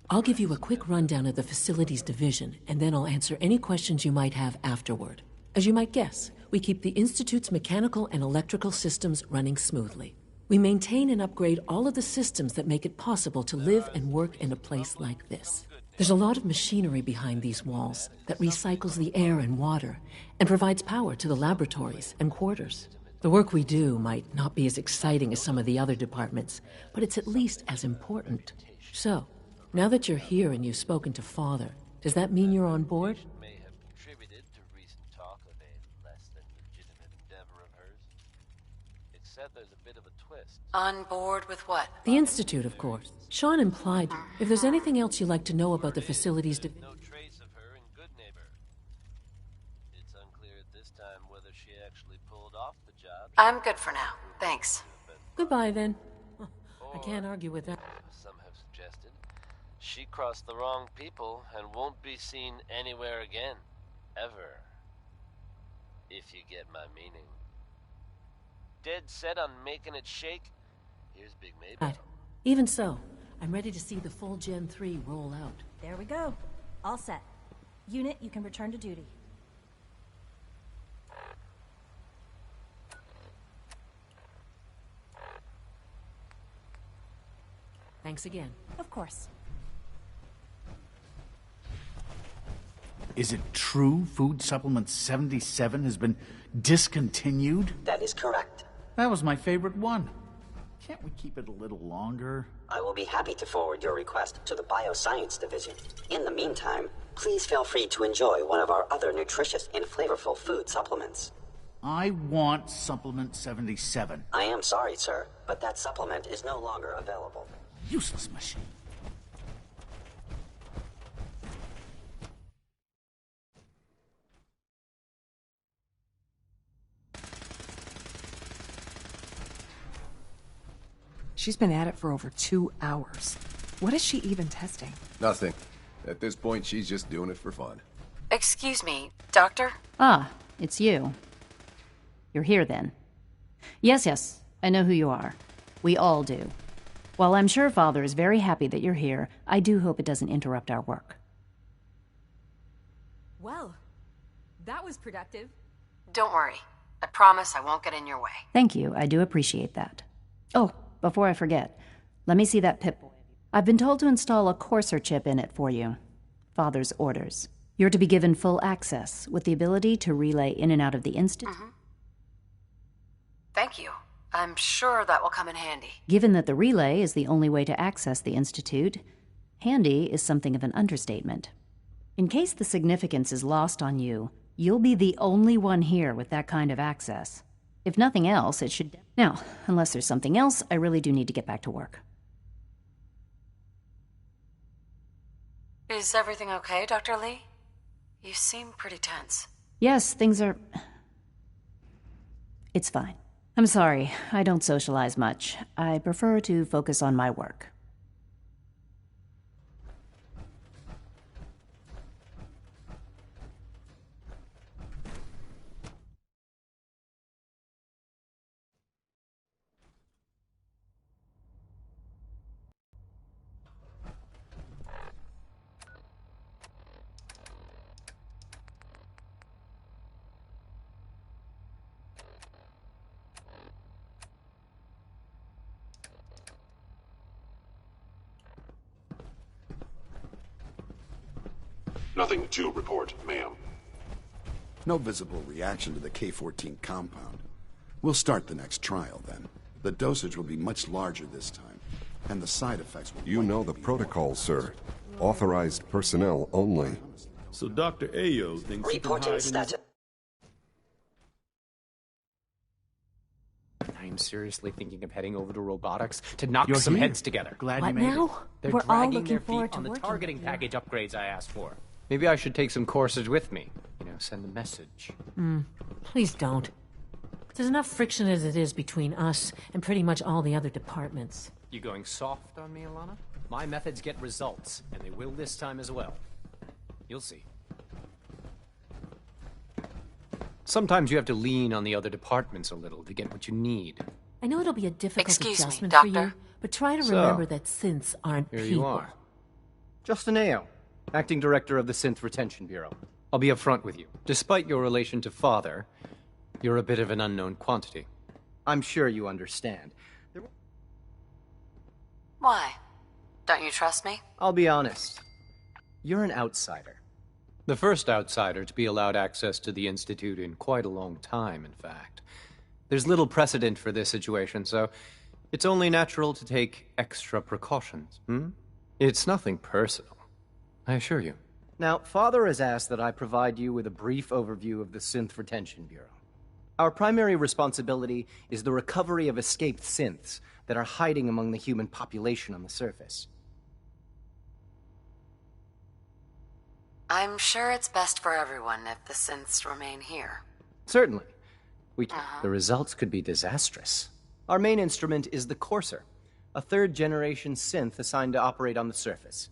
I'll give you a quick rundown of the facilities division, and then I'll answer any questions you might have afterward. As you might guess, we keep the Institute's mechanical and electrical systems running smoothly. We maintain and upgrade all of the systems that make it possible to live and work in a place like this. There's a lot of machinery behind these walls that recycles the air and water and provides power to the laboratories and quarters. The work we do might not be as exciting as some of the other departments, but it's at least as important. So, now that you're here and you've spoken to Father, does that mean you're on board? May have contributed to recent talk of a less than legitimate endeavor of hers. Except there's a bit of a twist. On board with what? The Institute, of course. Sean implied. If there's anything else you'd like to know about the facilities... No trace of her in Good Neighbor. It's unclear at this time whether she actually pulled off the job. I'm good for now. Thanks. Goodbye, then. I can't argue with that. Some have suggested she crossed the wrong people and won't be seen anywhere again. Ever. If you get my meaning. Dead set on making it shake? Here's Big Maybell. Right. Even so, I'm ready to see the full Gen 3 roll out. There we go. All set. Unit, you can return to duty. Thanks again. Of course. Is it true Food Supplement 77 has been discontinued? That is correct. That was my favorite one. Can't we keep it a little longer? I will be happy to forward your request to the Bioscience Division. In the meantime, please feel free to enjoy one of our other nutritious and flavorful food supplements. I want Supplement 77. I am sorry, sir, but that supplement is no longer available. Useless machine. She's been at it for over 2 hours. What is she even testing? Nothing. At this point, she's just doing it for fun. Excuse me, Doctor? Ah, it's you. You're here then. Yes, I know who you are. We all do. While I'm sure Father is very happy that you're here, I do hope it doesn't interrupt our work. Well, that was productive. Don't worry. I promise I won't get in your way. Thank you, I do appreciate that. Oh, before I forget, let me see that Pip-Boy. I've been told to install a Courser chip in it for you. Father's orders. You're to be given full access, with the ability to relay in and out of the Institute. Thank you. I'm sure that will come in handy. Given that the relay is the only way to access the Institute, handy is something of an understatement. In case the significance is lost on you, you'll be the only one here with that kind of access. If nothing else, it should... Now, unless there's something else, I really do need to get back to work. Is everything okay, Dr. Lee? You seem pretty tense. Yes, things are... It's fine. I'm sorry, I don't socialize much. I prefer to focus on my work. Nothing to report, ma'am. No visible reaction to the K-14 compound. We'll start the next trial, then. The dosage will be much larger this time. and the side effects will... You know the protocol, sir. Authorized personnel only. So Dr. Ayo thinks he can hide in his... I'm seriously thinking of heading over to robotics to knock You're some here. heads together. Glad you made it. They're We're all dragging looking their feet forward to on the working targeting with you. package upgrades I asked for. Maybe I should take some courses with me. Send a message. Please don't. There's enough friction as it is between us and pretty much all the other departments. You going soft on me, Alana? My methods get results, and they will this time as well. You'll see. Sometimes you have to lean on the other departments a little to get what you need. I know it'll be a difficult Excuse me, adjustment for you, Doctor. but try to So, remember that synths aren't Here people. you are. Justin Ayo, Acting Director of the Synth Retention Bureau. I'll be upfront with you. Despite your relation to Father, you're a bit of an unknown quantity. I'm sure you understand. Why? Don't you trust me? I'll be honest. You're an outsider. The first outsider to be allowed access to the Institute in quite a long time, in fact. There's little precedent for this situation, so it's only natural to take extra precautions, It's nothing personal, I assure you. Now, Father has asked that I provide you with a brief overview of the Synth Retention Bureau. Our primary responsibility is the recovery of escaped synths that are hiding among the human population on the surface. I'm sure it's best for everyone if the synths remain here. Certainly. The results could be disastrous. Our main instrument is the Courser, a third-generation synth assigned to operate on the surface.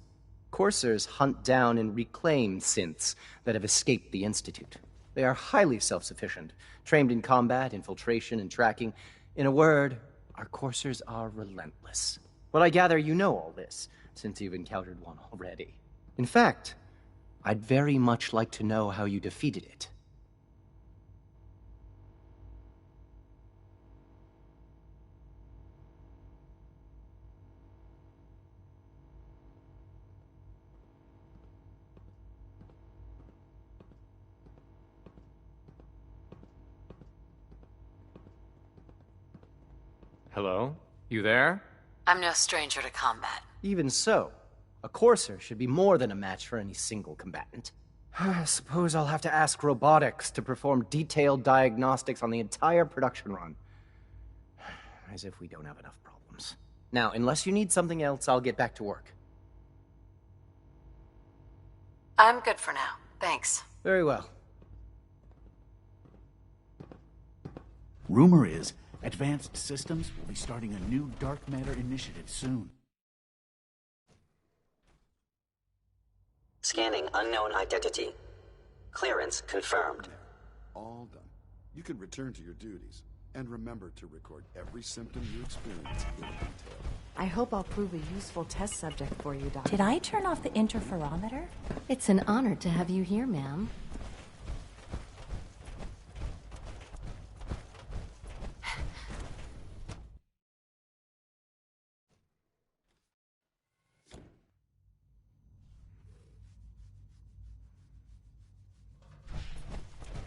Coursers hunt down and reclaim synths that have escaped the Institute. They are highly self-sufficient, trained in combat, infiltration, and tracking. In a word, our Coursers are relentless. But I gather you know all this, since you've encountered one already. In fact, I'd very much like to know how you defeated it. Hello? You there? I'm no stranger to combat. Even so, a Courser should be more than a match for any single combatant. I suppose I'll have to ask robotics to perform detailed diagnostics on the entire production run. As if we don't have enough problems. Now, unless you need something else, I'll get back to work. I'm good for now. Thanks. Very well. Rumor is, Advanced Systems will be starting a new dark matter initiative soon. Scanning unknown identity. Clearance confirmed. All done. You can return to your duties. And remember to record every symptom you experience in detail. I hope I'll prove a useful test subject for you, Doctor. Did I turn off the interferometer? It's an honor to have you here, ma'am.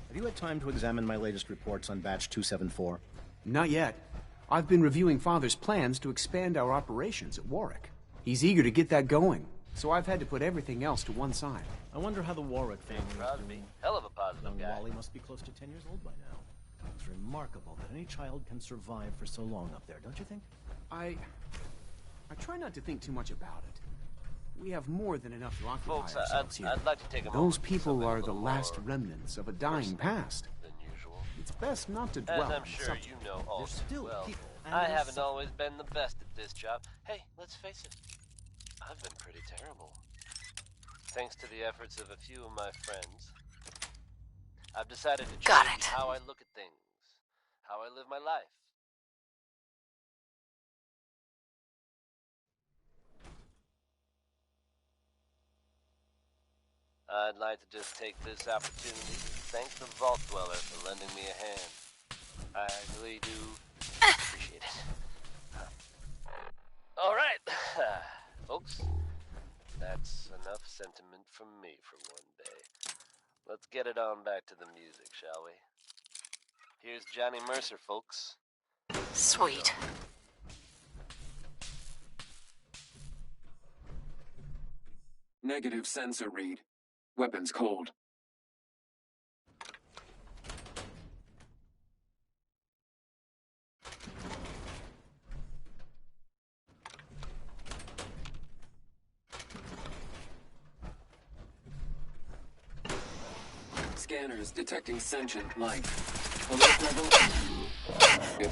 Have you had time to examine my latest reports on Batch 274? Not yet. I've been reviewing Father's plans to expand our operations at Warwick. He's eager to get that going, so I've had to put everything else to one side. I wonder how the Warwick family is Crosby, doing. hell of a positive guy. Wally must be close to 10 years old by now. It's remarkable that any child can survive for so long up there, don't you think? I try not to think too much about it. We have more than enough to occupy Folks, ourselves here. I'd like to take a Those moment to people something are a the little last more remnants of a dying past. than usual. It's best not to As dwell I'm on sure subject. you know all There's too still well, people, and I there's haven't some- always been the best at this job. Hey, let's face it, I've been pretty terrible. Thanks to the efforts of a few of my friends, I've decided to change how I look at things, how I live my life. I'd like to just take this opportunity to thank the Vault Dweller for lending me a hand. I really do appreciate it. All right, folks, that's enough sentiment from me for one day. Let's get it on back to the music, shall we? Here's Johnny Mercer, folks. Sweet. Negative sensor read. Weapons cold. Scanners detecting sentient life. Alert level. Good.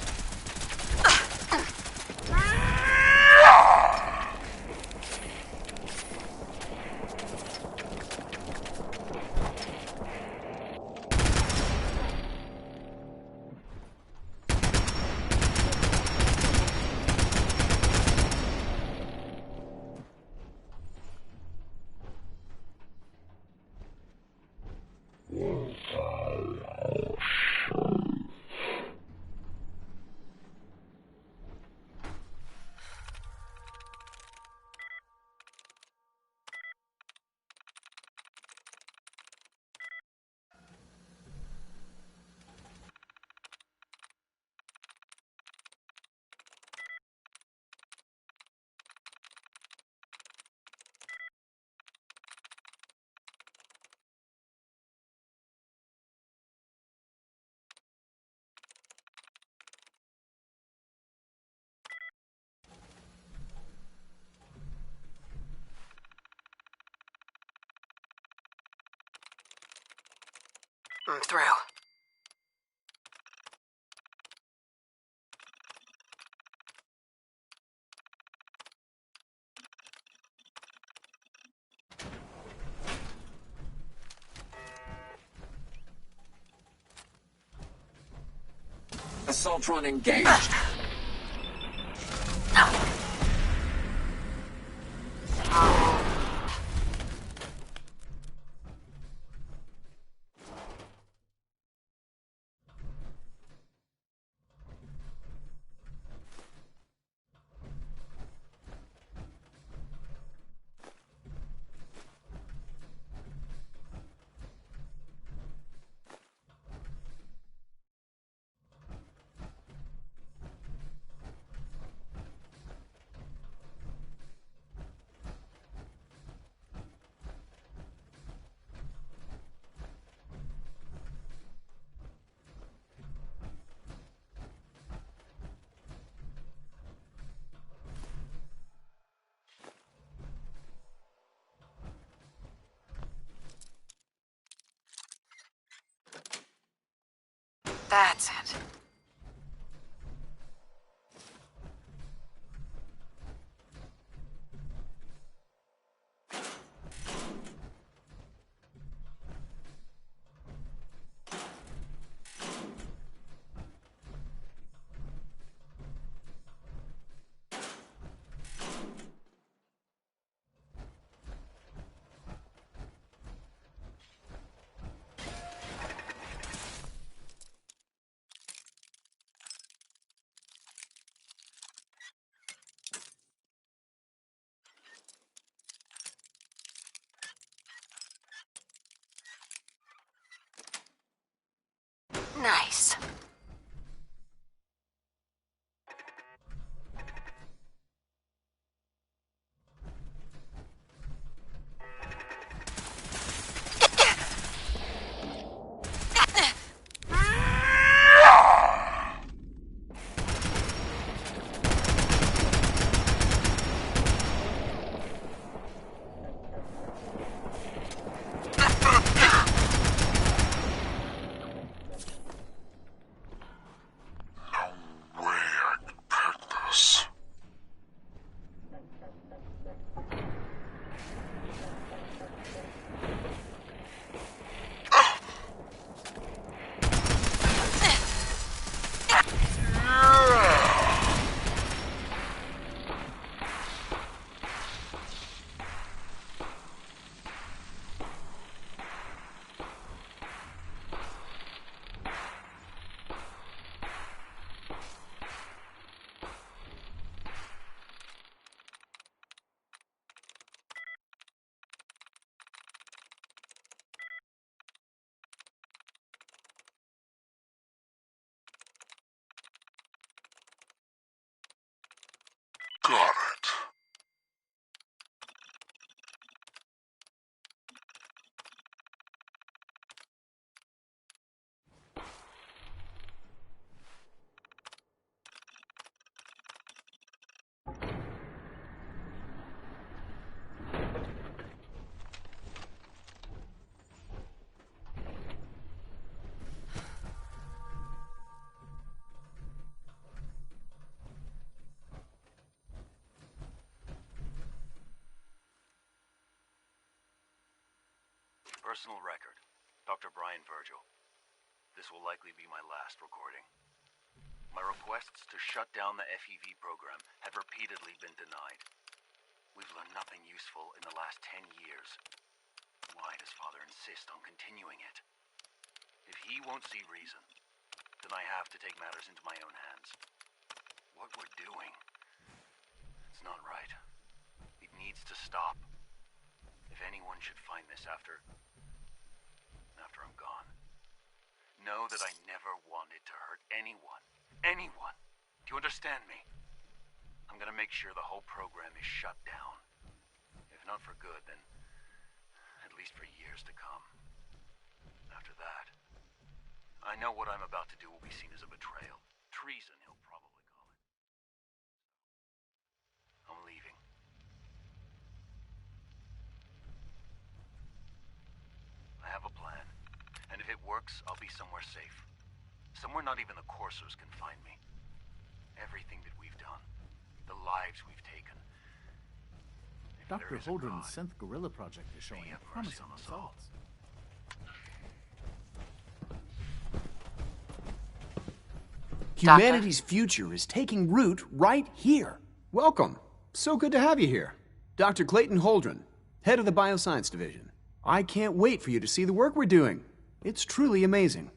I'm through. Assaultron engaged. That's it. Nice. Personal record. Dr. Brian Virgil. This will likely be my last recording. My requests to shut down the FEV program have repeatedly been denied. We've learned nothing useful in the last 10 years. Why does Father insist on continuing it? If he won't see reason, then I have to take matters into my own hands. What we're doing, it's not right. It needs to stop. If anyone should find this after I'm gone, know that I never wanted to hurt anyone. Anyone. Do you understand me? I'm gonna make sure the whole program is shut down. If not for good, then at least for years to come. After that, I know what I'm about to do will be seen as a betrayal. Treason, he'll probably call it. I'm leaving. I have a plan. And if it works, I'll be somewhere safe. Somewhere not even the coursers can find me. Everything that we've done, the lives we've taken. Dr. Holdren's Synth Gorilla project is showing promising results. Humanity's future is taking root right here. Welcome. So good to have you here. Dr. Clayton Holdren, head of the Bioscience Division. I can't wait for you to see the work we're doing. It's truly amazing.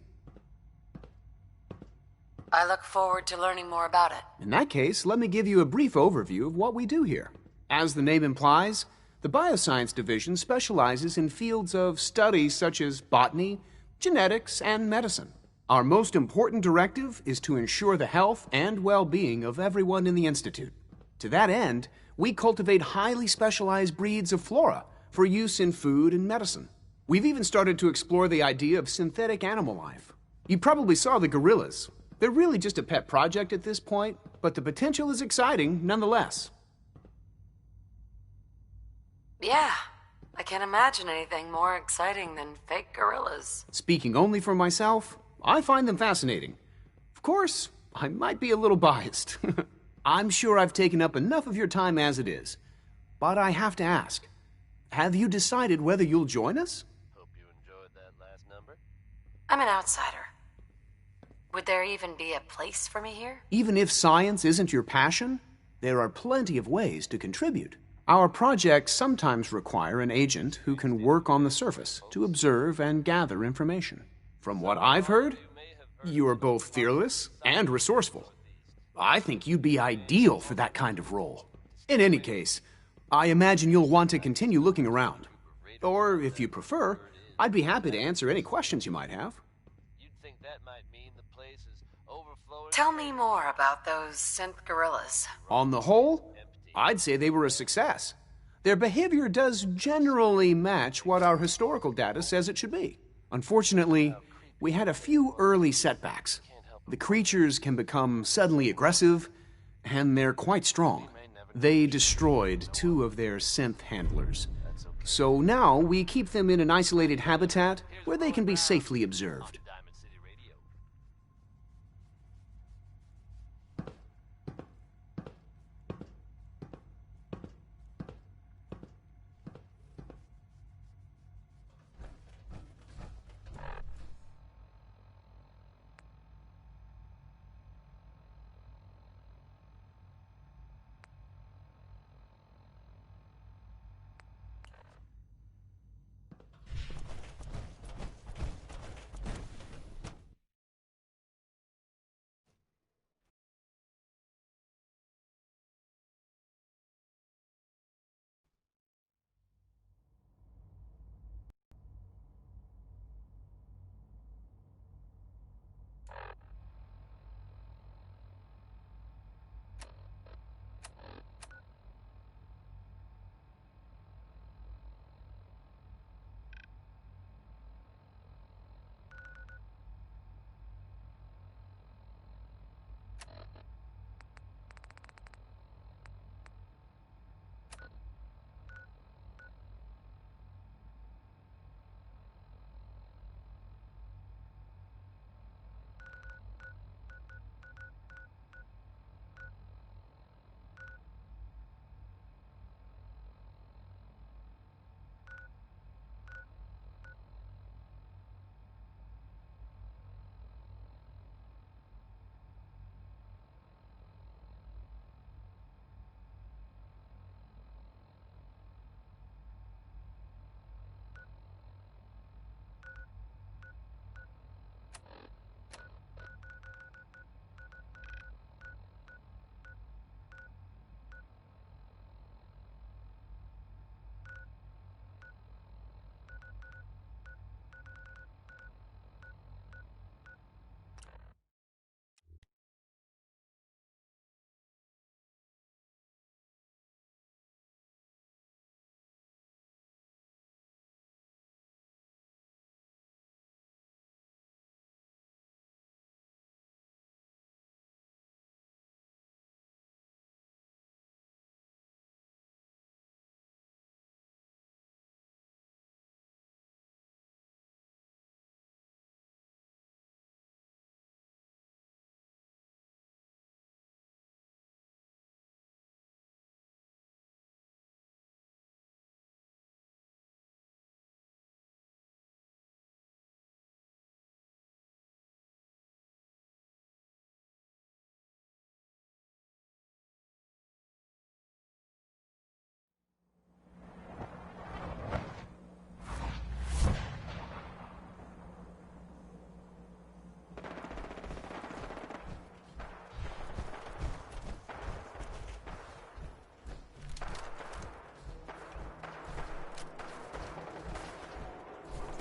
I look forward to learning more about it. In that case, let me give you a brief overview of what we do here. As the name implies, the Bioscience Division specializes in fields of study such as botany, genetics, and medicine. Our most important directive is to ensure the health and well-being of everyone in the Institute. To that end, we cultivate highly specialized breeds of flora for use in food and medicine. We've even started to explore the idea of synthetic animal life. You probably saw the gorillas. They're really just a pet project at this point, but the potential is exciting nonetheless. Yeah, I can't imagine anything more exciting than fake gorillas. Speaking only for myself, I find them fascinating. Of course, I might be a little biased. I'm sure I've taken up enough of your time as it is. But I have to ask, have you decided whether you'll join us? Hope you enjoyed that last number. I'm an outsider. Would there even be a place for me here? Even if science isn't your passion, there are plenty of ways to contribute. Our projects sometimes require an agent who can work on the surface to observe and gather information. From what I've heard, you are both fearless and resourceful. I think you'd be ideal for that kind of role. In any case, I imagine you'll want to continue looking around. Or, if you prefer, I'd be happy to answer any questions you might have. You'd think that might mean the place is overflowing. Tell me more about those synth gorillas. On the whole, I'd say they were a success. Their behavior does generally match what our historical data says it should be. Unfortunately, we had a few early setbacks. The creatures can become suddenly aggressive, and they're quite strong. They destroyed 2 of their synth handlers. So now we keep them in an isolated habitat where they can be safely observed.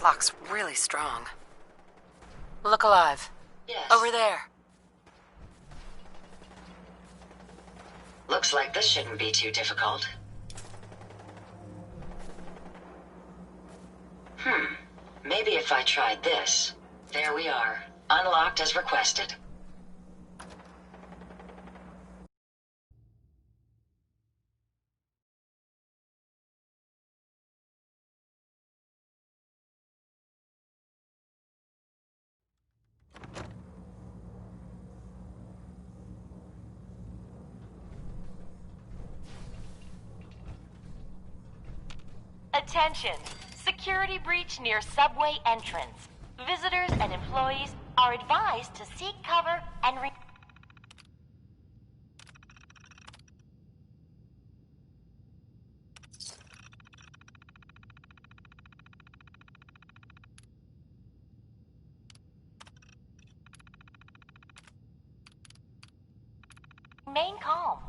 Lock's really strong. Look alive. Yes. Over there. Looks like this shouldn't be too difficult. Maybe if I tried this. There we are. Unlocked as requested. Attention! Security breach near subway entrance. Visitors and employees are advised to seek cover and remain calm.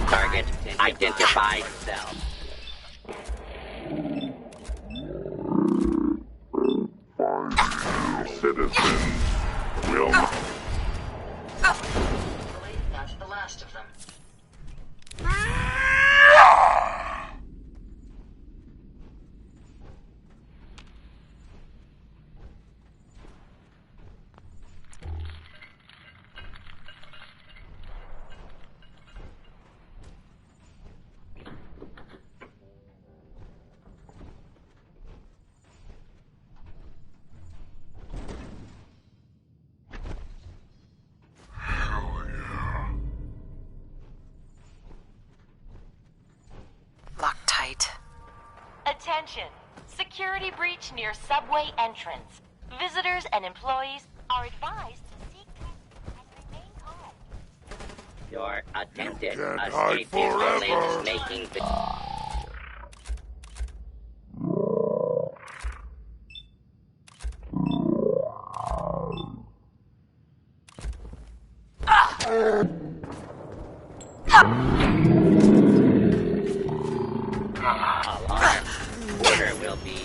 Target identified. Self. Citizens will. That's the last of them. Attention! Security breach near subway entrance. Visitors and employees are advised to seek cover and remain calm. Your attempted can't hide escape is only forever. making the... Alarm. Order will be...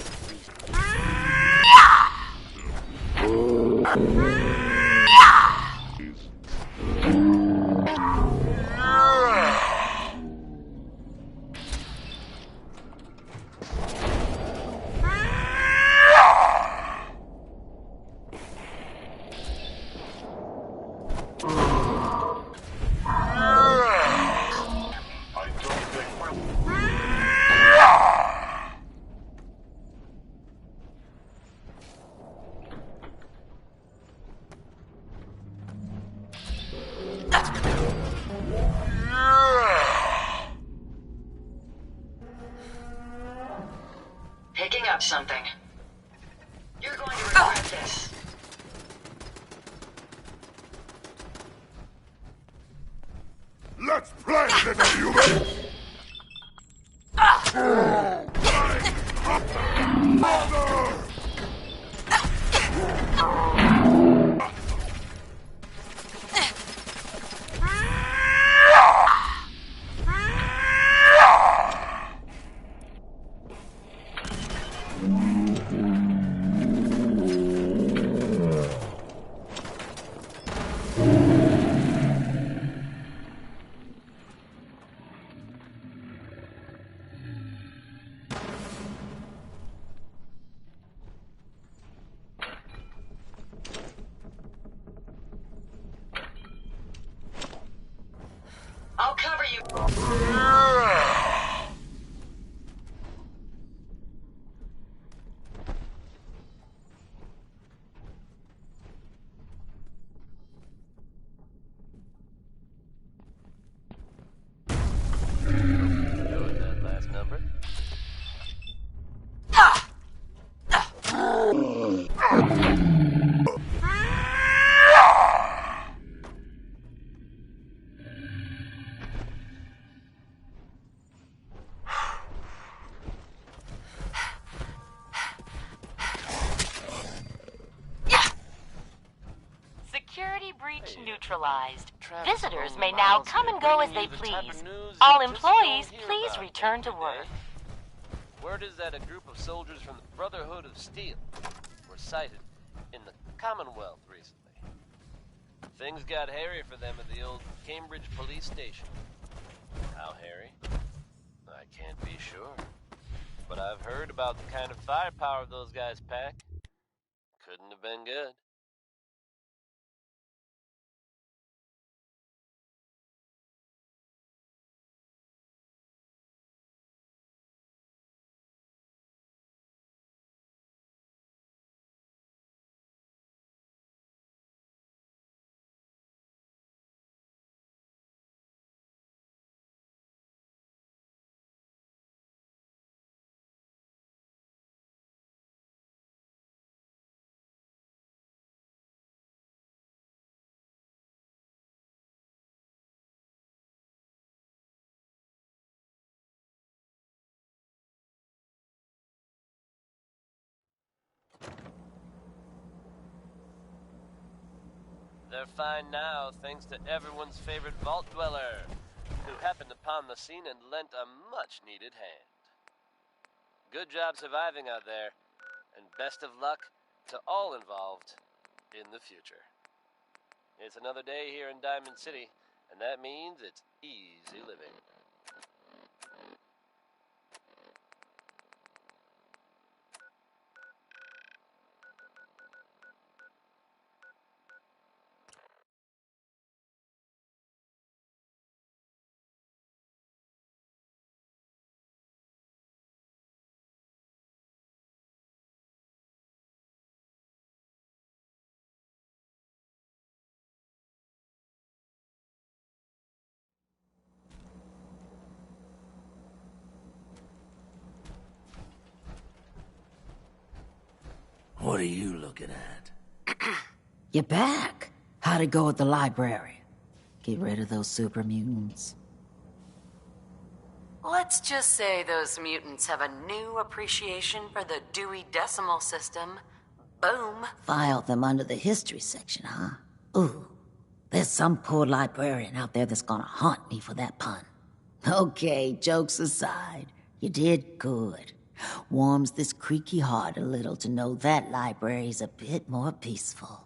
Picking up something. You're going to regret this. Let's play, little human! Mother! Go with that last number. Security breach neutralized. Visitors may now come and go as they please. All employees, please return to work. Word is that a group of soldiers from the Brotherhood of Steel were sighted in the Commonwealth recently. Things got hairy for them at the old Cambridge police station. How hairy? I can't be sure. But I've heard about the kind of firepower those guys pack. Couldn't have been good. They're fine now, thanks to everyone's favorite vault dweller, who happened upon the scene and lent a much-needed hand. Good job surviving out there, and best of luck to all involved in the future. It's another day here in Diamond City, and that means it's easy living. What are you looking at? You're back. How'd it go at the library? Get rid of those super mutants? Let's just say those mutants have a new appreciation for the Dewey Decimal System. Boom. Filed them under the history section, huh? Ooh. There's some poor librarian out there that's gonna haunt me for that pun. Okay, jokes aside, you did good. Warms this creaky heart a little to know that library's a bit more peaceful.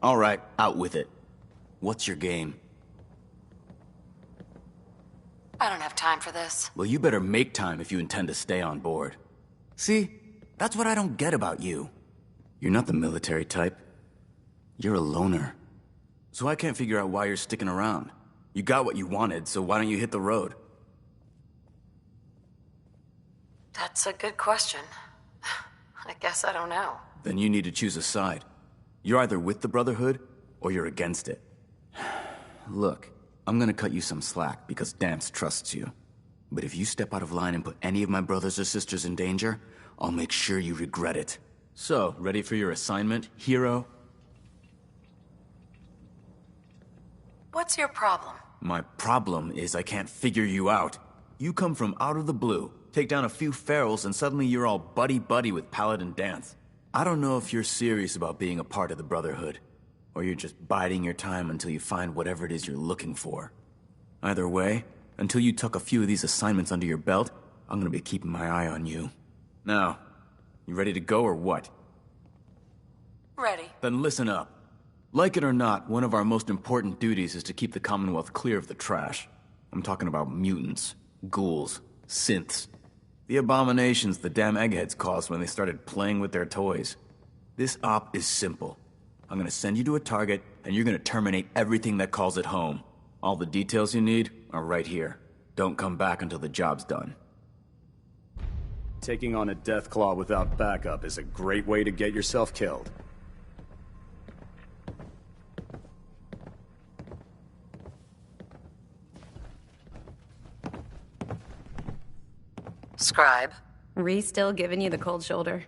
All right, out with it. What's your game? I don't have time for this. Well, you better make time if you intend to stay on board. See, that's what I don't get about you. You're not the military type. You're a loner. So I can't figure out why you're sticking around. You got what you wanted, so why don't you hit the road? That's a good question. I guess I don't know. Then you need to choose a side. You're either with the Brotherhood, or you're against it. Look, I'm gonna cut you some slack because Danse trusts you. But if you step out of line and put any of my brothers or sisters in danger, I'll make sure you regret it. So, ready for your assignment, hero? What's your problem? My problem is I can't figure you out. You come from out of the blue, take down a few ferals, and suddenly you're all buddy-buddy with Paladin Danse. I don't know if you're serious about being a part of the Brotherhood, or you're just biding your time until you find whatever it is you're looking for. Either way, until you tuck a few of these assignments under your belt, I'm gonna be keeping my eye on you. Now, you ready to go or what? Ready. Then listen up. Like it or not, one of our most important duties is to keep the Commonwealth clear of the trash. I'm talking about mutants, ghouls, synths. The abominations the damn eggheads caused when they started playing with their toys. This op is simple. I'm gonna send you to a target, and you're gonna terminate everything that calls it home. All the details you need are right here. Don't come back until the job's done. Taking on a Deathclaw without backup is a great way to get yourself killed. Scribe. Ree still giving you the cold shoulder?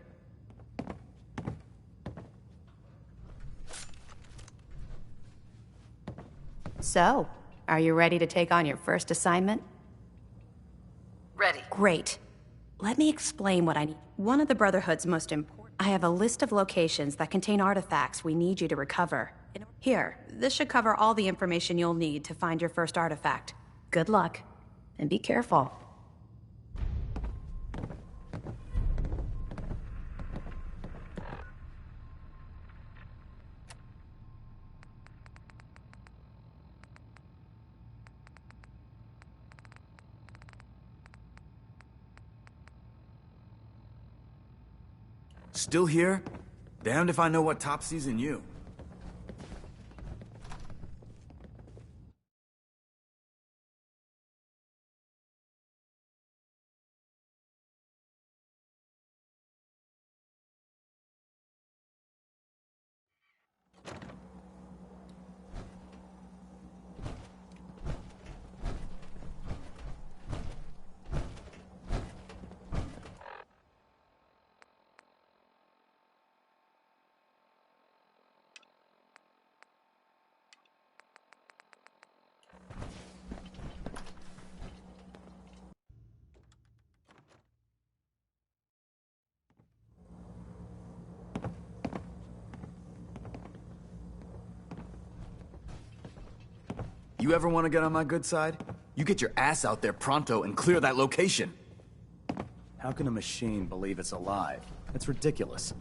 So, are you ready to take on your first assignment? Ready. Great. Let me explain what I need. One of the Brotherhood's most important... I have a list of locations that contain artifacts we need you to recover. Here, this should cover all the information you'll need to find your first artifact. Good luck, and be careful. Still here? Damned if I know what Topsy's in you. You ever want to get on my good side? You get your ass out there pronto and clear that location. How can a machine believe it's alive? That's ridiculous.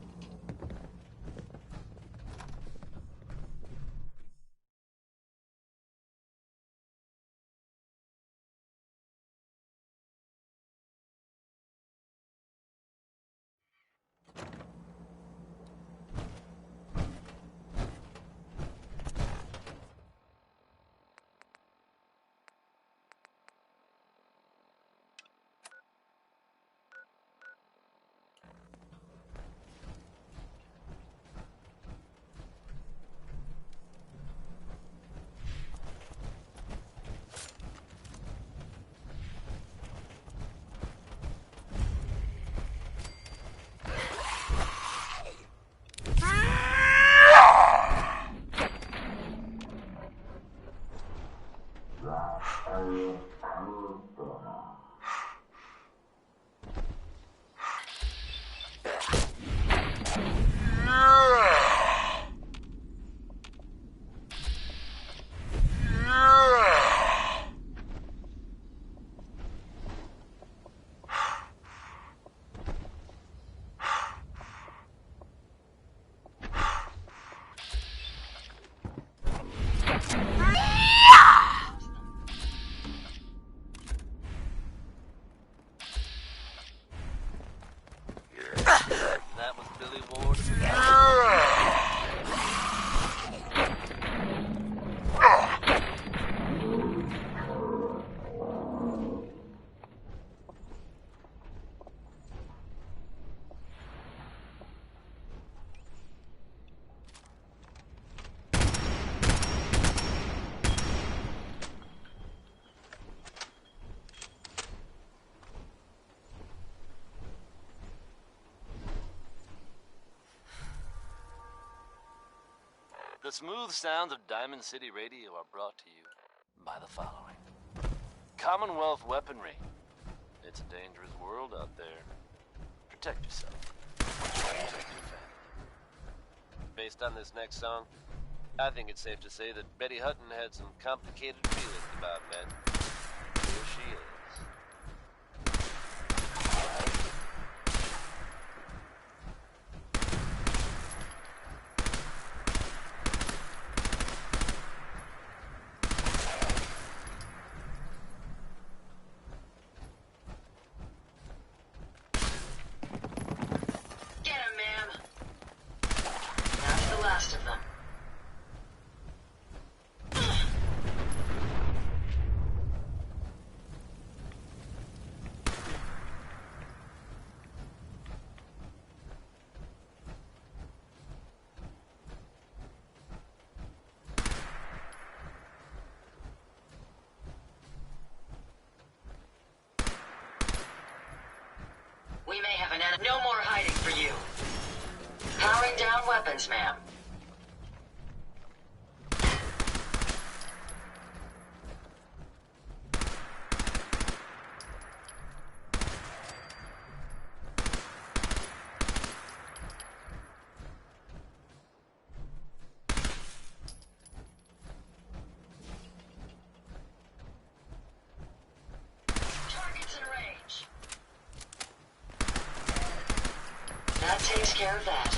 The smooth sounds of Diamond City Radio are brought to you by the following. Commonwealth weaponry. It's a dangerous world out there. Protect yourself. Protect your family. Based on this next song, I think it's safe to say that Betty Hutton had some complicated feelings about men. Here she is. We may have an enemy. No more hiding for you. Powering down weapons, ma'am. That takes care of that.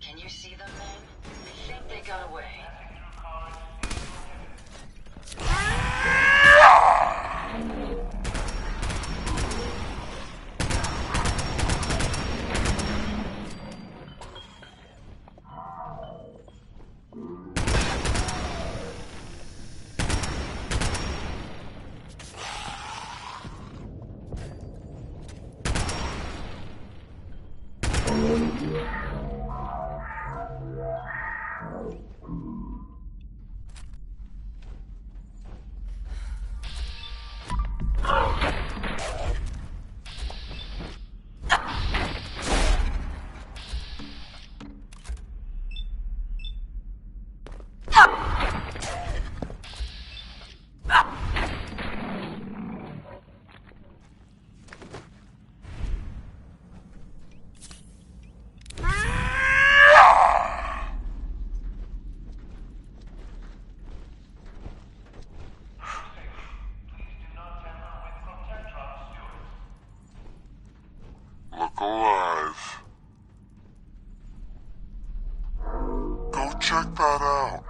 Can you see them, men? I think they got away. Look alive. Go check that out.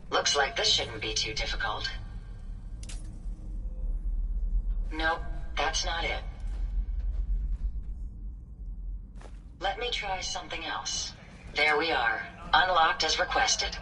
Looks like this shouldn't be too difficult. Nope, that's not it. Let me try something else. There we are. Unlocked as requested.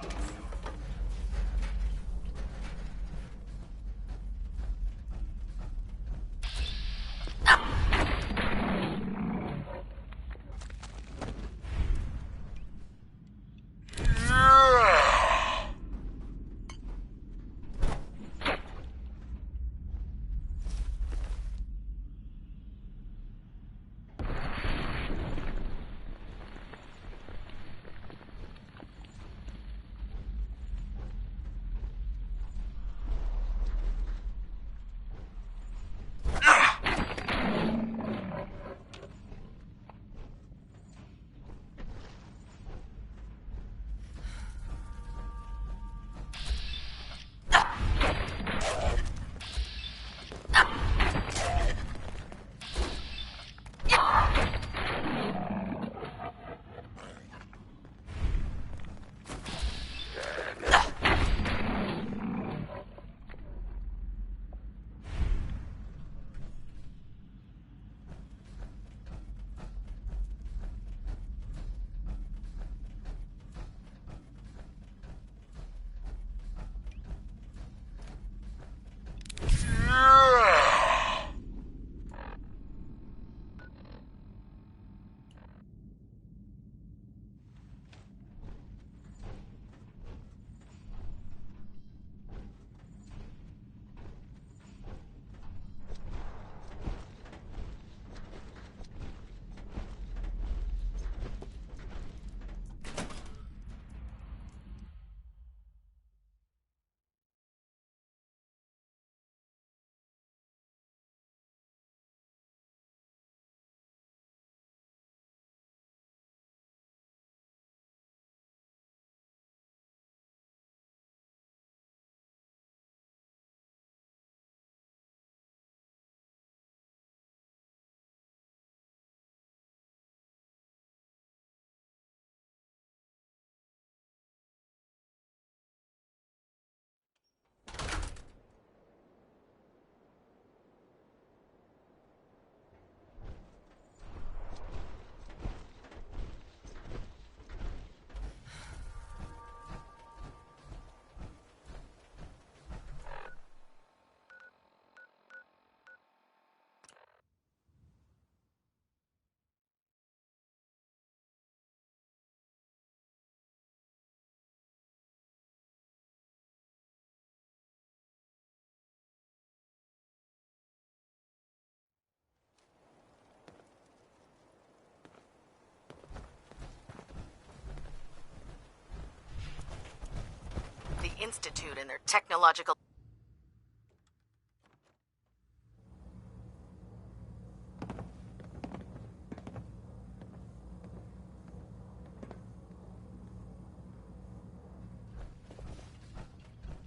Institute and their technological...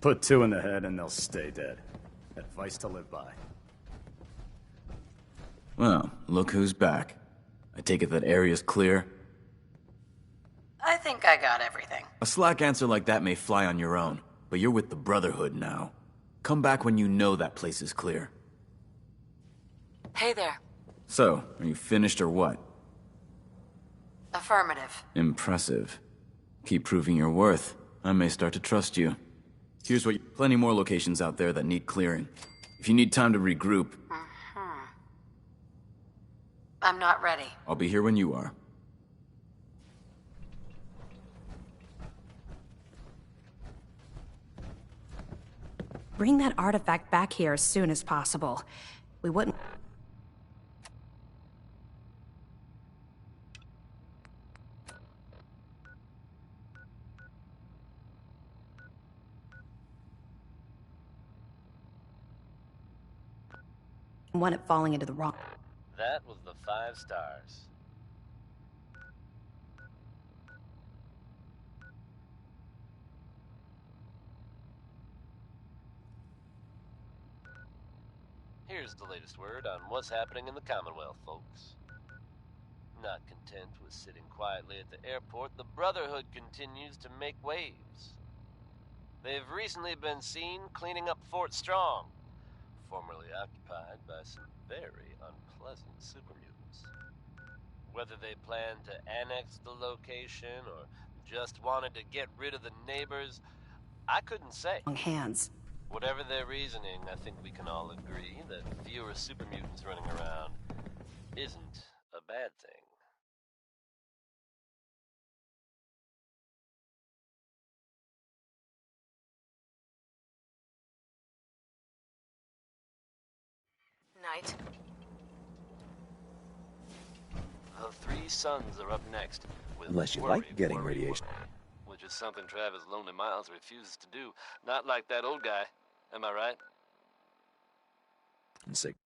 Put 2 in the head and they'll stay dead. Advice to live by. Well, look who's back. I take it that area's clear? I think I got everything. A slack answer like that may fly on your own, but you're with the Brotherhood now. Come back when you know that place is clear. Hey there. So, are you finished or what? Affirmative. Impressive. Keep proving your worth. I may start to trust you. Here's what... Plenty more locations out there that need clearing. If you need time to regroup... I'm not ready. I'll be here when you are. Bring that artifact back here as soon as possible. We wouldn't... want it falling into the wrong... That was the 5 stars. Here's the latest word on what's happening in the Commonwealth, folks. Not content with sitting quietly at the airport, the Brotherhood continues to make waves. They've recently been seen cleaning up Fort Strong, formerly occupied by some very unpleasant supermutants. Whether they plan to annex the location or just wanted to get rid of the neighbors, I couldn't say. Hands. Whatever their reasoning, I think we can all agree that fewer supermutants running around isn't a bad thing. Night. The 3 Sons are up next. Unless you like getting radiation. Which is something Travis Lonely Miles refuses to do. Not like that old guy. Am I right? Sick.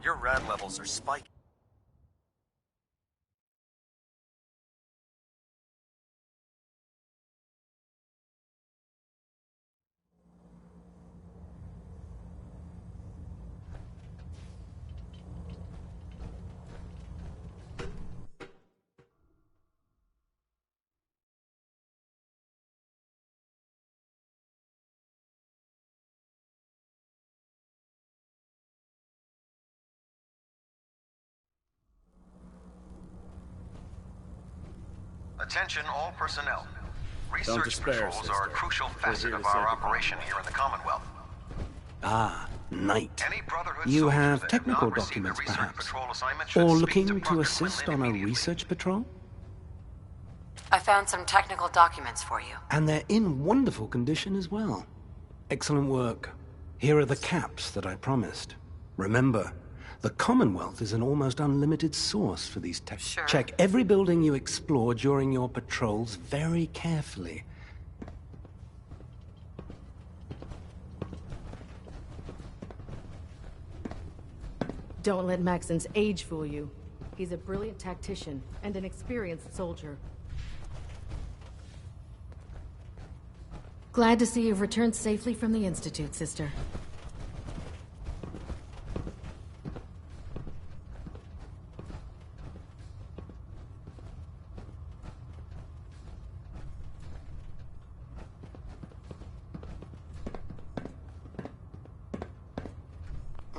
Your rad levels are spiking. Attention all personnel. Don't Research despair, patrols sister. are a crucial We're facet here of to save our the operation here in the Commonwealth. Ah, Knight. Any Brotherhood You soldiers have that technical not received a documents, research perhaps? patrol assignment should Or speak looking to Proctor assist Quinlan on a immediately. research patrol? I found some technical documents for you. And they're in wonderful condition as well. Excellent work. Here are the caps that I promised. Remember, the Commonwealth is an almost unlimited source for these tech. Sure. Check every building you explore during your patrols very carefully. Don't let Maxon's age fool you. He's a brilliant tactician and an experienced soldier. Glad to see you've returned safely from the Institute, sister.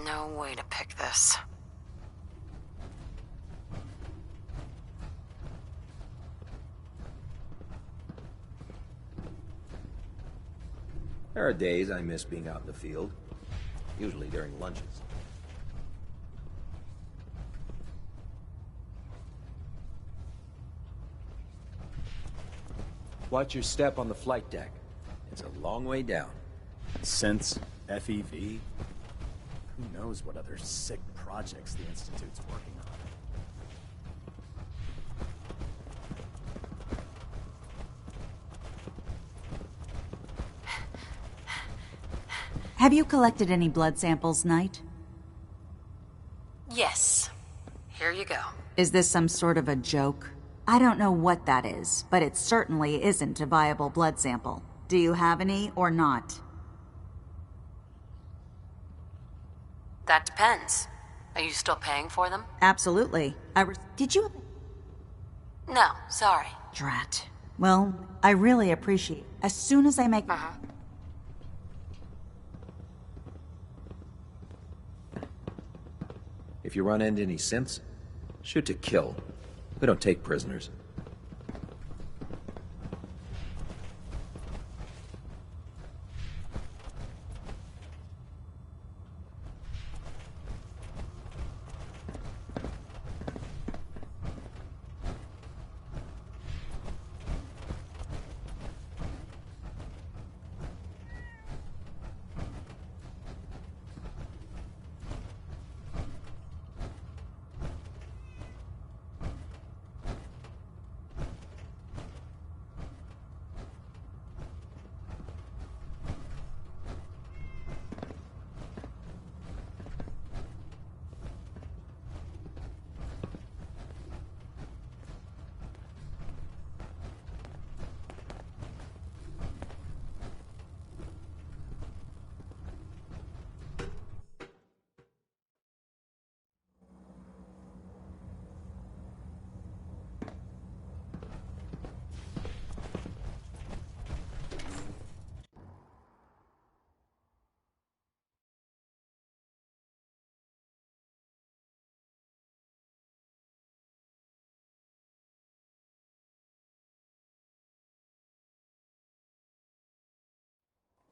No way to pick this. There are days I miss being out in the field. usually during lunches. Watch your step on the flight deck. It's a long way down. Synths, FEV. Who knows what other sick projects the Institute's working on? Have you collected any blood samples, Knight? Yes. Here you go. Is this some sort of a joke? I don't know what that is, but it certainly isn't a viable blood sample. Do you have any or not? That depends. Are you still paying for them? Absolutely. Did you? No, sorry. Drat. Well, I really appreciate. As soon as I make. If you run into any synths, shoot to kill. We don't take prisoners.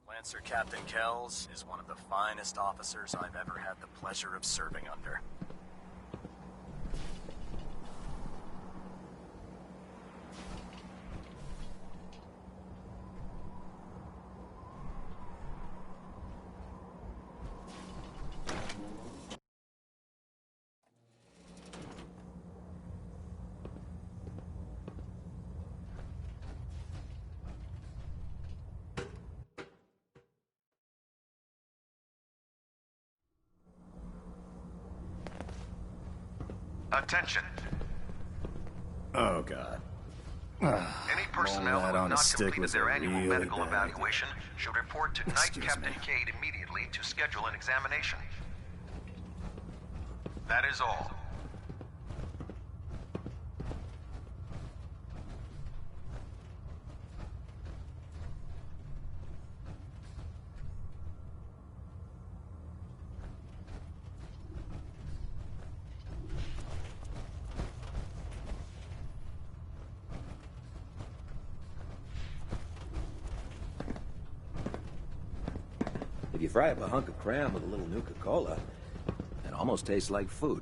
Lancer Captain Kells is one of the finest officers I've ever had the pleasure of serving under. Attention. Oh, God. Any personnel who have not completed their annual medical evaluation should report to Knight Captain Cade immediately to schedule an examination. That is all. If you fry up a hunk of cram with a little Nuka-Cola, it almost tastes like food.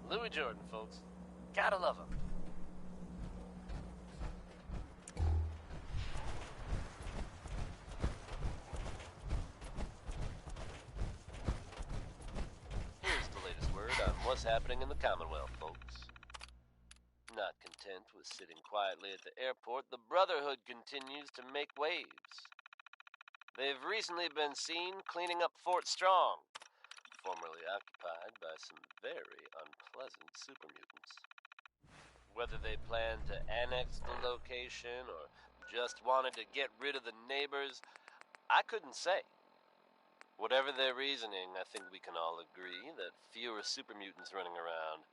Louis Jordan, folks. Gotta love him. Here's the latest word on what's happening in the Commonwealth, folks. Not content with sitting quietly at the airport, the Brotherhood continues to make waves. They've recently been seen cleaning up Fort Strong, formerly occupied by some very unpleasant supermutants. Whether they plan to annex the location or just wanted to get rid of the neighbors, I couldn't say. Whatever their reasoning, I think we can all agree that fewer supermutants running around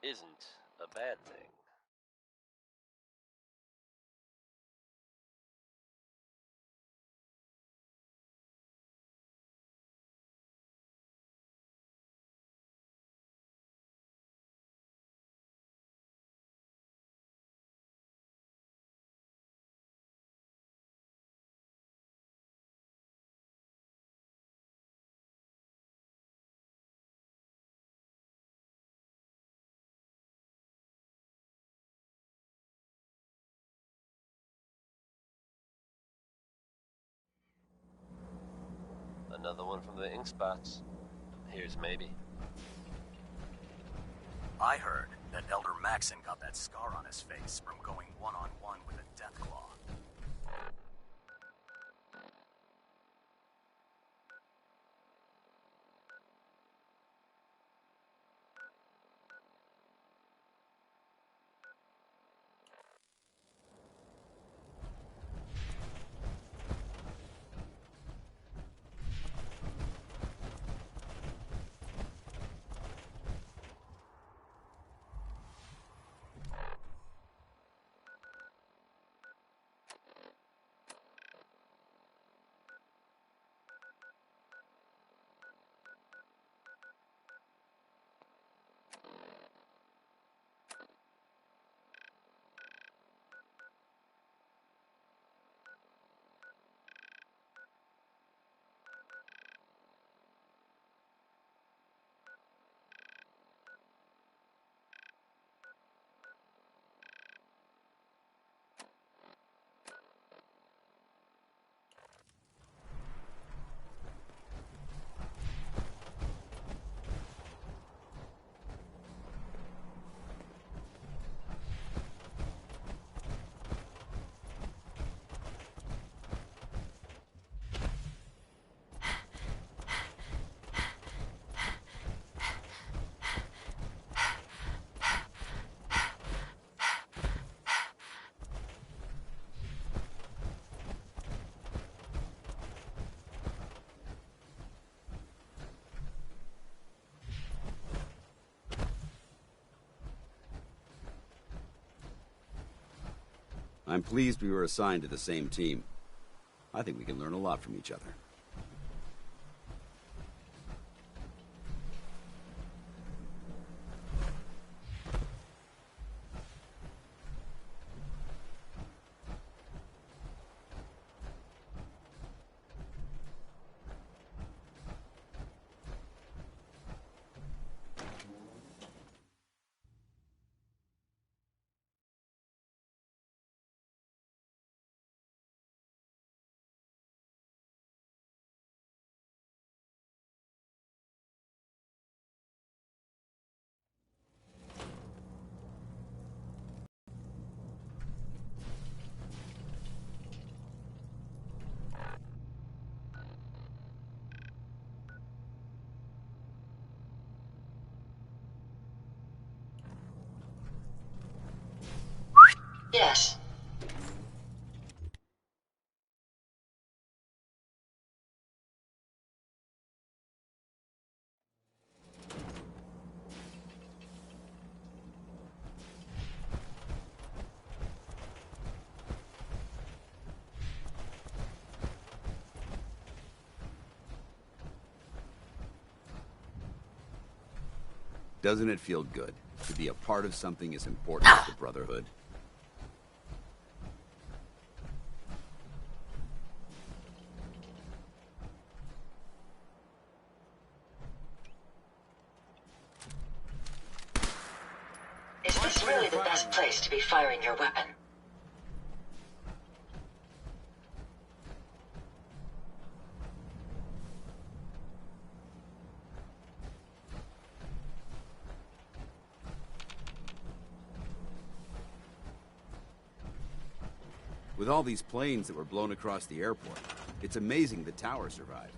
isn't a bad thing. Another one from the ink spots. Here's maybe. I heard that Elder Maxon got that scar on his face from going one-on-one with a Deathclaw. I'm pleased we were assigned to the same team. I think we can learn a lot from each other. Yes. Doesn't it feel good to be a part of something as important as the Brotherhood? really the best place to be firing your weapon. With all these planes that were blown across the airport, it's amazing the tower survived.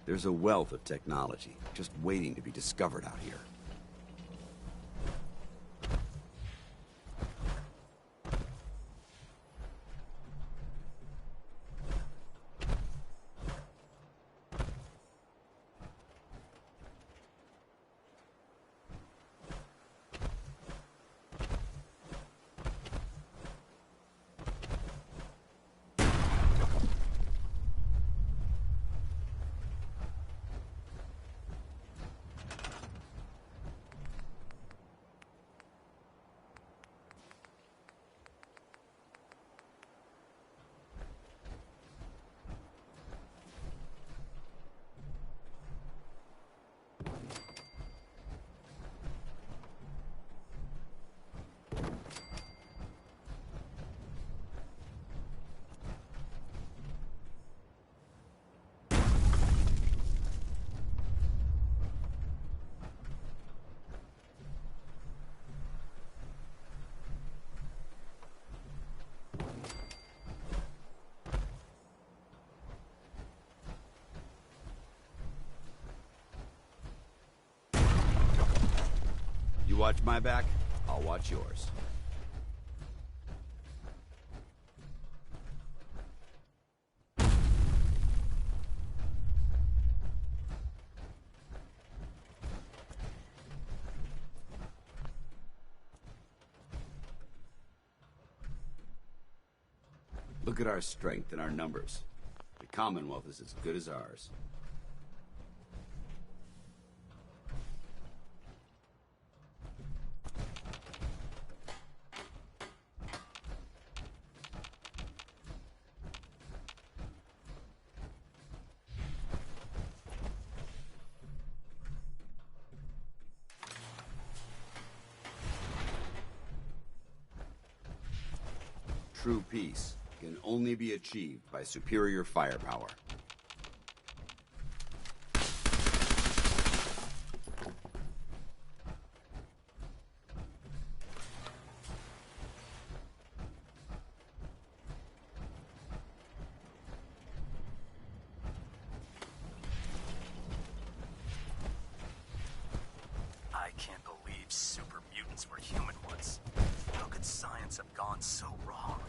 There's a wealth of technology just waiting to be discovered out here. You watch my back, I'll watch yours. Look at our strength and our numbers. The Commonwealth is as good as ours. True peace can only be achieved by superior firepower. I can't believe super mutants were human once. How could science have gone so wrong?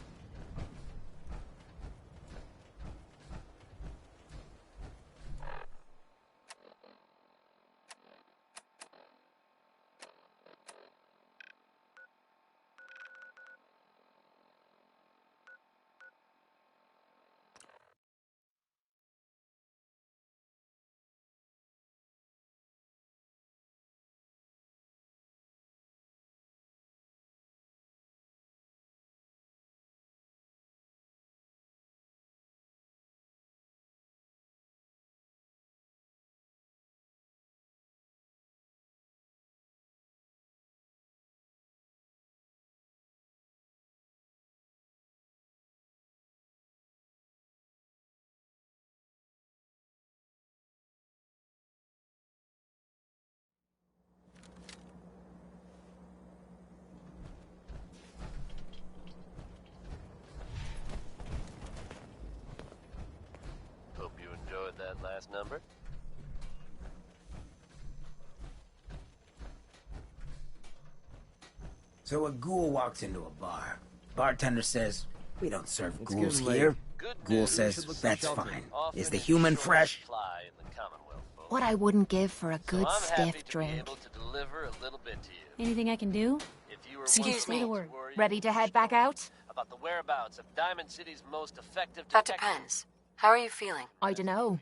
So a ghoul walks into a bar. Bartender says, "We don't serve It's ghouls getting late. here." Good Ghoul news. says, You should "That's look for fine. shelter. Is the Often human in short fresh?" supply in the Commonwealth, folks. What I wouldn't give for a good So I'm happy stiff to be drink. able to deliver a little bit to you. Anything I can do? If you were Excuse once me. worried Ready to head back out? about the whereabouts of Diamond City's most effective That detective, depends. How are you feeling? I dunno.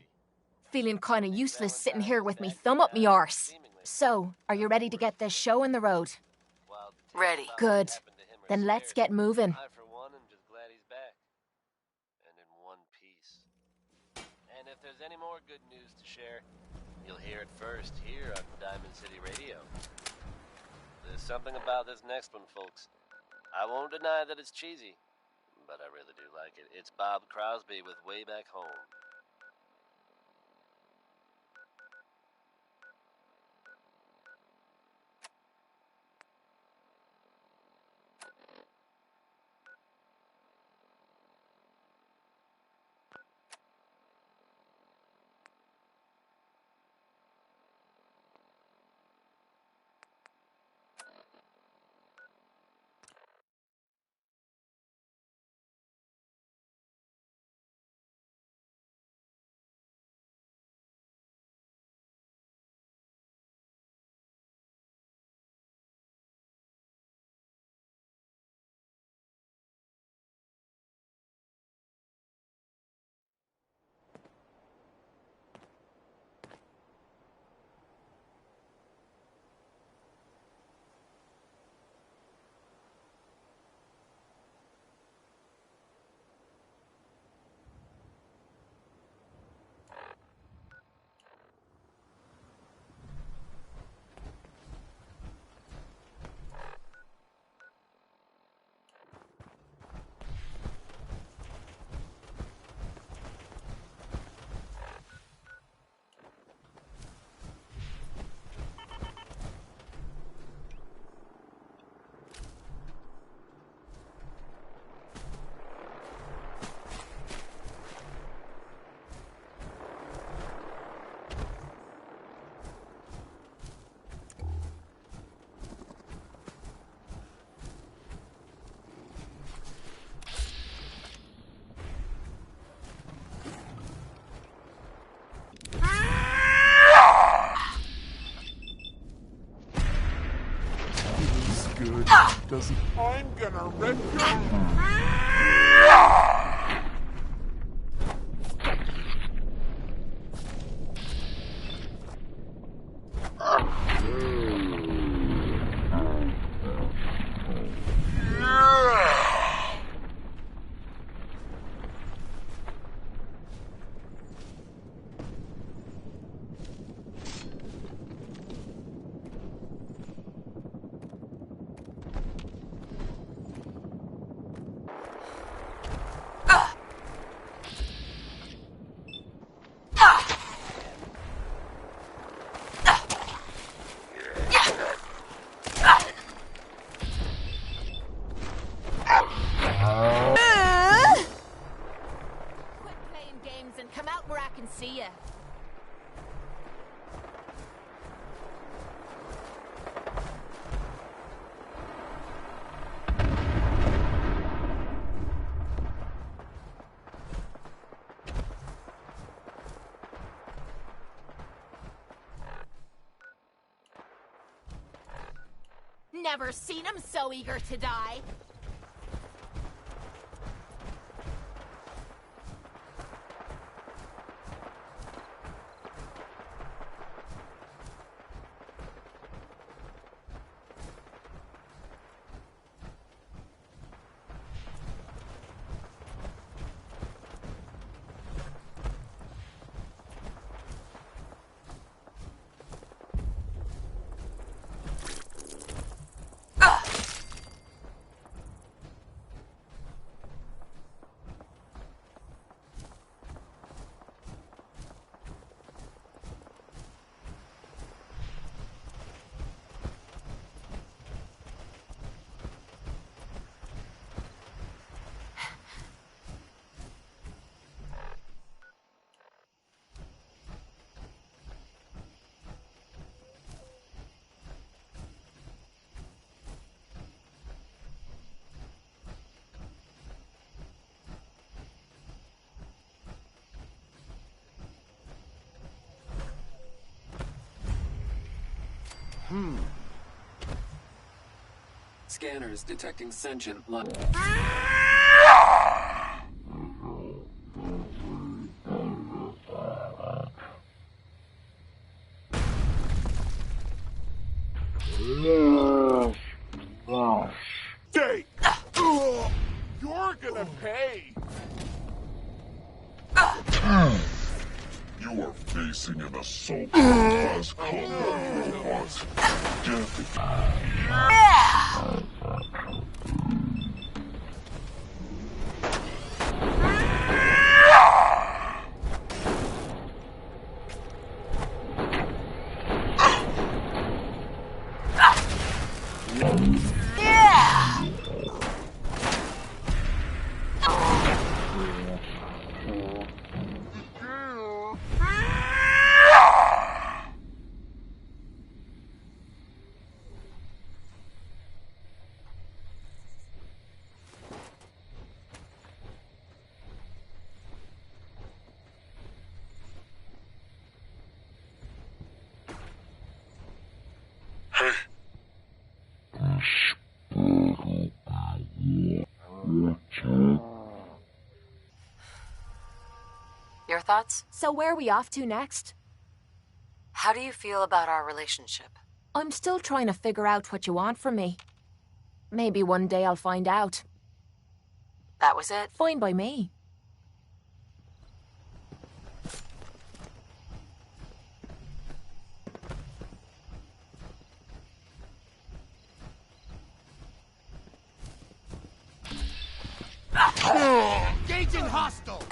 Feeling kinda useless sitting here with me thumb up me arse. So, are you ready to get this show on the road? Ready. Good. Then let's get moving. I, for one, am just glad he's back. And in one piece. And if there's any more good news to share, you'll hear it first here on Diamond City Radio. There's something about this next one, folks. I won't deny that it's cheesy, but I really do like it. It's Bob Crosby with Way Back Home. Good, doesn't. I'm gonna rip Quit playing games and come out where I can see you. Never seen him so eager to die. Scanners detecting sentient life. Stay! You're gonna pay! You are facing an assault class combat robot. Get it. Your thoughts? So where are we off to next? How do you feel about our relationship? I'm still trying to figure out what you want from me. Maybe one day I'll find out. That was it? Fine by me. Engaging hostile!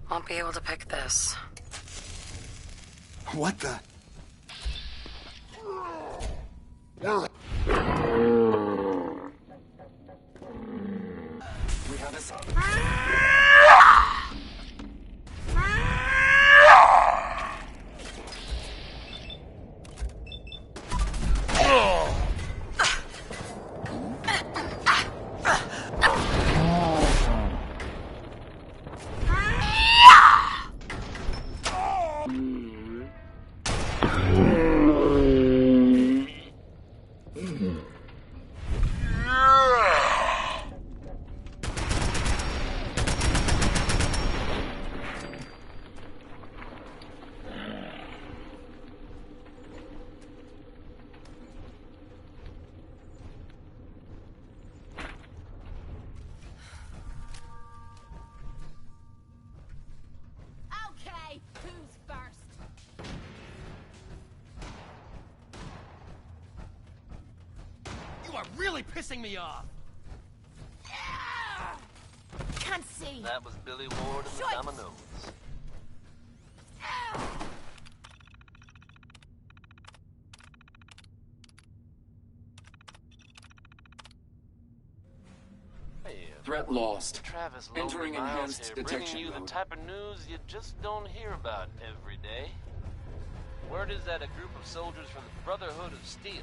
Won't be able to pick this. What the? We have Okay, who's first? You are really pissing me off! Can't see. That was Billy Ward and the Dominoes. Threat lost. Travis Entering Lonely Miles enhanced here, detection bringing you mode. the type of news you just don't hear about every day. Word is that a group of soldiers from the Brotherhood of Steel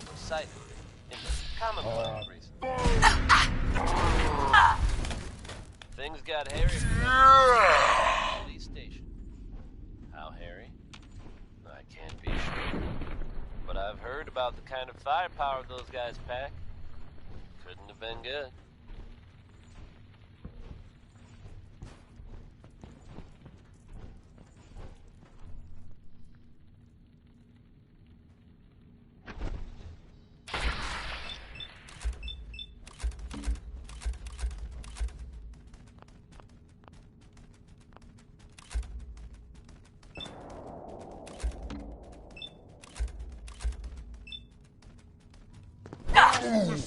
were sighted in the Commonwealth recently. Things got hairy at the police station. How hairy? I can't be sure. But I've heard about the kind of firepower those guys pack. Couldn't have been good. They're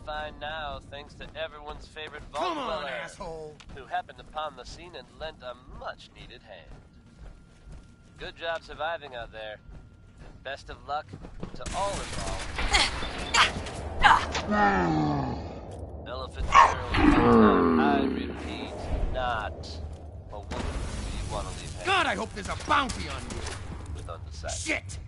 fine now, thanks to everyone's favorite vault dweller, who happened upon the scene and lent a much-needed hand. Good job surviving out there, and best of luck to all involved. Elephant girl, I repeat, not a woman who you want to leave hanging. God, I hope there's a bounty on you! With undecided. Shit!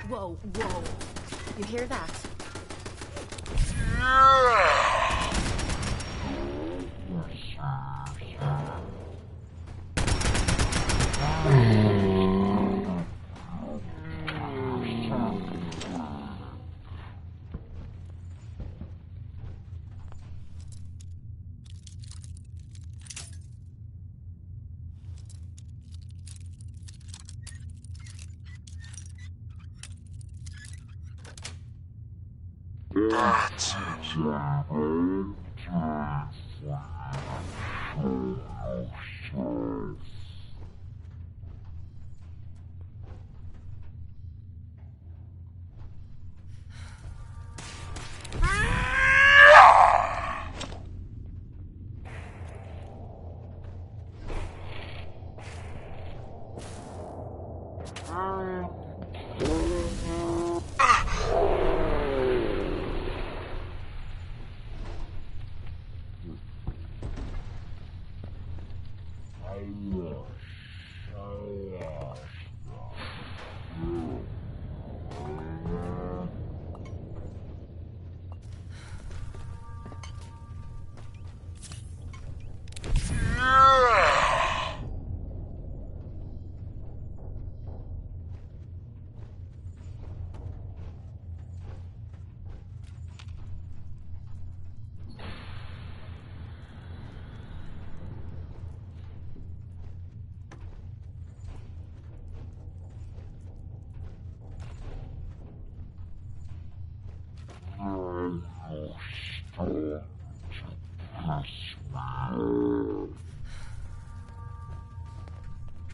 Whoa, whoa. You hear that? That's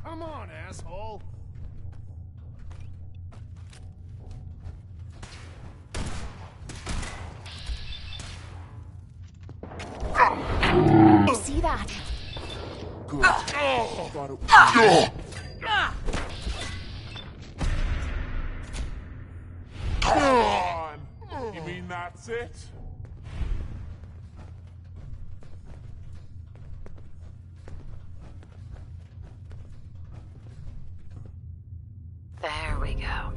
Come on, asshole! You see that? Good. Oh, thought it was... Come on! You mean that's it? There we go.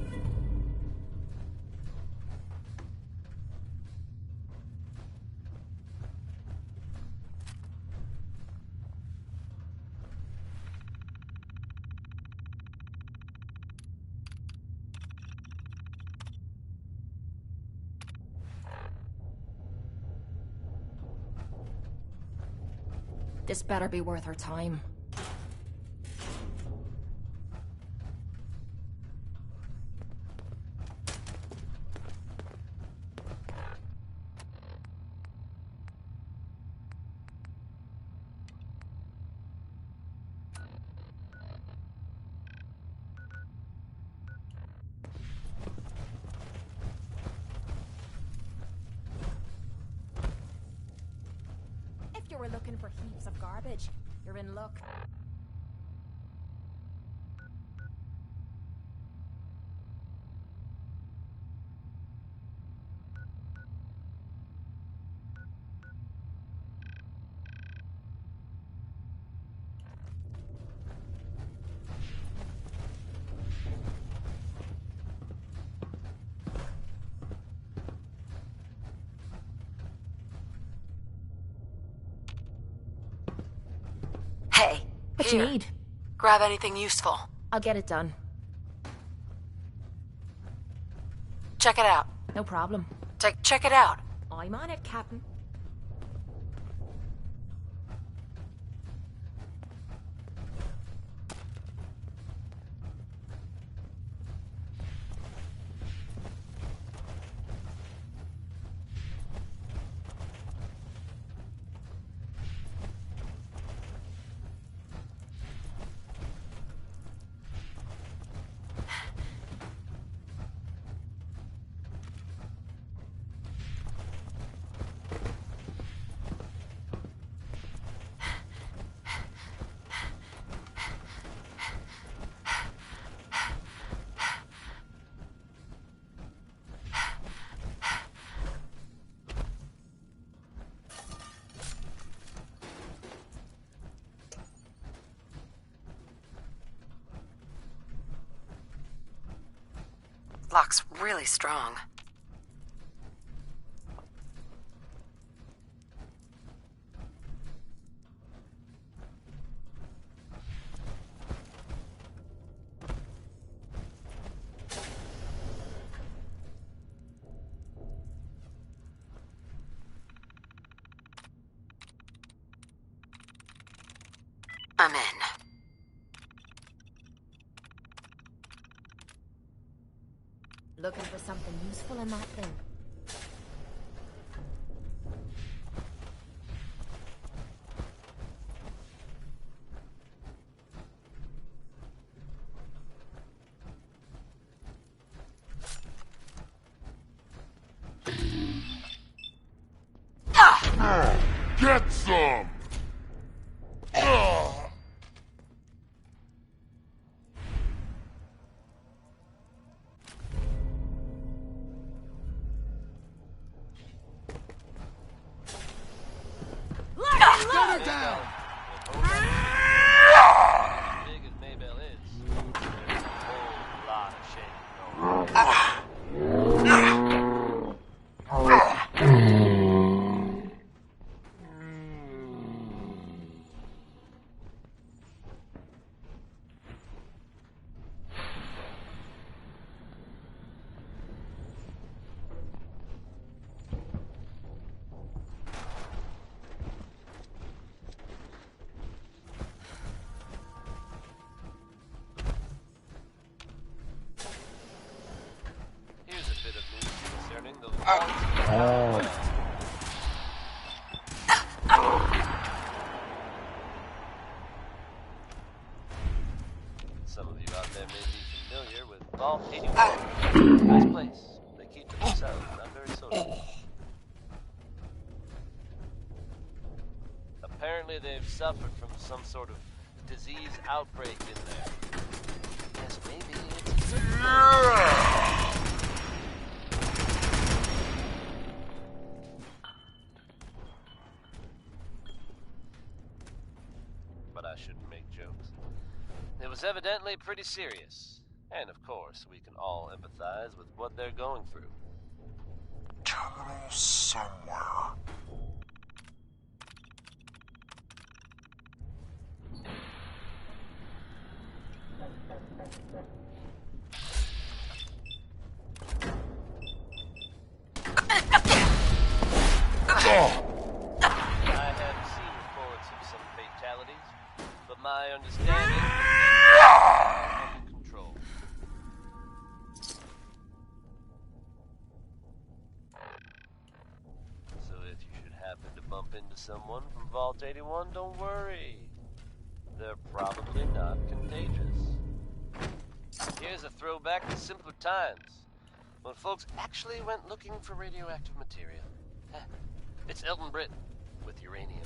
This better be worth our time. If you were looking for heaps of garbage, you're in luck. Hey, What here. you need? Grab anything useful. I'll get it done. Check it out. No problem. Check it out. I'm on it, Captain. Lock's really strong. I'm in. Looking for something useful in that thing. Get some! Shut her down! As big as Maybell is, there's a whole lot of shading going on. Here's a bit of news concerning the Vault 81. Nice place. They keep to themselves, not very social. Apparently they've suffered from some sort of disease outbreak in there. Yes, maybe it's but I shouldn't make jokes. It was evidently pretty serious. And of course, we can all empathize with what they're going through. Terminal somewhere. I have seen reports of some fatalities, but my understanding is under control. So if you should happen to bump into someone from Vault 81, don't worry. They're probably not contagious. Here's a throwback to simpler times, when folks actually went looking for radioactive material. It's Elton Britt with uranium.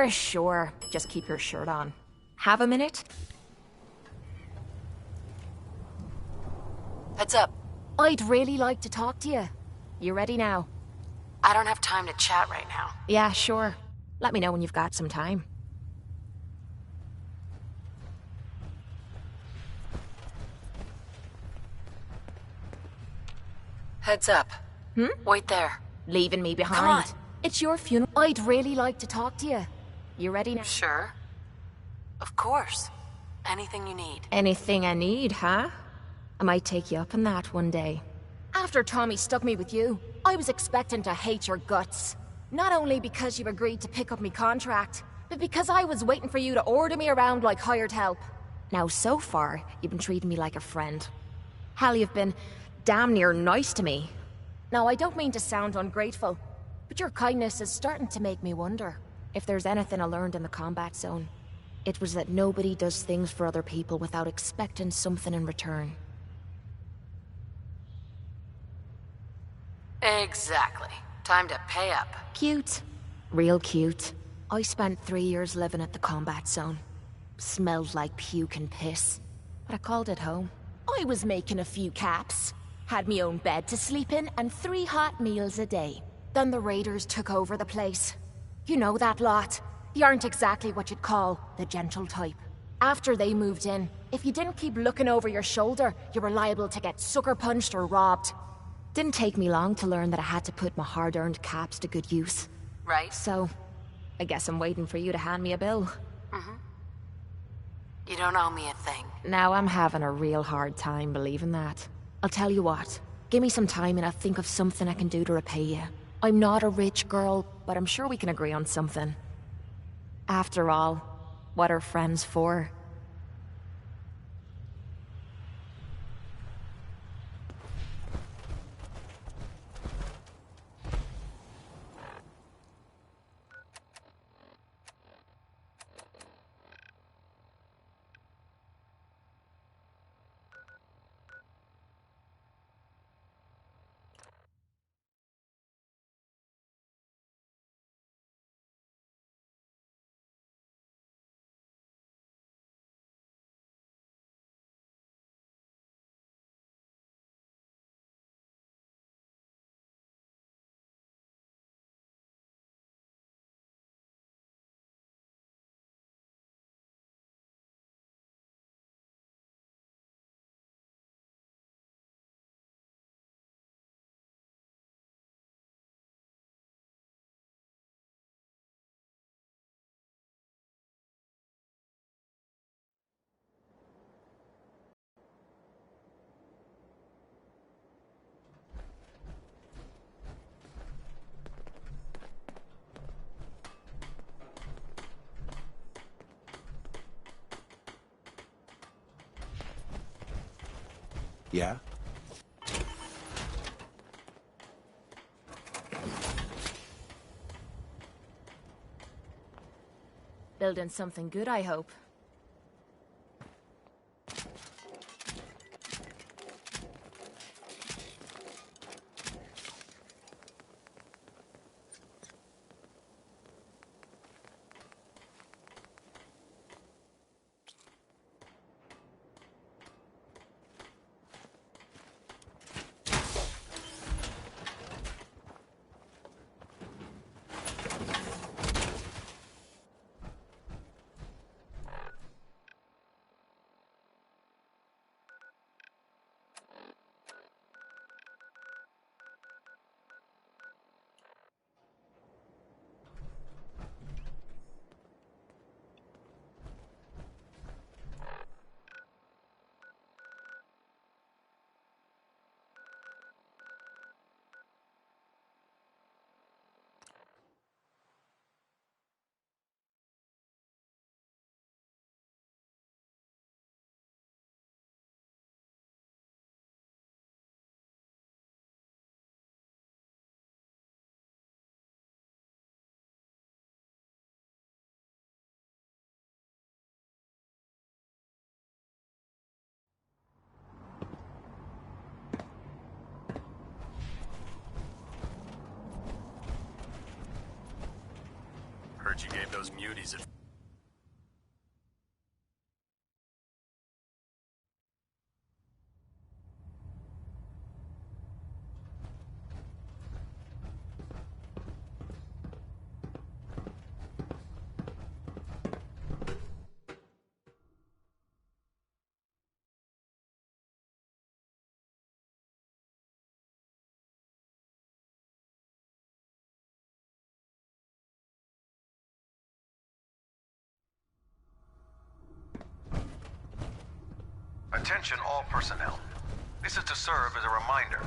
Sure. Just keep your shirt on. Have a minute? Heads up. I'd really like to talk to you. You ready now? I don't have time to chat right now. Yeah, sure. Let me know when you've got some time. Heads up. Wait there. Leaving me behind? Come on. It's your funeral. I'd really like to talk to you. You ready now? Sure. Of course. Anything you need. Anything I need, huh? I might take you up on that one day. After Tommy stuck me with you, I was expecting to hate your guts. Not only because you agreed to pick up me contract, but because I was waiting for you to order me around like hired help. Now, so far, you've been treating me like a friend. Hell, you've been damn near nice to me. Now, I don't mean to sound ungrateful, but your kindness is starting to make me wonder if there's anything I learned in the combat zone. It was that nobody does things for other people without expecting something in return. Exactly. Time to pay up. Cute. Real cute. I spent 3 years living at the combat zone. Smelled like puke and piss. But I called it home. I was making a few caps. Had me own bed to sleep in and 3 hot meals a day. Then the raiders took over the place. You know that lot. You aren't exactly what you'd call the gentle type. After they moved in, if you didn't keep looking over your shoulder, you were liable to get sucker punched or robbed. Didn't take me long to learn that I had to put my hard-earned caps to good use. Right. So, I guess I'm waiting for you to hand me a bill. You don't owe me a thing. Now I'm having a real hard time believing that. I'll tell you what. Give me some time and I'll think of something I can do to repay you. I'm not a rich girl, but I'm sure we can agree on something. After all, what are friends for? Yeah? Building something good, I hope. Heard you gave those muties a... Attention all personnel. This is to serve as a reminder.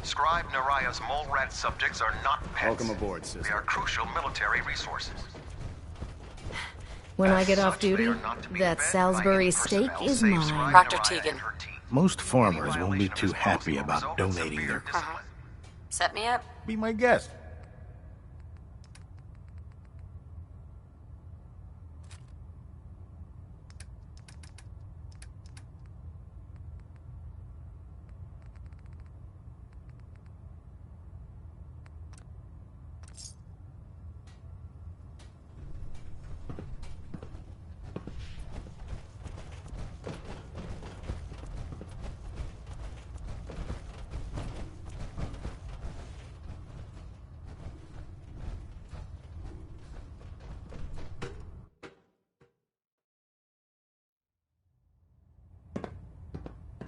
Scribe Naraya's mole rat subjects are not pets. Welcome aboard, sister. They are crucial military resources. When I get off duty, that Salisbury steak is mine. Dr. Tegan. Most farmers won't be too happy about donating their... Set me up. Be my guest.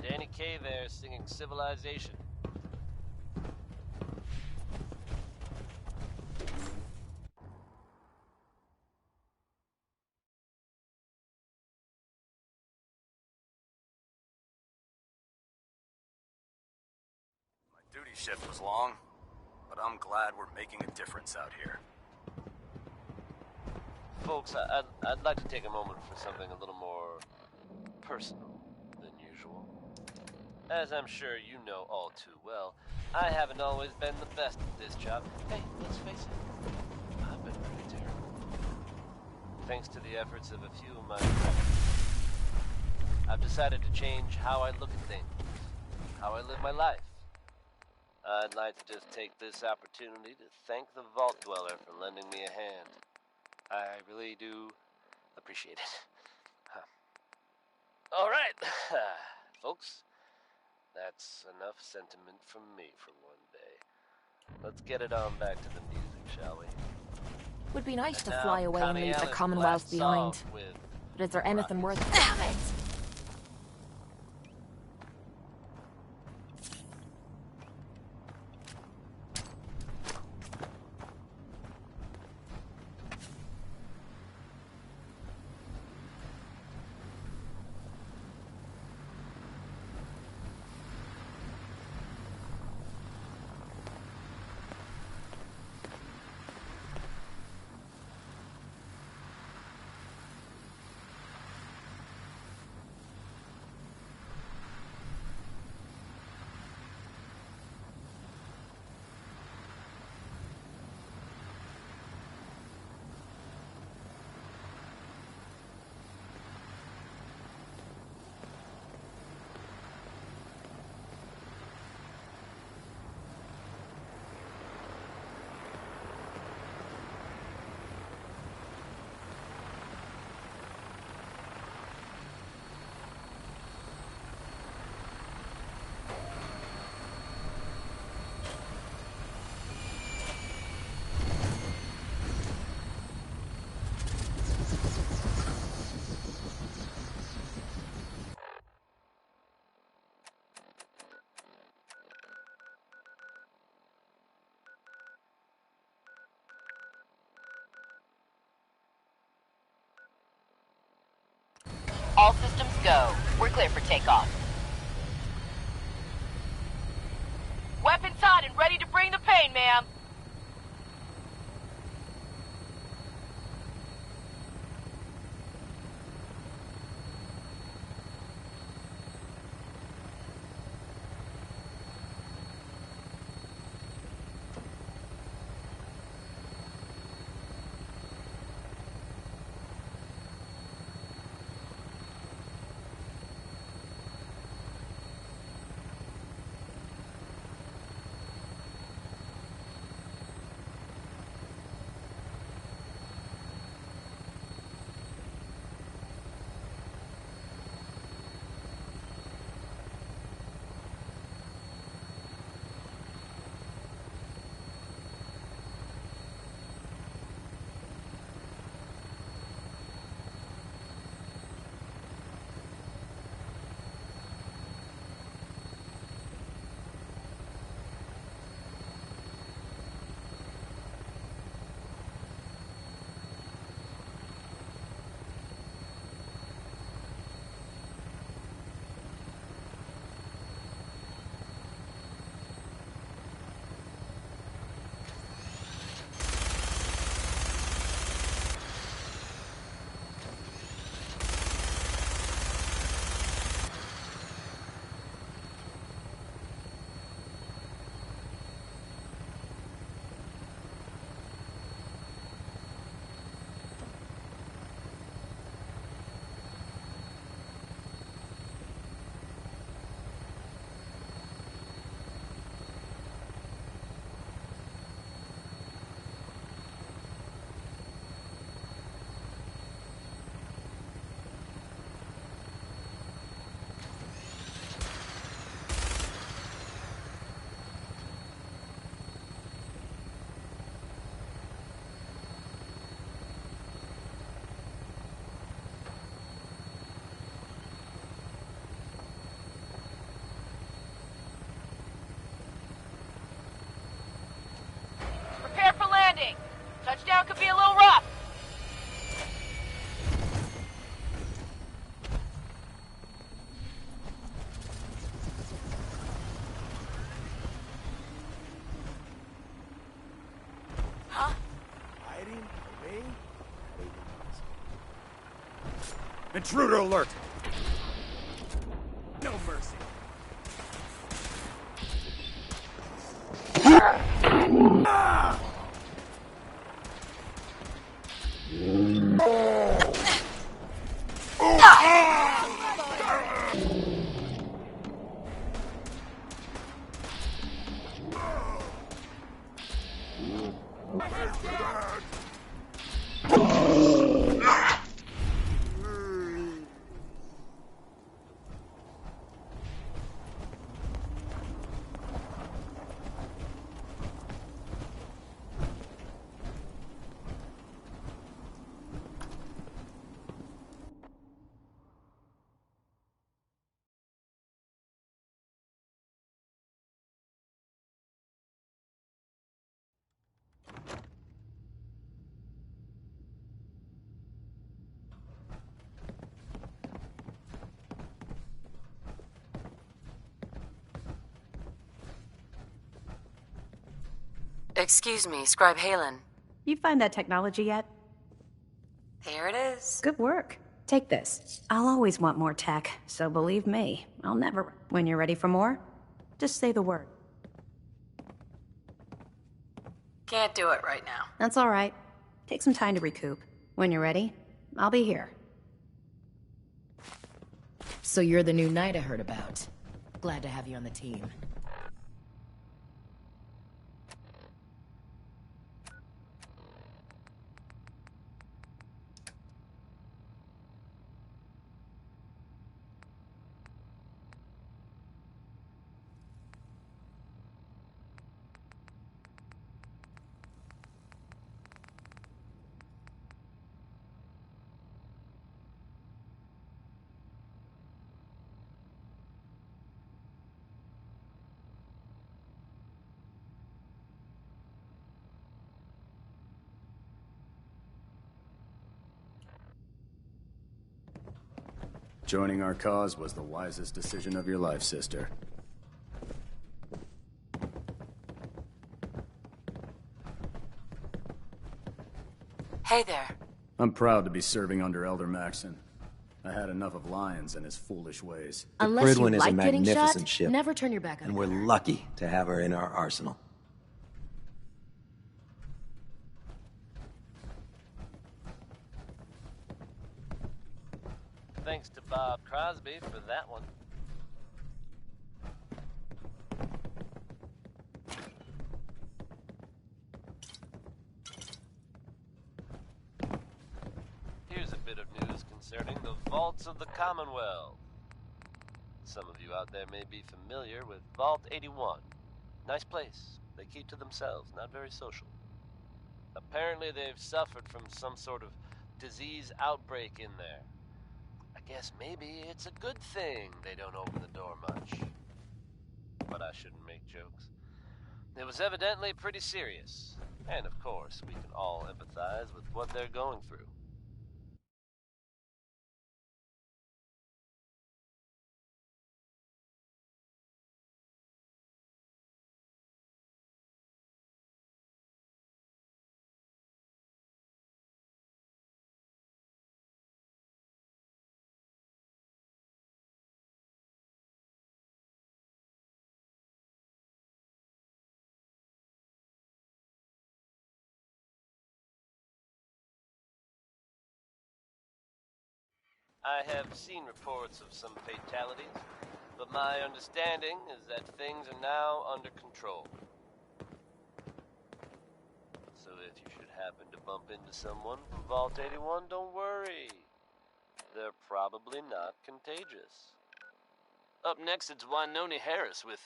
Danny Kaye there singing Civilization. My duty shift was long, but I'm glad we're making a difference out here. Folks, I'd like to take a moment for something a little more personal than usual. As I'm sure you know all too well, I haven't always been the best at this job. Hey, let's face it, I've been pretty terrible. Thanks to the efforts of a few of my friends, I've decided to change how I look at things, how I live my life. I'd like to just take this opportunity to thank the Vault Dweller for lending me a hand. I really do appreciate it. All right, folks. That's enough sentiment from me for one day. Let's get it on back to the music, shall we? Would be nice And to now, fly away and Connie leave the Allen's Commonwealth last behind. song with But is there anything worth... Damn it! go. We're clear for takeoff. Weapons hot and ready to bring the pain, ma'am. Prepare for landing. Touchdown could be a little rough. Huh? Hiding away? Intruder alert! No mercy. Ah! Excuse me, Scribe Halen. You find that technology yet? Here it is. Good work. Take this. I'll always want more tech, so believe me, I'll never... When you're ready for more, just say the word. Can't do it right now. That's all right. Take some time to recoup. When you're ready, I'll be here. So you're the new knight I heard about. Glad to have you on the team. Joining our cause was the wisest decision of your life, sister. Hey there. I'm proud to be serving under Elder Maxon. I had enough of Lyons and his foolish ways. Unless you Gridwin is a like getting shot, magnificent ship. never turn your back on And her. we're lucky to have her in our arsenal. Thanks to Bob Crosby for that one. Here's a bit of news concerning the Vaults of the Commonwealth. Some of you out there may be familiar with Vault 81. Nice place. They keep to themselves, not very social. Apparently they've suffered from some sort of disease outbreak in there. I guess maybe it's a good thing they don't open the door much. But I shouldn't make jokes. It was evidently pretty serious. And of course, we can all empathize with what they're going through. I have seen reports of some fatalities, but my understanding is that things are now under control. So if you should happen to bump into someone from Vault 81, don't worry. They're probably not contagious. Up next, it's Wynoni Harris with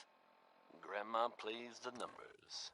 Grandma Plays the Numbers.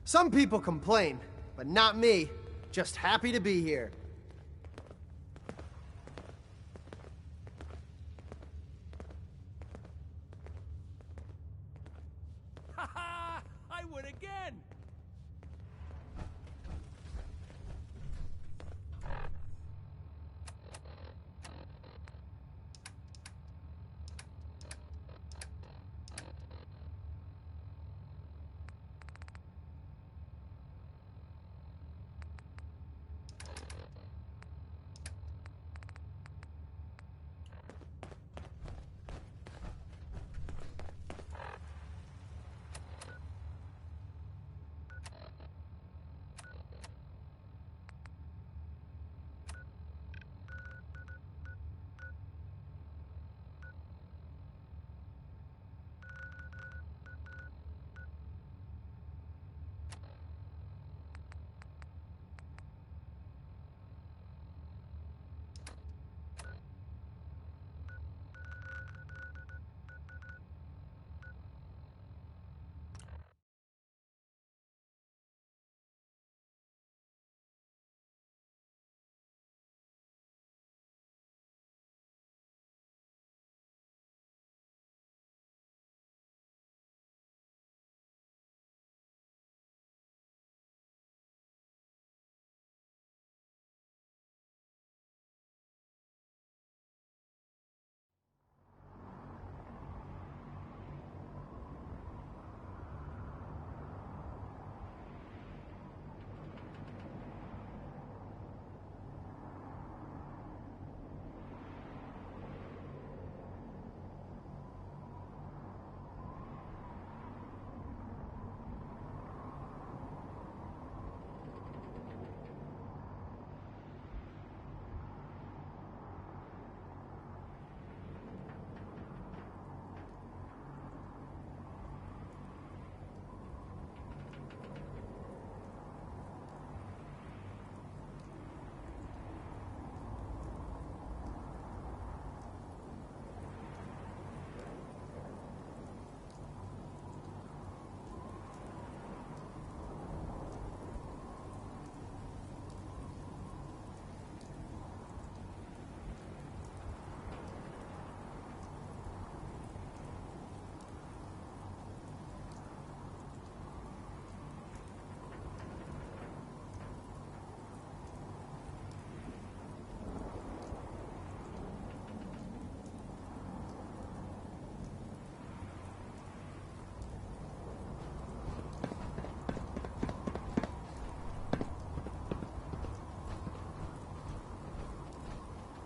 Some people complain, but not me. Just happy to be here. Ha! I win again!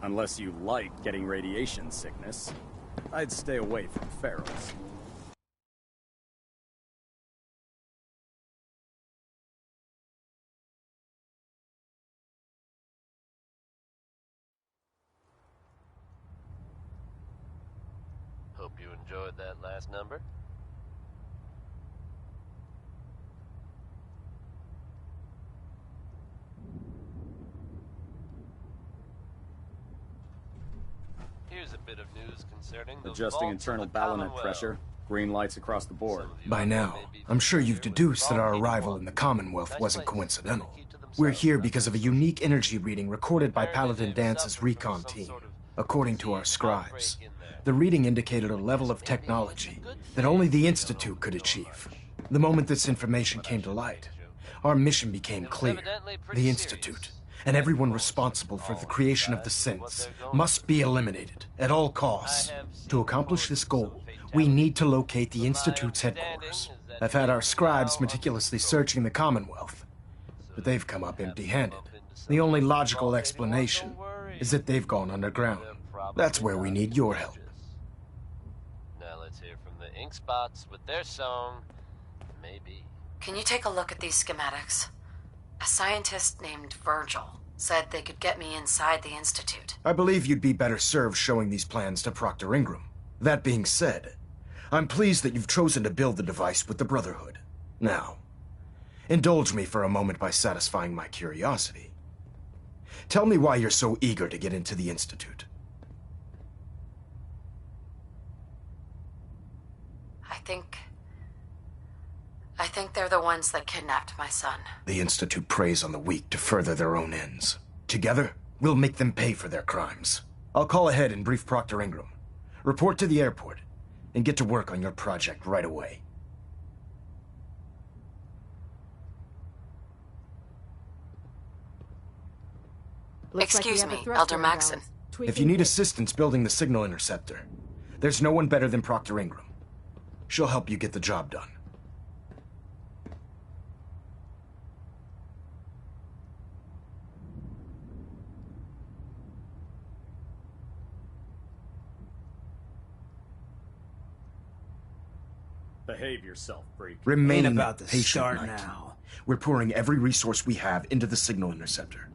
Unless you like getting radiation sickness, I'd stay away from ferals. Hope you enjoyed that last number. Here's a bit of news concerning the Adjusting internal ballonet pressure. Green lights across the board. By now, I'm sure you've deduced that our arrival in the Commonwealth wasn't coincidental. We're here because of a unique energy reading recorded by Paladin Dance's recon team. According to our scribes, the reading indicated a level of technology that only the Institute could achieve. The moment this information came to light, our mission became clear. The Institute, and everyone responsible for the creation of the synths, must be eliminated at all costs. To accomplish this goal, we need to locate the Institute's headquarters. I've had our scribes meticulously searching the Commonwealth, but they've come up empty-handed. The only logical explanation is that they've gone underground. That's where we need your help. Now let's hear from the Ink Spots with their song, Maybe. Can you take a look at these schematics? A scientist named Virgil said they could get me inside the Institute. I believe you'd be better served showing these plans to Proctor Ingram. That being said, I'm pleased that you've chosen to build the device with the Brotherhood. Now, indulge me for a moment by satisfying my curiosity. Tell me why you're so eager to get into the Institute. I think they're the ones that kidnapped my son. The Institute preys on the weak to further their own ends. Together, we'll make them pay for their crimes. I'll call ahead and brief Proctor Ingram. Report to the airport, and get to work on your project right away. Excuse me, Elder Maxson. If you need assistance building the signal interceptor, there's no one better than Proctor Ingram. She'll help you get the job done. Behave yourself, freak. Remain about to patient, start Knight. now. We're pouring every resource we have into the signal interceptor.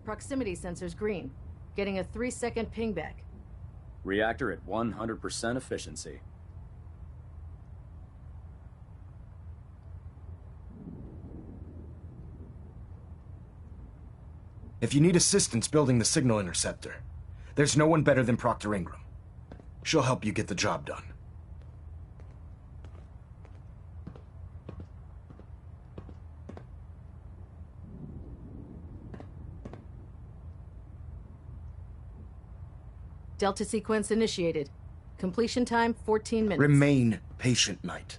Proximity sensor's green. Getting a 3-second pingback. Reactor at 100% efficiency. If you need assistance building the signal interceptor, there's no one better than Proctor Ingram. She'll help you get the job done. Delta sequence initiated. Completion time 14 minutes. Remain patient, Knight.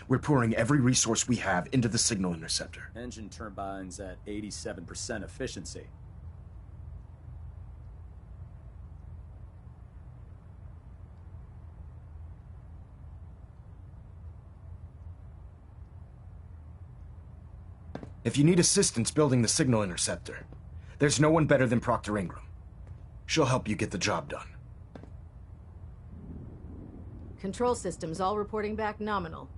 We're pouring every resource we have into the signal interceptor. Engine turbines at 87% efficiency. If you need assistance building the signal interceptor, there's no one better than Proctor Ingram. She'll help you get the job done. Control systems all reporting back nominal.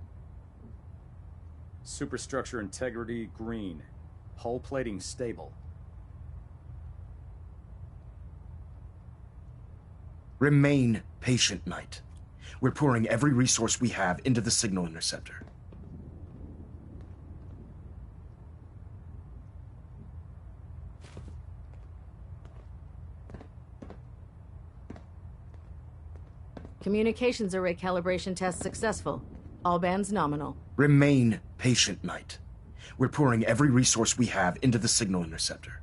Superstructure integrity green. Hull plating stable. Remain patient, Knight. We're pouring every resource we have into the signal interceptor. Communications array calibration test successful. All bands nominal. Remain patient, Knight. We're pouring every resource we have into the signal interceptor.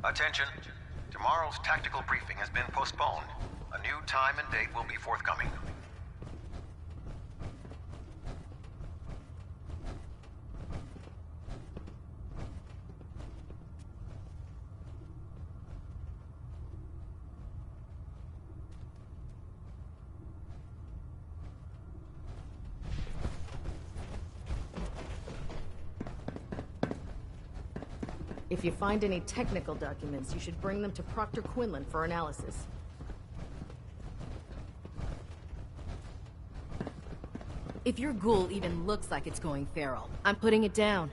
Attention. Tomorrow's tactical briefing has been postponed. A new time and date will be forthcoming. If you find any technical documents, you should bring them to Proctor Quinlan for analysis. If your ghoul even looks like it's going feral, I'm putting it down.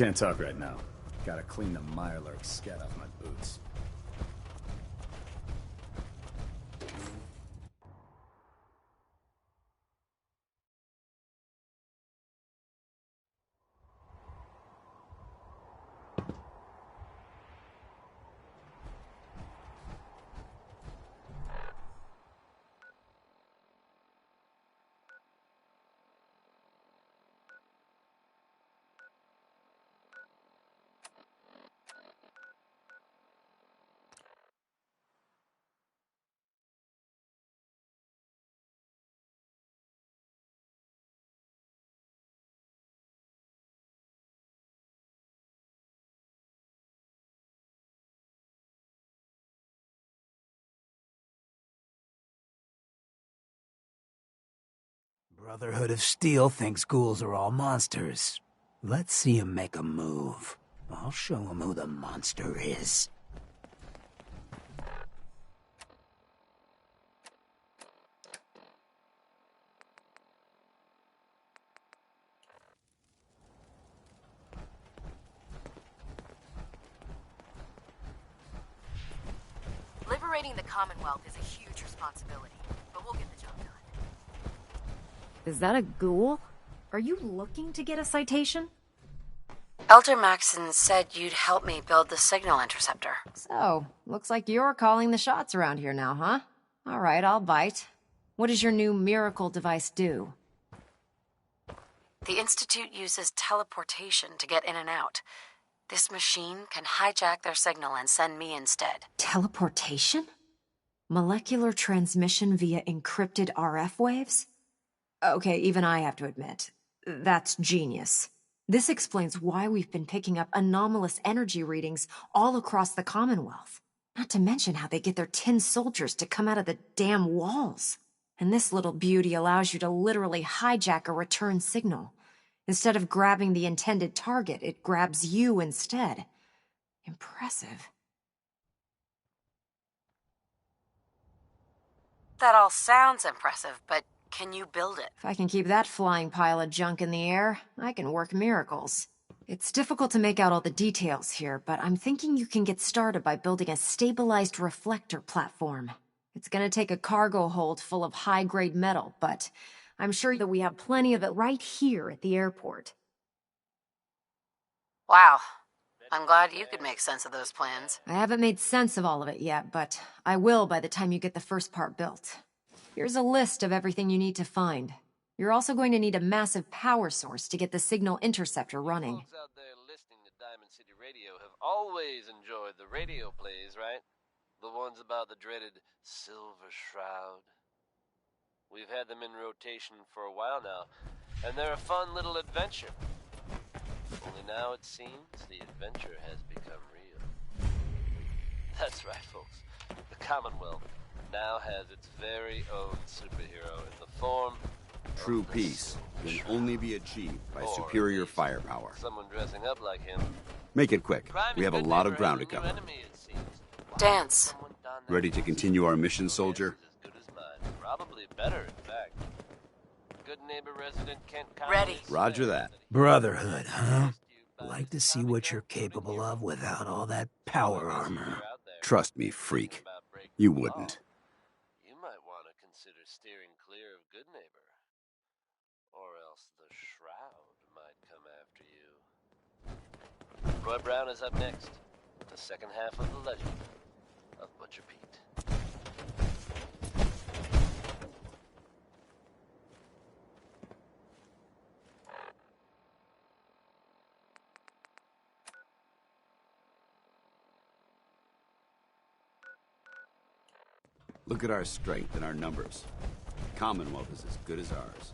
Can't talk right now. Gotta clean the Mirelurk scat off my boots. Brotherhood of Steel thinks ghouls are all monsters. Let's see him make a move. I'll show him who the monster is. Liberating the Commonwealth is a huge responsibility, but we'll get the job done. Is that a ghoul? Are you looking to get a citation? Elder Maxon said you'd help me build the signal interceptor. So, looks like you're calling the shots around here now, huh? All right, I'll bite. What does your new miracle device do? The Institute uses teleportation to get in and out. This machine can hijack their signal and send me instead. Teleportation? Molecular transmission via encrypted RF waves? Okay, even I have to admit, that's genius. This explains why we've been picking up anomalous energy readings all across the Commonwealth. Not to mention how they get their tin soldiers to come out of the damn walls. And this little beauty allows you to literally hijack a return signal. Instead of grabbing the intended target, it grabs you instead. Impressive. That all sounds impressive, but can you build it? If I can keep that flying pile of junk in the air, I can work miracles. It's difficult to make out all the details here, but I'm thinking you can get started by building a stabilized reflector platform. It's gonna take a cargo hold full of high-grade metal, but I'm sure that we have plenty of it right here at the airport. Wow. I'm glad you could make sense of those plans. I haven't made sense of all of it yet, but I will by the time you get the first part built. Here's a list of everything you need to find. You're also going to need a massive power source to get the signal interceptor running. Folks out there listening to Diamond City Radio have always enjoyed the radio plays, right? The ones about the dreaded Silver Shroud. We've had them in rotation for a while now, and they're a fun little adventure. Only now it seems the adventure has become real. That's right, folks. The Commonwealth now has its very own superhero in the form True peace can only be achieved by superior firepower. Someone dressing up like him. Make it quick. We have a lot of ground to cover. Dance. Ready to continue our mission, soldier? Probably better, in fact. Good neighbor resident Kent Connolly. Ready. Roger that. Brotherhood, huh? Like to see what you're capable of without all that power armor. Trust me, freak. You wouldn't. You might want to consider steering clear of Good Neighbor. Or else the Shroud might come after you. Roy Brown is up next. The second half of the legend of Butcher Pete. Look at our strength and our numbers. Commonwealth is as good as ours.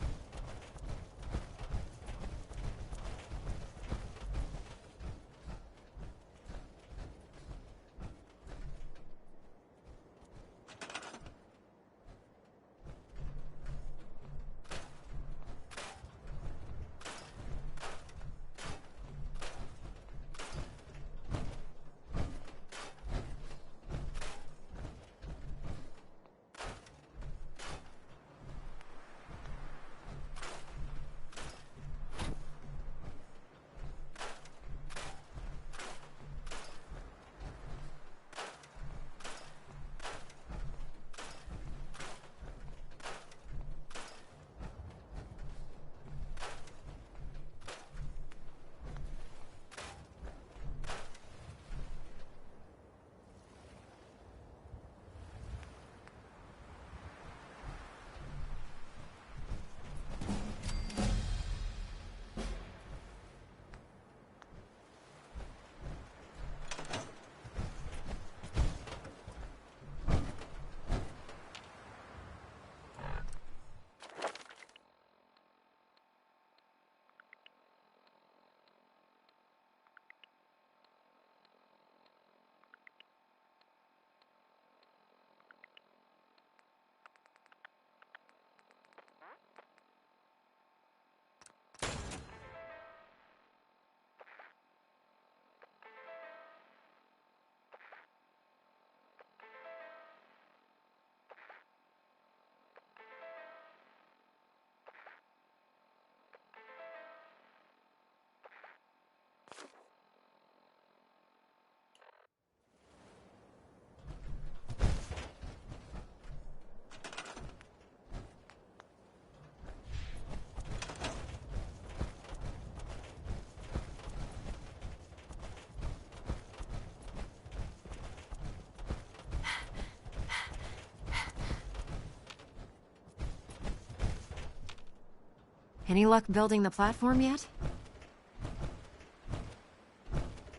Any luck building the platform yet?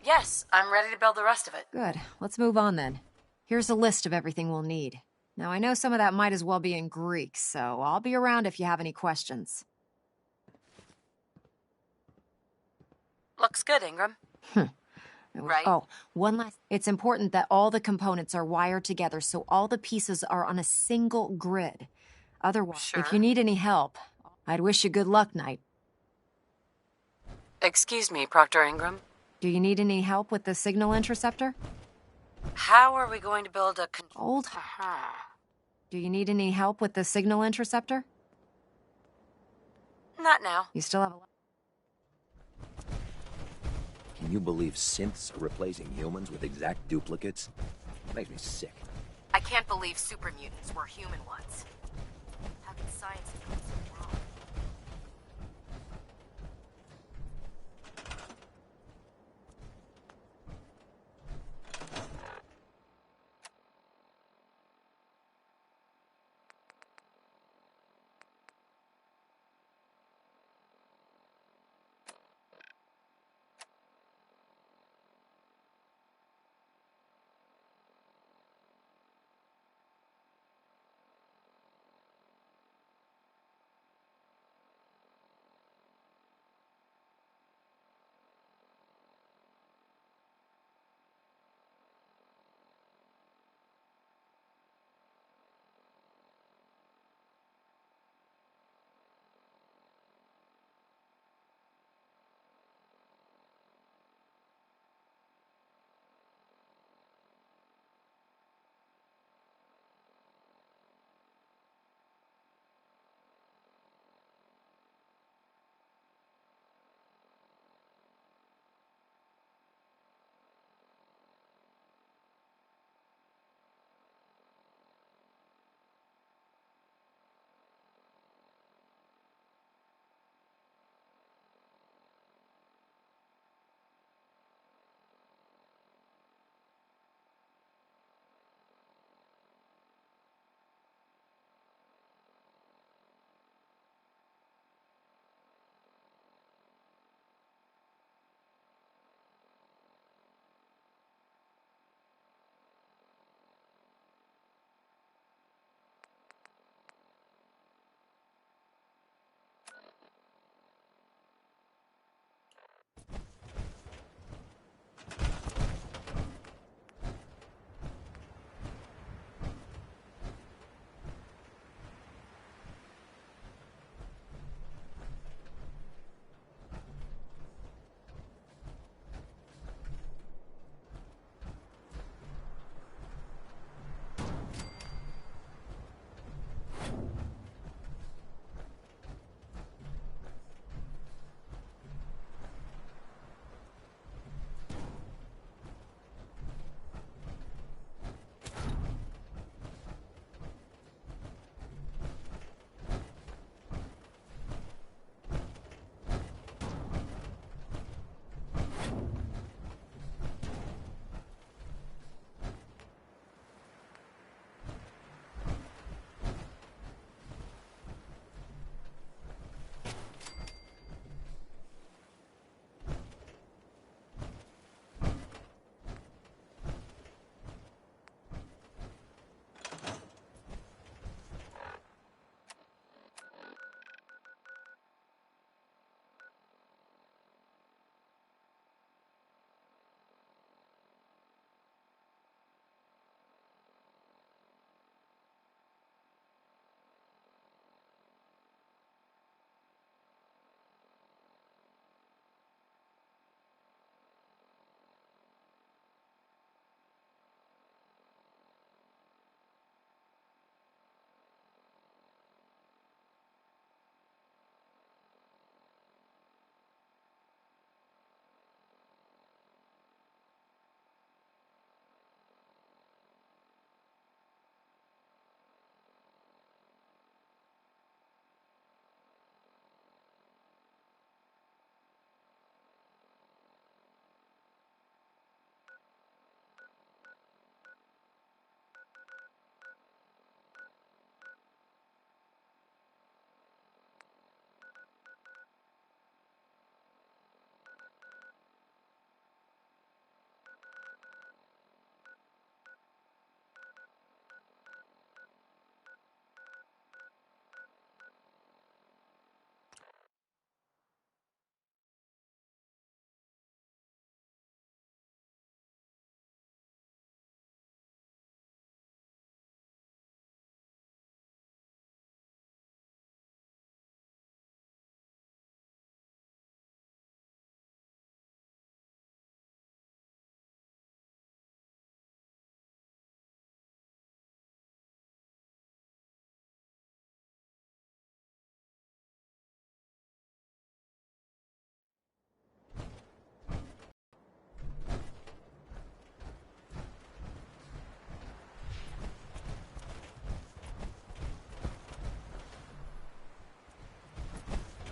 Yes, I'm ready to build the rest of it. Good. Let's move on then. Here's a list of everything we'll need. Now, I know some of that might as well be in Greek, so I'll be around if you have any questions. Looks good, Ingram. Right? Oh, one last... It's important that all the components are wired together so all the pieces are on a single grid. Otherwise, if you need any help, I'd wish you good luck, Knight. Excuse me, Proctor Ingram. Do you need any help with the signal interceptor? How are we going to build a... Do you need any help with the signal interceptor? Not now. You still have a... Can you believe synths are replacing humans with exact duplicates? Makes me sick. I can't believe super mutants were human ones. How can science have gone so wrong?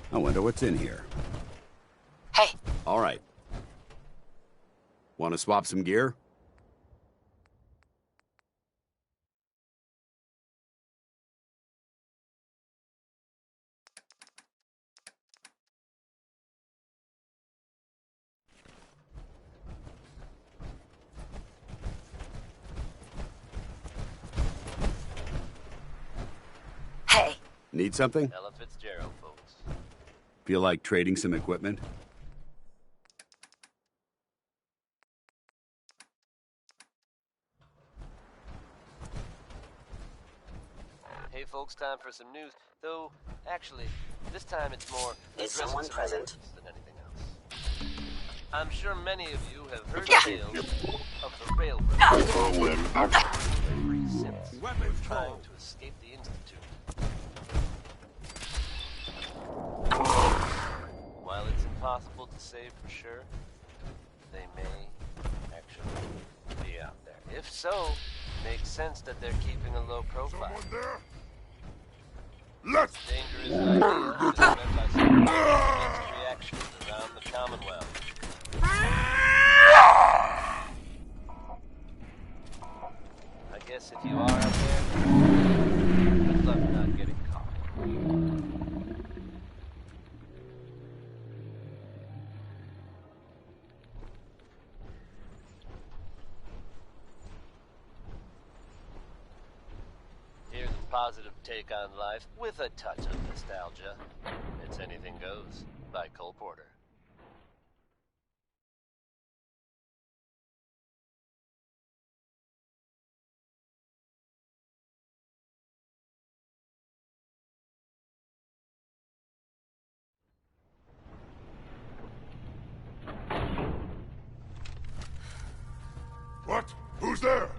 I wonder what's in here. Hey. All right. Want to swap some gear? Hey. Need something? Ella Fitzgerald, folks. Feel like trading some equipment? Hey, folks, time for some news. Though, actually, this time it's more Is someone present? Than anything else. I'm sure many of you have heard tales of the railroad. Weapons trying to escape the Institute. While it's impossible to say for sure, they may actually be out there. If so, makes sense that they're keeping a low profile. Someone there? Let's dangerous idea is led by some mixed reactions around the Commonwealth. I guess if you are out there, good luck not getting caught. Here's a positive take on life with a touch of nostalgia. It's Anything Goes by Cole Porter. What? Who's there?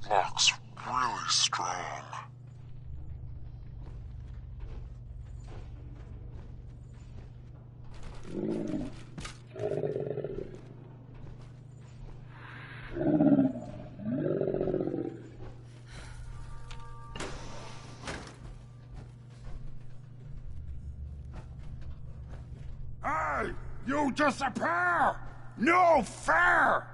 looks really strong. Hey! You disappear! No fair!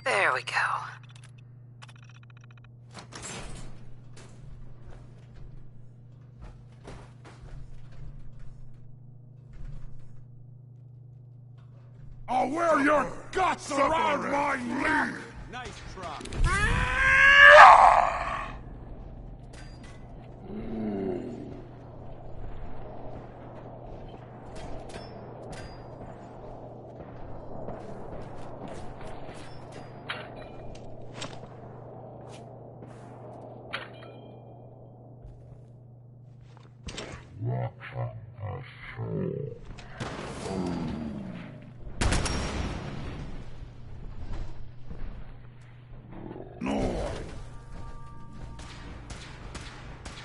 There we go. I'll wear your guts around my neck! Nice try.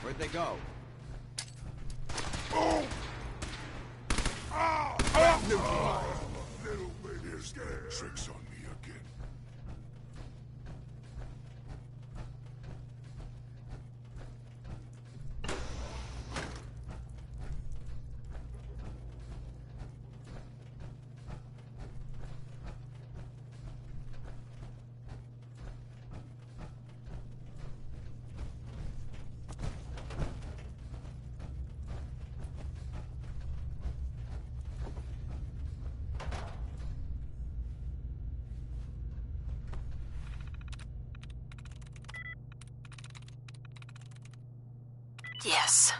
Where'd they go? Oh! Little lady's getting tricks on me again. Yes.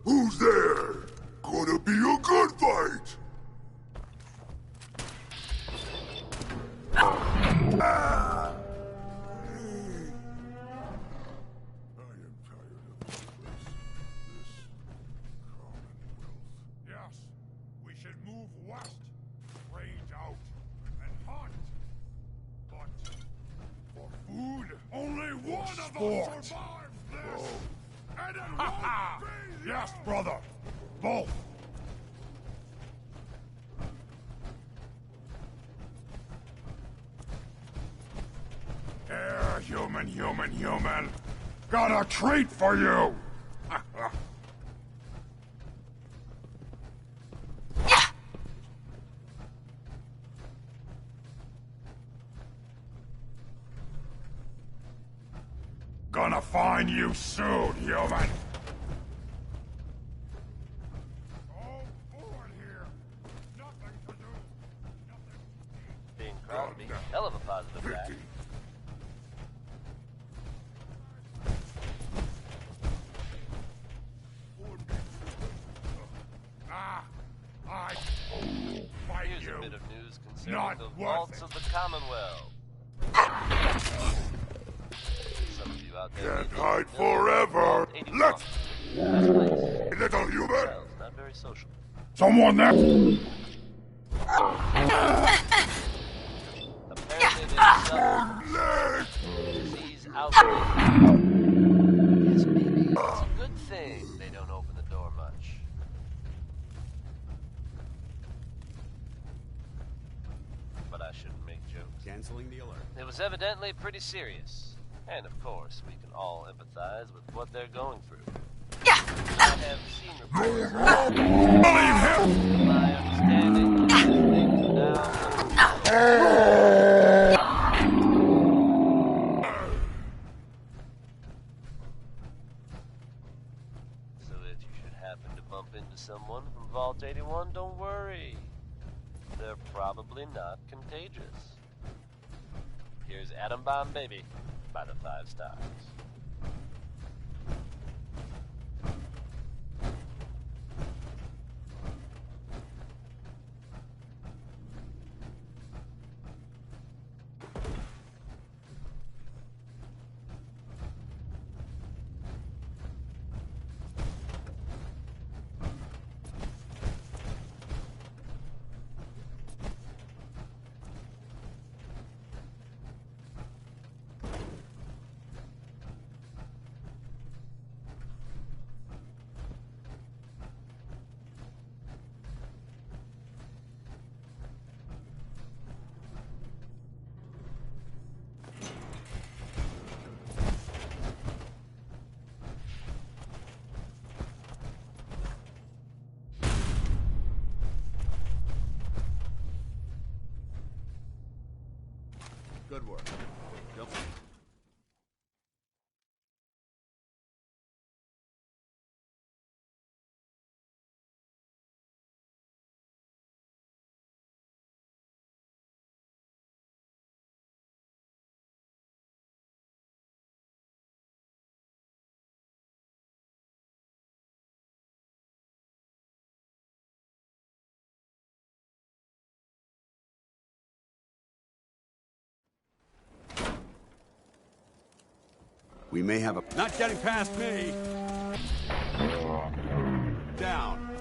Who's there? Gonna be a good fight! Yes, we should move west, trade out, and hunt. But for food, only one of us survives this! And it won't be you! Yes, brother! Both! Here, human! Got a treat for you! Gonna find you soon, human! Being crowned me, hell of a positive fact. Here's a bit of news concerning the vaults of the Commonwealth. Some of you out there can't hide forever! Let's... Little human! Not very social. Someone there! Apparently there's some disease outbreak. Yes, maybe it's a good thing they don't open the door much. Canceling the alert. It was evidently pretty serious. And of course, we can all empathize with what they're going through. I have seen reports. My understanding, things So if you should happen to bump into someone from Vault 81, don't worry. They're probably not contagious. Here's Atom Bomb Baby by the 5 Stars. Good work. Jump. We may have a... Not getting past me! Down.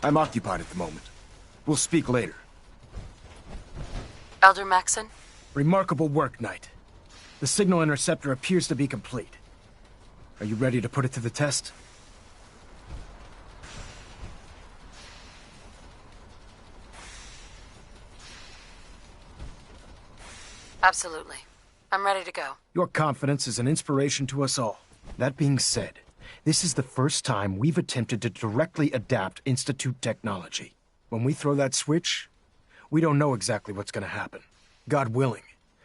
I'm occupied at the moment. We'll speak later. Elder Maxson? Remarkable work, Knight. The signal interceptor appears to be complete. Are you ready to put it to the test? Absolutely. I'm ready to go. Your confidence is an inspiration to us all. That being said, this is the first time we've attempted to directly adapt Institute technology. When we throw that switch, we don't know exactly what's going to happen. God willing,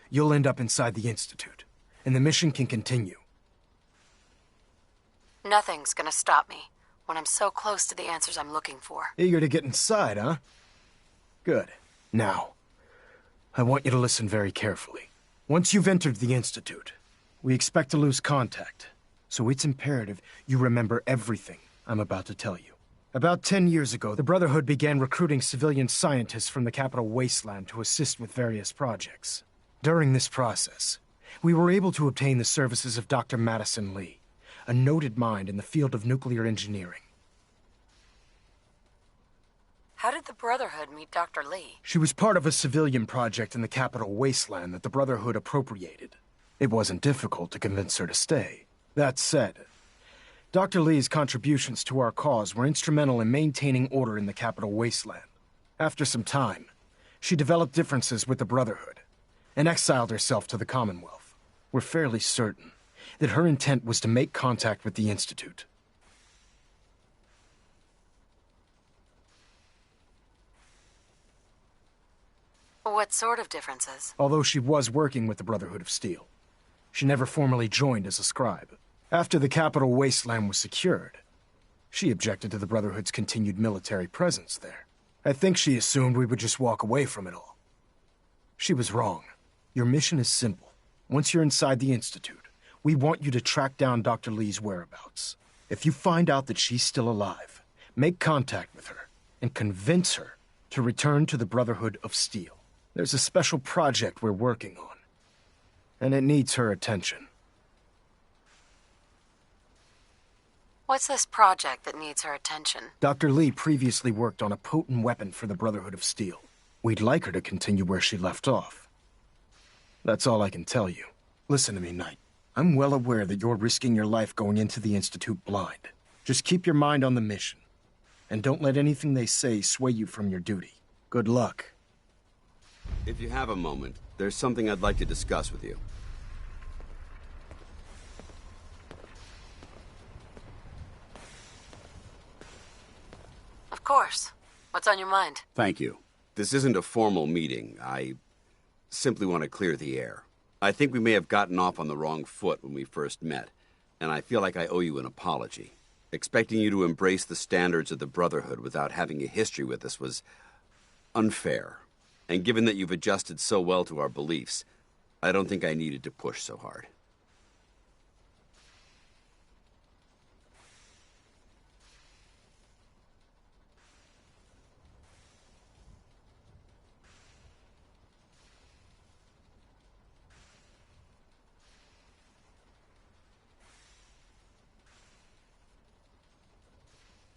you'll end up inside the Institute, and the mission can continue. Nothing's gonna stop me when I'm so close to the answers I'm looking for. Eager to get inside, huh? Good. Now, I want you to listen very carefully. Once you've entered the Institute, we expect to lose contact, so it's imperative you remember everything I'm about to tell you. About 10 years ago, the Brotherhood began recruiting civilian scientists from the capital Wasteland to assist with various projects. During this process, we were able to obtain the services of Dr. Madison Lee, a noted mind in the field of nuclear engineering. How did the Brotherhood meet Dr. Lee? She was part of a civilian project in the capital Wasteland that the Brotherhood appropriated. It wasn't difficult to convince her to stay. That said, Dr. Lee's contributions to our cause were instrumental in maintaining order in the capital Wasteland. After some time, she developed differences with the Brotherhood and exiled herself to the Commonwealth. We're fairly certain that her intent was to make contact with the Institute. What sort of differences? Although she was working with the Brotherhood of Steel, she never formally joined as a scribe. After the capital Wasteland was secured, she objected to the Brotherhood's continued military presence there. I think she assumed we would just walk away from it all. She was wrong. Your mission is simple. Once you're inside the Institute, we want you to track down Dr. Lee's whereabouts. If you find out that she's still alive, make contact with her and convince her to return to the Brotherhood of Steel. There's a special project we're working on, and it needs her attention. What's this project that needs her attention? Dr. Lee previously worked on a potent weapon for the Brotherhood of Steel. We'd like her to continue where she left off. That's all I can tell you. Listen to me, Knight. I'm well aware that you're risking your life going into the Institute blind. Just keep your mind on the mission, and don't let anything they say sway you from your duty. Good luck. If you have a moment, there's something I'd like to discuss with you. Of course. What's on your mind? Thank you. This isn't a formal meeting. I simply want to clear the air. I think we may have gotten off on the wrong foot when we first met, and I feel like I owe you an apology. Expecting you to embrace the standards of the Brotherhood without having a history with us was unfair. And given that you've adjusted so well to our beliefs, I don't think I needed to push so hard.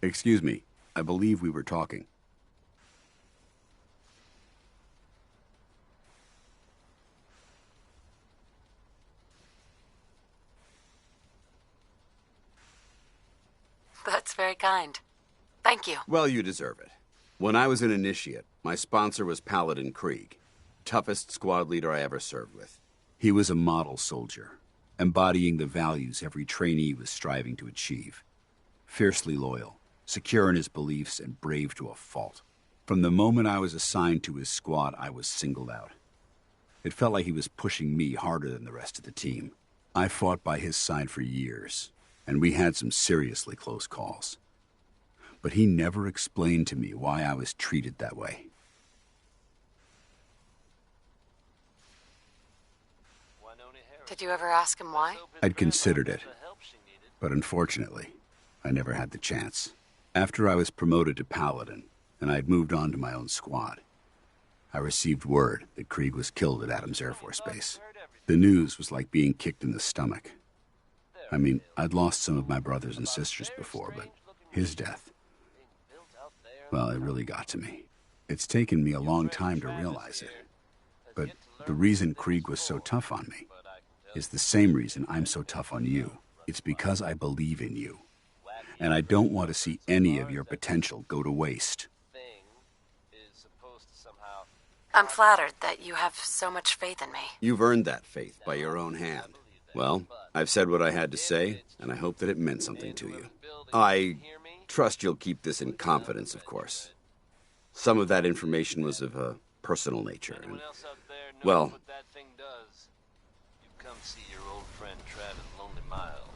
Excuse me, I believe we were talking. That's very kind. Thank you. Well, you deserve it. When I was an initiate, my sponsor was Paladin Krieg, toughest squad leader I ever served with. He was a model soldier, embodying the values every trainee was striving to achieve. Fiercely loyal, secure in his beliefs, and brave to a fault. From the moment I was assigned to his squad, I was singled out. It felt like he was pushing me harder than the rest of the team. I fought by his side for years, and we had some seriously close calls. But he never explained to me why I was treated that way. Did you ever ask him why? I'd considered it, but unfortunately, I never had the chance. After I was promoted to Paladin, and I'd moved on to my own squad, I received word that Krieg was killed at Adams Air Force Base. The news was like being kicked in the stomach. I mean, I'd lost some of my brothers and sisters before, but his death, well, it really got to me. It's taken me a long time to realize it. But the reason Krieg was so tough on me is the same reason I'm so tough on you. It's because I believe in you. And I don't want to see any of your potential go to waste. I'm flattered that you have so much faith in me. You've earned that faith by your own hand. Well, I've said what I had to say, and I hope that it meant something to you. I trust you'll keep this in confidence, of course. Some of that information was of a personal nature, and, well, You come see your old friend Travis Lonely Miles.